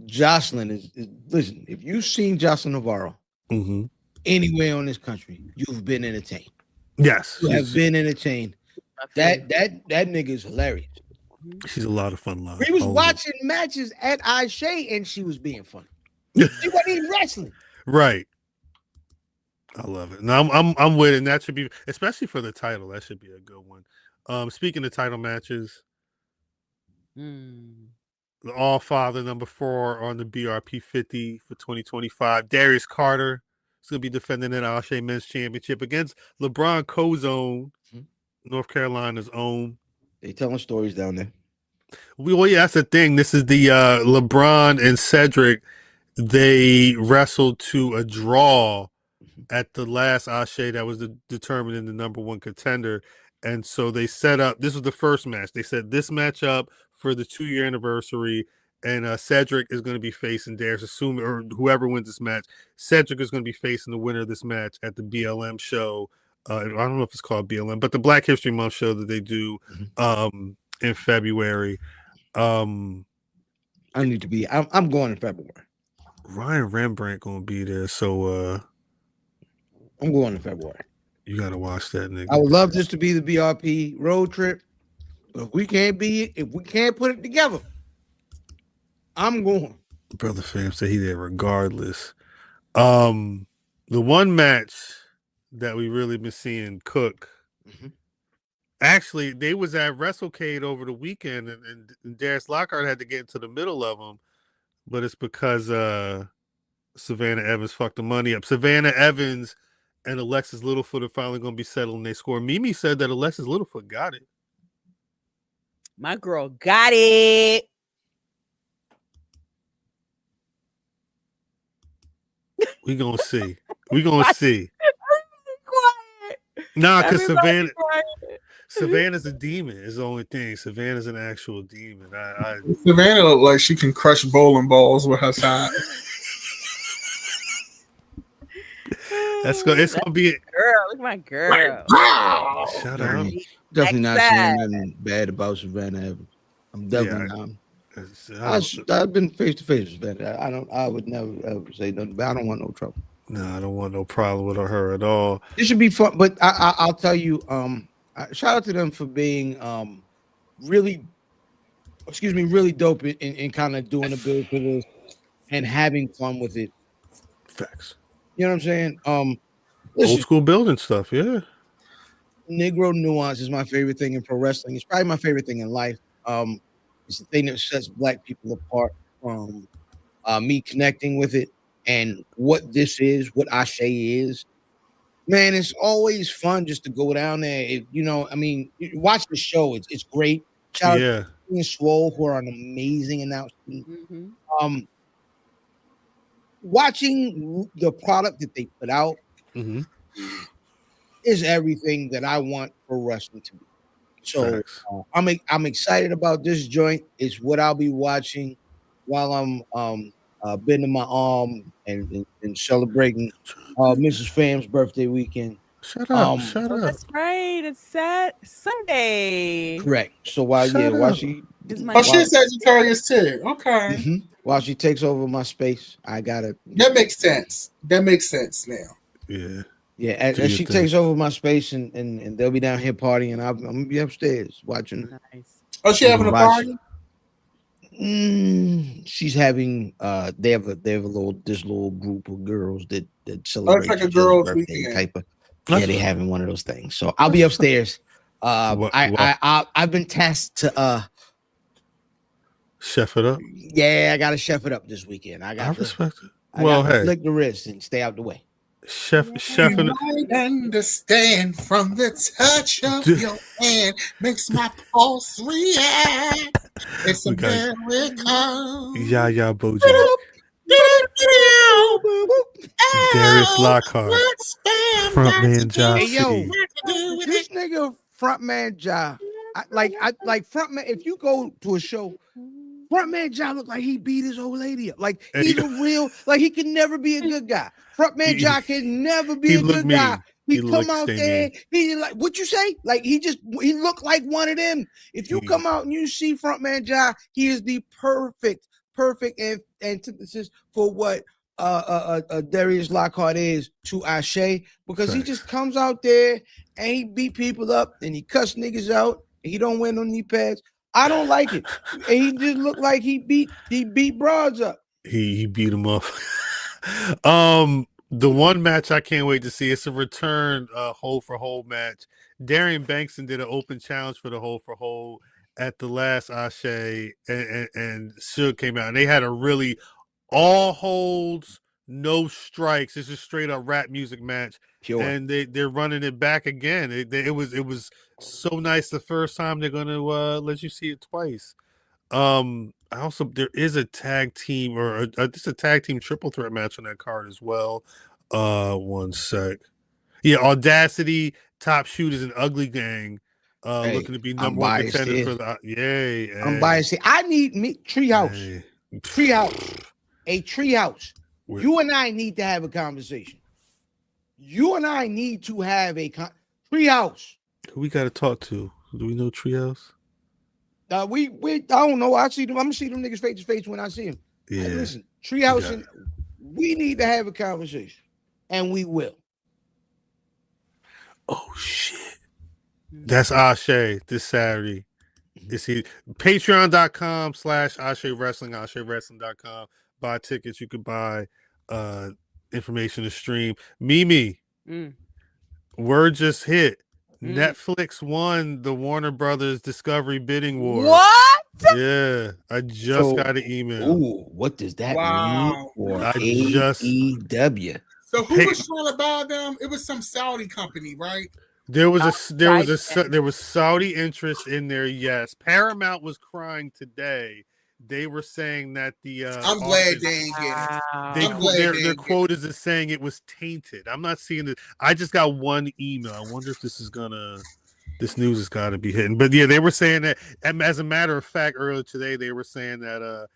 Jocelyn is listen. If you've seen Jocelyn Navarro. Mm-hmm. Anywhere on this country, you've been entertained. Yes, you have been entertained. That nigga is hilarious. She's a lot of fun live. We was watching matches at ASÉ and she was being funny. She wasn't even wrestling. Right. I love it. Now I'm with it. And that should be, especially for the title, that should be a good one. Speaking of title matches, the All Father number 4 on the BRP 50 for 2025. Darius Carter. He's going to be defending an ASÉ Men's Championship against LeBron Cozone, North Carolina's own. They telling stories down there. Well, yeah, that's the thing. This is the LeBron and Cedric. They wrestled to a draw at the last ASÉ that was determining the number 1 contender. And so they set up, this was the first match. They set this match up for the 2-year anniversary. And Cedric is going to be facing Darius, or whoever wins this match. Cedric is going to be facing the winner of this match at the BLM show. I don't know if it's called BLM, but the Black History Month show that they do in February. I need to be. I'm going in February. Ryan Rembrandt going to be there, so I'm going in February. You got to watch that, nigga. I would love this to be the BRP road trip, but if we can't put it together, I'm going. Brother Fam said he there regardless. The one match that we really been seeing cook Actually, they was at WrestleCade over the weekend, and Darius Lockhart had to get into the middle of them, but it's because Savannah Evans fucked the money up. Savannah Evans and Alexis Littlefoot are finally going to be settling their score. Mimi said that Alexis Littlefoot got it. My girl got it. We gonna see. We gonna see. Nah, because Savannah's a demon. Is the only thing. Savannah's an actual demon. Savannah look like she can crush bowling balls with her side. It's gonna be it. Girl, look at my girl. Shut up. Definitely not saying nothing bad about Savannah Evans. I'm definitely not. I've been face to face with Savannah. I would never ever say nothing, but I don't want no trouble. No, I don't want no problem with her at all. This should be fun, but I'll tell you, shout out to them for being really dope in kind of doing a build for this and having fun with it. Facts. You know what I'm saying? Old school building stuff, yeah. Negro nuance is my favorite thing in pro wrestling. It's probably my favorite thing in life. It's the thing that sets Black people apart from me connecting with it. And what this is, what ASÉ is, man, it's always fun just to go down there. Watch the show. It's great. Shout out to Swole, who are an amazing announcement. Mm-hmm. Watching the product that they put out is everything that I want pro wrestling to be. So I'm excited about this joint. It's what I'll be watching while I'm bending my arm and celebrating Mrs. Fam's birthday weekend. Shut up! Shut up! That's right. It's Sunday. Correct. So while she she's Sagittarius too. Okay. Mm-hmm. While she takes over my space, I gotta. That makes sense. That makes sense now. Yeah. Yeah. As she takes over my space, and they'll be down here partying, and I'm gonna be upstairs watching. Nice. Oh, she having a party? She's having they have a little group of girls that celebrate. It's like a girls' weekend type of. Yeah, they having one of those things. So I'll be upstairs. I've been tasked to chef it up. Yeah, I gotta chef it up this weekend. I respect it. Hey, lick the wrist and stay out the way. Chefing. You might understand from the touch of your hand makes my pulse react. It's a miracle. Yeah, Bojack. Darius Lockhart. Frontman Josh. Hey yo, this nigga frontman Josh. Like frontman. If you go to a show, frontman Josh look like he beat his old lady up. Like he's a real. Like he can never be a good guy. Frontman Josh can never be a good guy. He come out there, he like what you say? Like he looked like one of them. If you come out and you see frontman Josh, he is the perfect antithesis for what Darius Lockhart is to ASÉ, because he just comes out there and he beat people up and he cuss niggas out and he don't wear no knee pads. I don't like it. And he just looked like he beat broads up. He beat him up. The one match I can't wait to see, it's a return hold for hold match. Darian Bankson did an open challenge for the hold for hold at the last ASÉ, and Suge came out, and they had a really all holds, no strikes. It's just straight up rap music match. Pure. And they're running it back again. It was so nice the first time. They're gonna let you see it twice. Also, there is a tag team or just a tag team triple threat match on that card as well. One sec. Yeah, Audacity, Top Shooters, and Ugly Gang. Looking to be number one contender for the yay. I'm biased. I need Treehouse. Treehouse. A Treehouse. You and I need to have a conversation. You and I need to have a Treehouse. Who we got to talk to? Do we know Treehouse? We I don't know. I see them. I'm gonna see them niggas face to face when I see them. Yeah. Hey, listen, Treehouse, and we need to have a conversation, and we will. Oh shit! That's ASÉ this Saturday. Patreon.com/ASÉ Wrestling, ASÉWrestling.com. Buy tickets. You can buy information to stream. Mimi, word just hit. Netflix won the Warner Brothers Discovery bidding war. What? Yeah, I just got an email. Ooh, what does that mean for AEW? So who was trying to buy them? It was some Saudi company, right? There was Saudi interest in there. Yes, Paramount was crying today. They were saying that the I'm glad they ain't getting it. Their quotas is saying it was tainted. I'm not seeing it. I just got one email. I wonder if this news is gotta be hitting. But yeah, they were saying that. As a matter of fact, earlier today they were saying that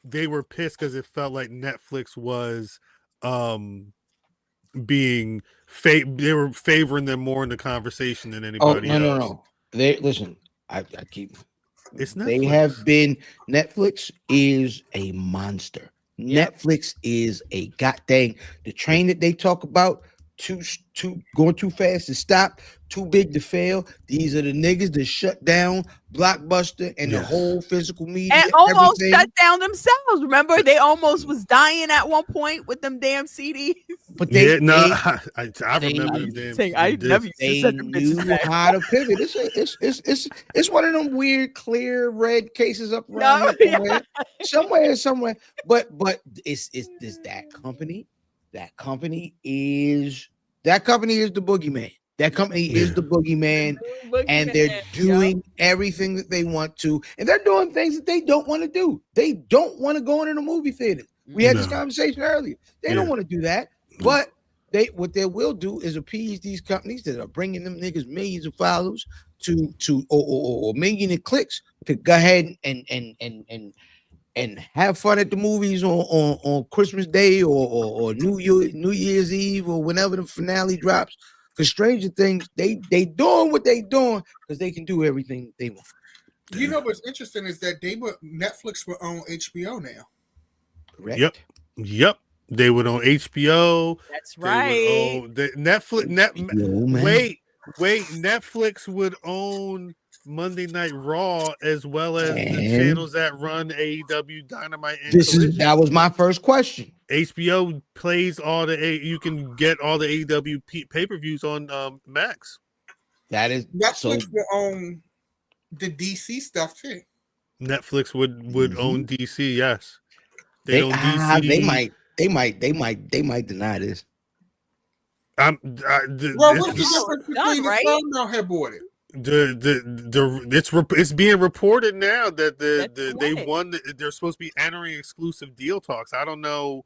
they were pissed because it felt like Netflix was being they were favoring them more in the conversation than anybody else. No. They listen. I keep. It's Netflix. They have been. Netflix is a monster. Yep. Netflix is a goddamn. The train that they talk about, too going too fast to stop, too big to fail. These are the niggas that shut down Blockbuster and the whole physical media and almost shut down themselves. Remember, they almost was dying at one point with them damn CDs. But I remember them damn. They knew how to pivot. It's one of them weird clear red cases up around somewhere. But it's that company. That company is the boogeyman. That company is the boogeyman, and they're doing everything that they want to, and they're doing things that they don't want to do. They don't want to go into the movie theater. We had this conversation earlier. They don't want to do that, but what they will do is appease these companies that are bringing them niggas millions of followers or million of clicks to go ahead and have fun at the movies on Christmas Day or New Year's Eve or whenever the finale drops. Because Stranger Things, they doing what they doing because they can do everything they want. You know what's interesting is that Netflix will own HBO now. Correct. Yep. They would own HBO. That's right. Netflix. Wait. Netflix would own Monday Night Raw as well as the channels that run AEW Dynamite. That was my first question. HBO plays you can get all the AEW pay-per-views on Max. That is Netflix will own the DC stuff too. Netflix would own DC. Yes, they own DC. They might deny this. What's the difference between the Paramount had bought it? It's being reported now that they won. They're supposed to be entering exclusive deal talks. I don't know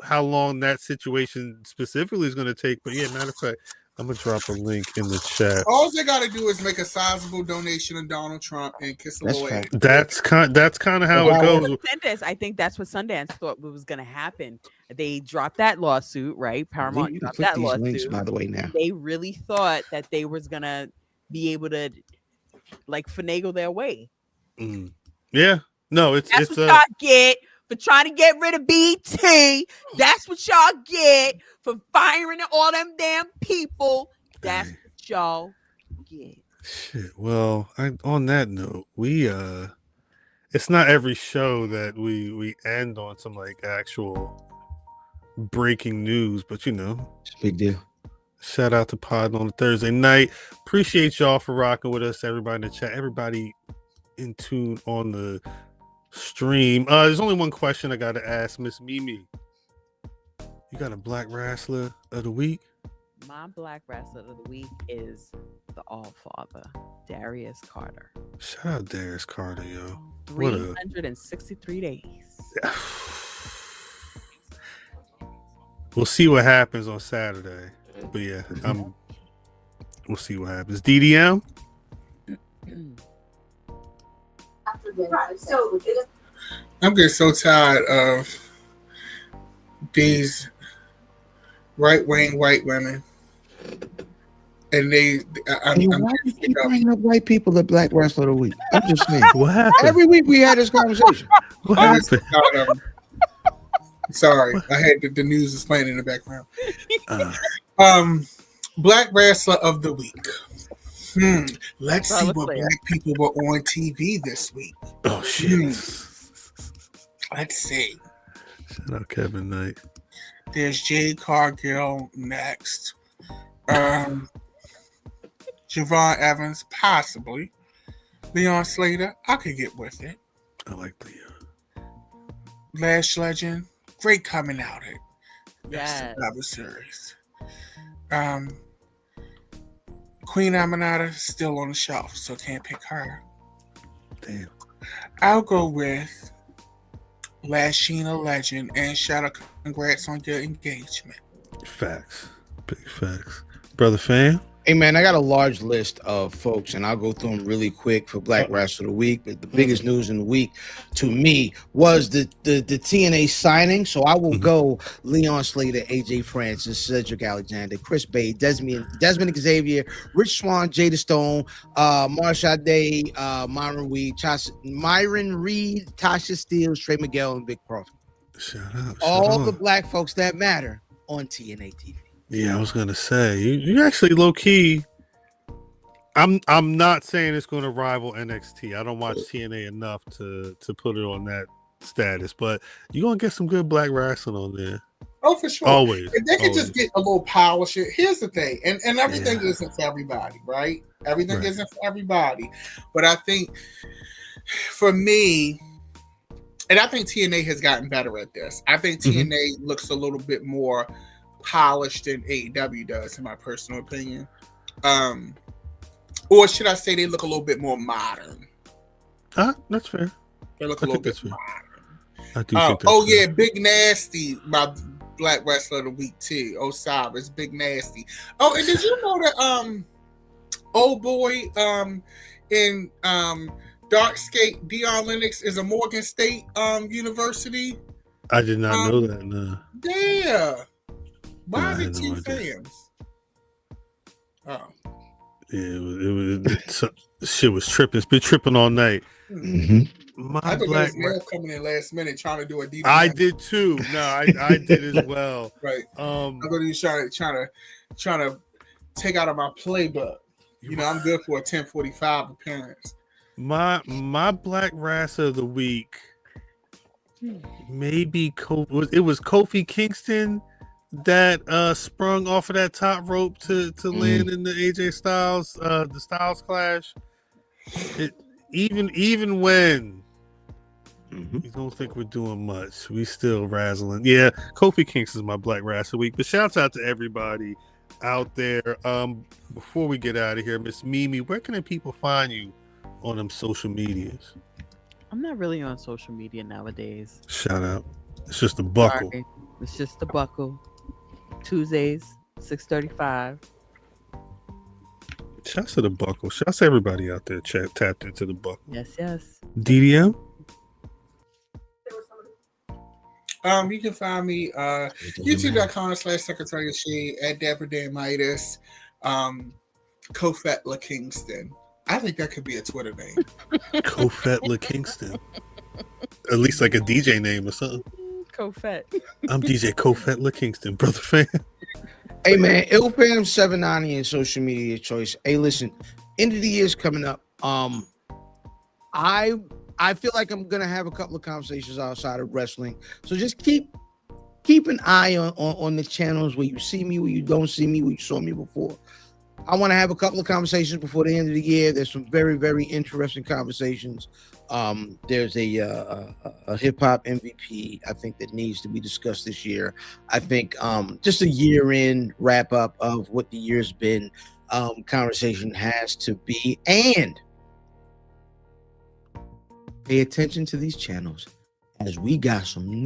how long that situation specifically is going to take, but matter of fact, I'm gonna drop a link in the chat. All they got to do is make a sizable donation to Donald Trump and kiss him away. That's kind of how it goes. I think that's what Sundance thought was going to happen. They dropped that lawsuit, right? Paramount dropped that lawsuit. Links, by the way, now they really thought that they was gonna be able to finagle their way. Yeah, no, that's what y'all get for trying to get rid of BT. That's what y'all get for firing all them damn people. That's what y'all get. Shit. Well, on that note, it's not every show that we end on some actual breaking news, but it's a big deal. Shout out to Pod on a Thursday night. Appreciate y'all for rocking with us. Everybody in the chat, everybody in tune on the stream. There's only one question I got to ask Miss Mimi. You got a Black Rassler of the week? My Black Rassler of the week is the All-Father, Darius Carter. Shout out Darius Carter, yo. 363 days. We'll see what happens on Saturday. But yeah, we'll see what happens. DDM? I'm getting so tired of these right-wing white women. And why do you keep bringing up white people at Black Wrestler of the Week? I'm just saying. What happened? Every week we had this conversation. What happened? Sorry, I had the news is playing in the background. Black Wrestler of the Week. Let's see what black people were on TV this week. Oh shit! Let's see. Shout out Kevin Knight. There's Jade Cargill next. Javon Evans, possibly. Leon Slater, I could get with it. I like Leon. Lash Legend, great coming out at Yes. Survivor Series. Queen Aminata still on the shelf, so can't pick her. Damn. I'll go with Lashina Legend and shout out, congrats on your engagement. Facts. Big facts. Brother Fan? Hey man, I got a large list of folks, and I'll go through them really quick for Black Rasslin of the Week. But the biggest news in the week to me was the TNA signing. So I will go Leon Slater, AJ Francis, Cedric Alexander, Chris Bay, Desmond Xavier, Rich Swann, Jada Stone, Marsha Day, Myron Reed, Tasha Steele, Trey Miguel, and Vic Crawford. Shout out. All the black folks that matter on TNA TV. Yeah, I was gonna say you actually low key. I'm not saying it's gonna rival NXT. I don't watch TNA enough to put it on that status, but you're gonna get some good black wrestling on there. Oh, for sure. Always. If they could just get a little polish it. Here's the thing, and everything isn't for everybody, right? Everything isn't for everybody. But I think for me, and I think TNA has gotten better at this. I think TNA looks a little bit more polished than AEW does, in my personal opinion. Or should I say they look a little bit more modern? That's fair. They look a little bit modern. I do think that's fair. Big Nasty, my Black Wrestler of the Week too. Osiris, Big Nasty. Oh, and did you know that old boy in Darkscape, Dion Lennox is a Morgan State University? I did not know that. No. Yeah. Why is it two idea. fans? Oh. Yeah, it was shit was tripping. It's been tripping all night. My I thought black there was coming in last minute trying to do a DDM. I did too. No, I did as well. Right. I thought he was trying to take out of my playbook. You know, I'm good for a 10:45 appearance. My Black Wrestler of the Week, maybe it was Kofi Kingston that sprung off of that top rope to land in the AJ Styles the Styles Clash. Even when you don't think we're doing much, we still razzling. Yeah, Kofi Kingston's my Black Wrestler Week. But shouts out to everybody out there. Before we get out of here, Miss Mimi, where can the people find you on them social medias? I'm not really on social media nowadays. Shout out. It's just a buckle. Sorry. It's just a buckle. Tuesdays, 6:35. Shouts to the buckle. Shouts to everybody out there tapped into the buckle. Yes. DDM? You can find me youtube.com/Secretary of Shade at Dapper Dan Midas, Kofetla Kingston. I think that could be a Twitter name. Kofetla Kingston. At least like a DJ name or something. Kofet. I'm DJ Kofetla Kingston, brother fan. Hey man, IlFam790 in social media choice. Hey, listen, end of the year's coming up. I feel like I'm gonna have a couple of conversations outside of wrestling. So just keep an eye on the channels where you see me, where you don't see me, where you saw me before. I want to have a couple of conversations before the end of the year. There's some very, very interesting conversations. There's a hip hop MVP, I think, that needs to be discussed this year. I think just a year-end wrap up of what the year's been. Conversation has to be, and pay attention to these channels as we got some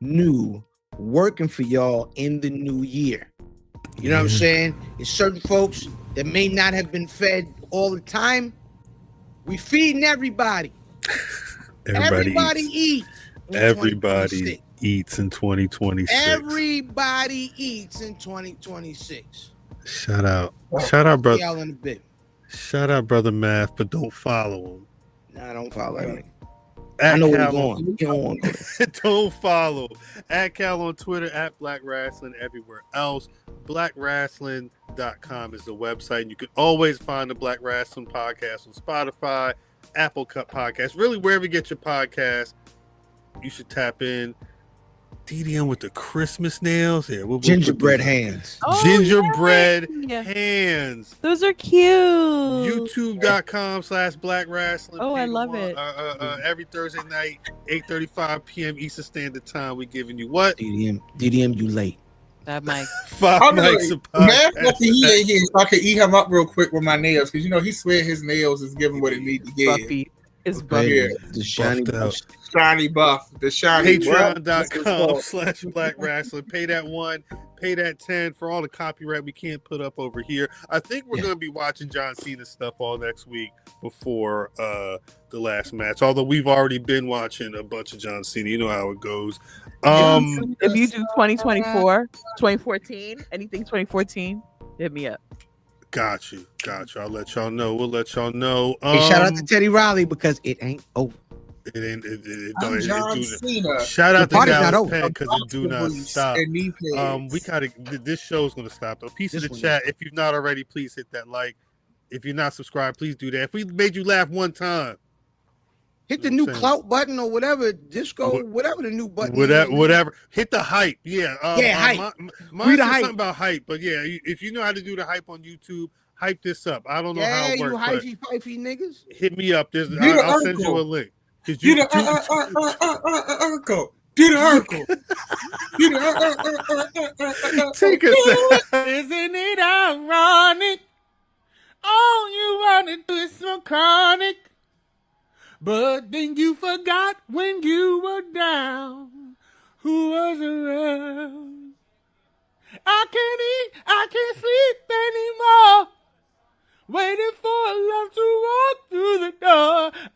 new working for y'all in the new year. You know what I'm saying? It's certain folks that may not have been fed all the time. We feeding everybody. Everybody eats. Everybody eats in 2026. Everybody eats in 2026. Shout out, brother. Y'all in a bit. Shout out, brother Math, but don't follow him. Nah, don't follow him. I know where he's going. Don't follow at Cal on Twitter, at Black Rasslin everywhere else. BlackRasslin.com is the website. And you can always find the Black Rasslin Podcast on Spotify, Apple Cut Podcast, really wherever you get your podcast. You should tap in. DDM with the Christmas nails. Here, we'll gingerbread hands. Gingerbread hands. Those are cute. YouTube.com/Black Rasslin. Oh, I love it. Every Thursday night, 8:35 p.m. Eastern Standard Time. We giving you what? DDM, you late. That mic. 5 mics a pop. Man, lucky he ain't here, so I can eat him up real quick with my nails, because he swear his nails is giving what it need to give. Buffy. It's Buffy. Yeah. The shiny buff. Shiny buff. The shiny Patreon.com/Black Rasslin. Pay that 1, pay that 10 for all the copyright we can't put up over here. I think we're gonna be watching John Cena stuff all next week before the last match. Although we've already been watching a bunch of John Cena. You know how it goes. If you do 2024, 2014, anything 2014, hit me up. Got you. I'll let y'all know. We'll let y'all know. Hey, shout out to Teddy Riley because it ain't over. It ain't. I'm John Cena. Shout out to party's not Dallas over. Penn because it do not stop. We gotta. This show's gonna stop. A piece of the chat. If you've not already, please hit that like. If you're not subscribed, please do that. If we made you laugh one time, hit the new clout button or whatever, disco, whatever the new button. Whatever. Hit the hype. Yeah. Hype. Mine says something about hype, but yeah, if you know how to do the hype on YouTube, hype this up. I don't know how it works. Yeah, you hyphy niggas. Hit me up. I'll send you a link. Do the article. Do the article. Take a second. Isn't it ironic? All you want to do is so chronic. But then you forgot when you were down who was around. I can't eat, I can't sleep anymore. Waiting for love to walk through the door.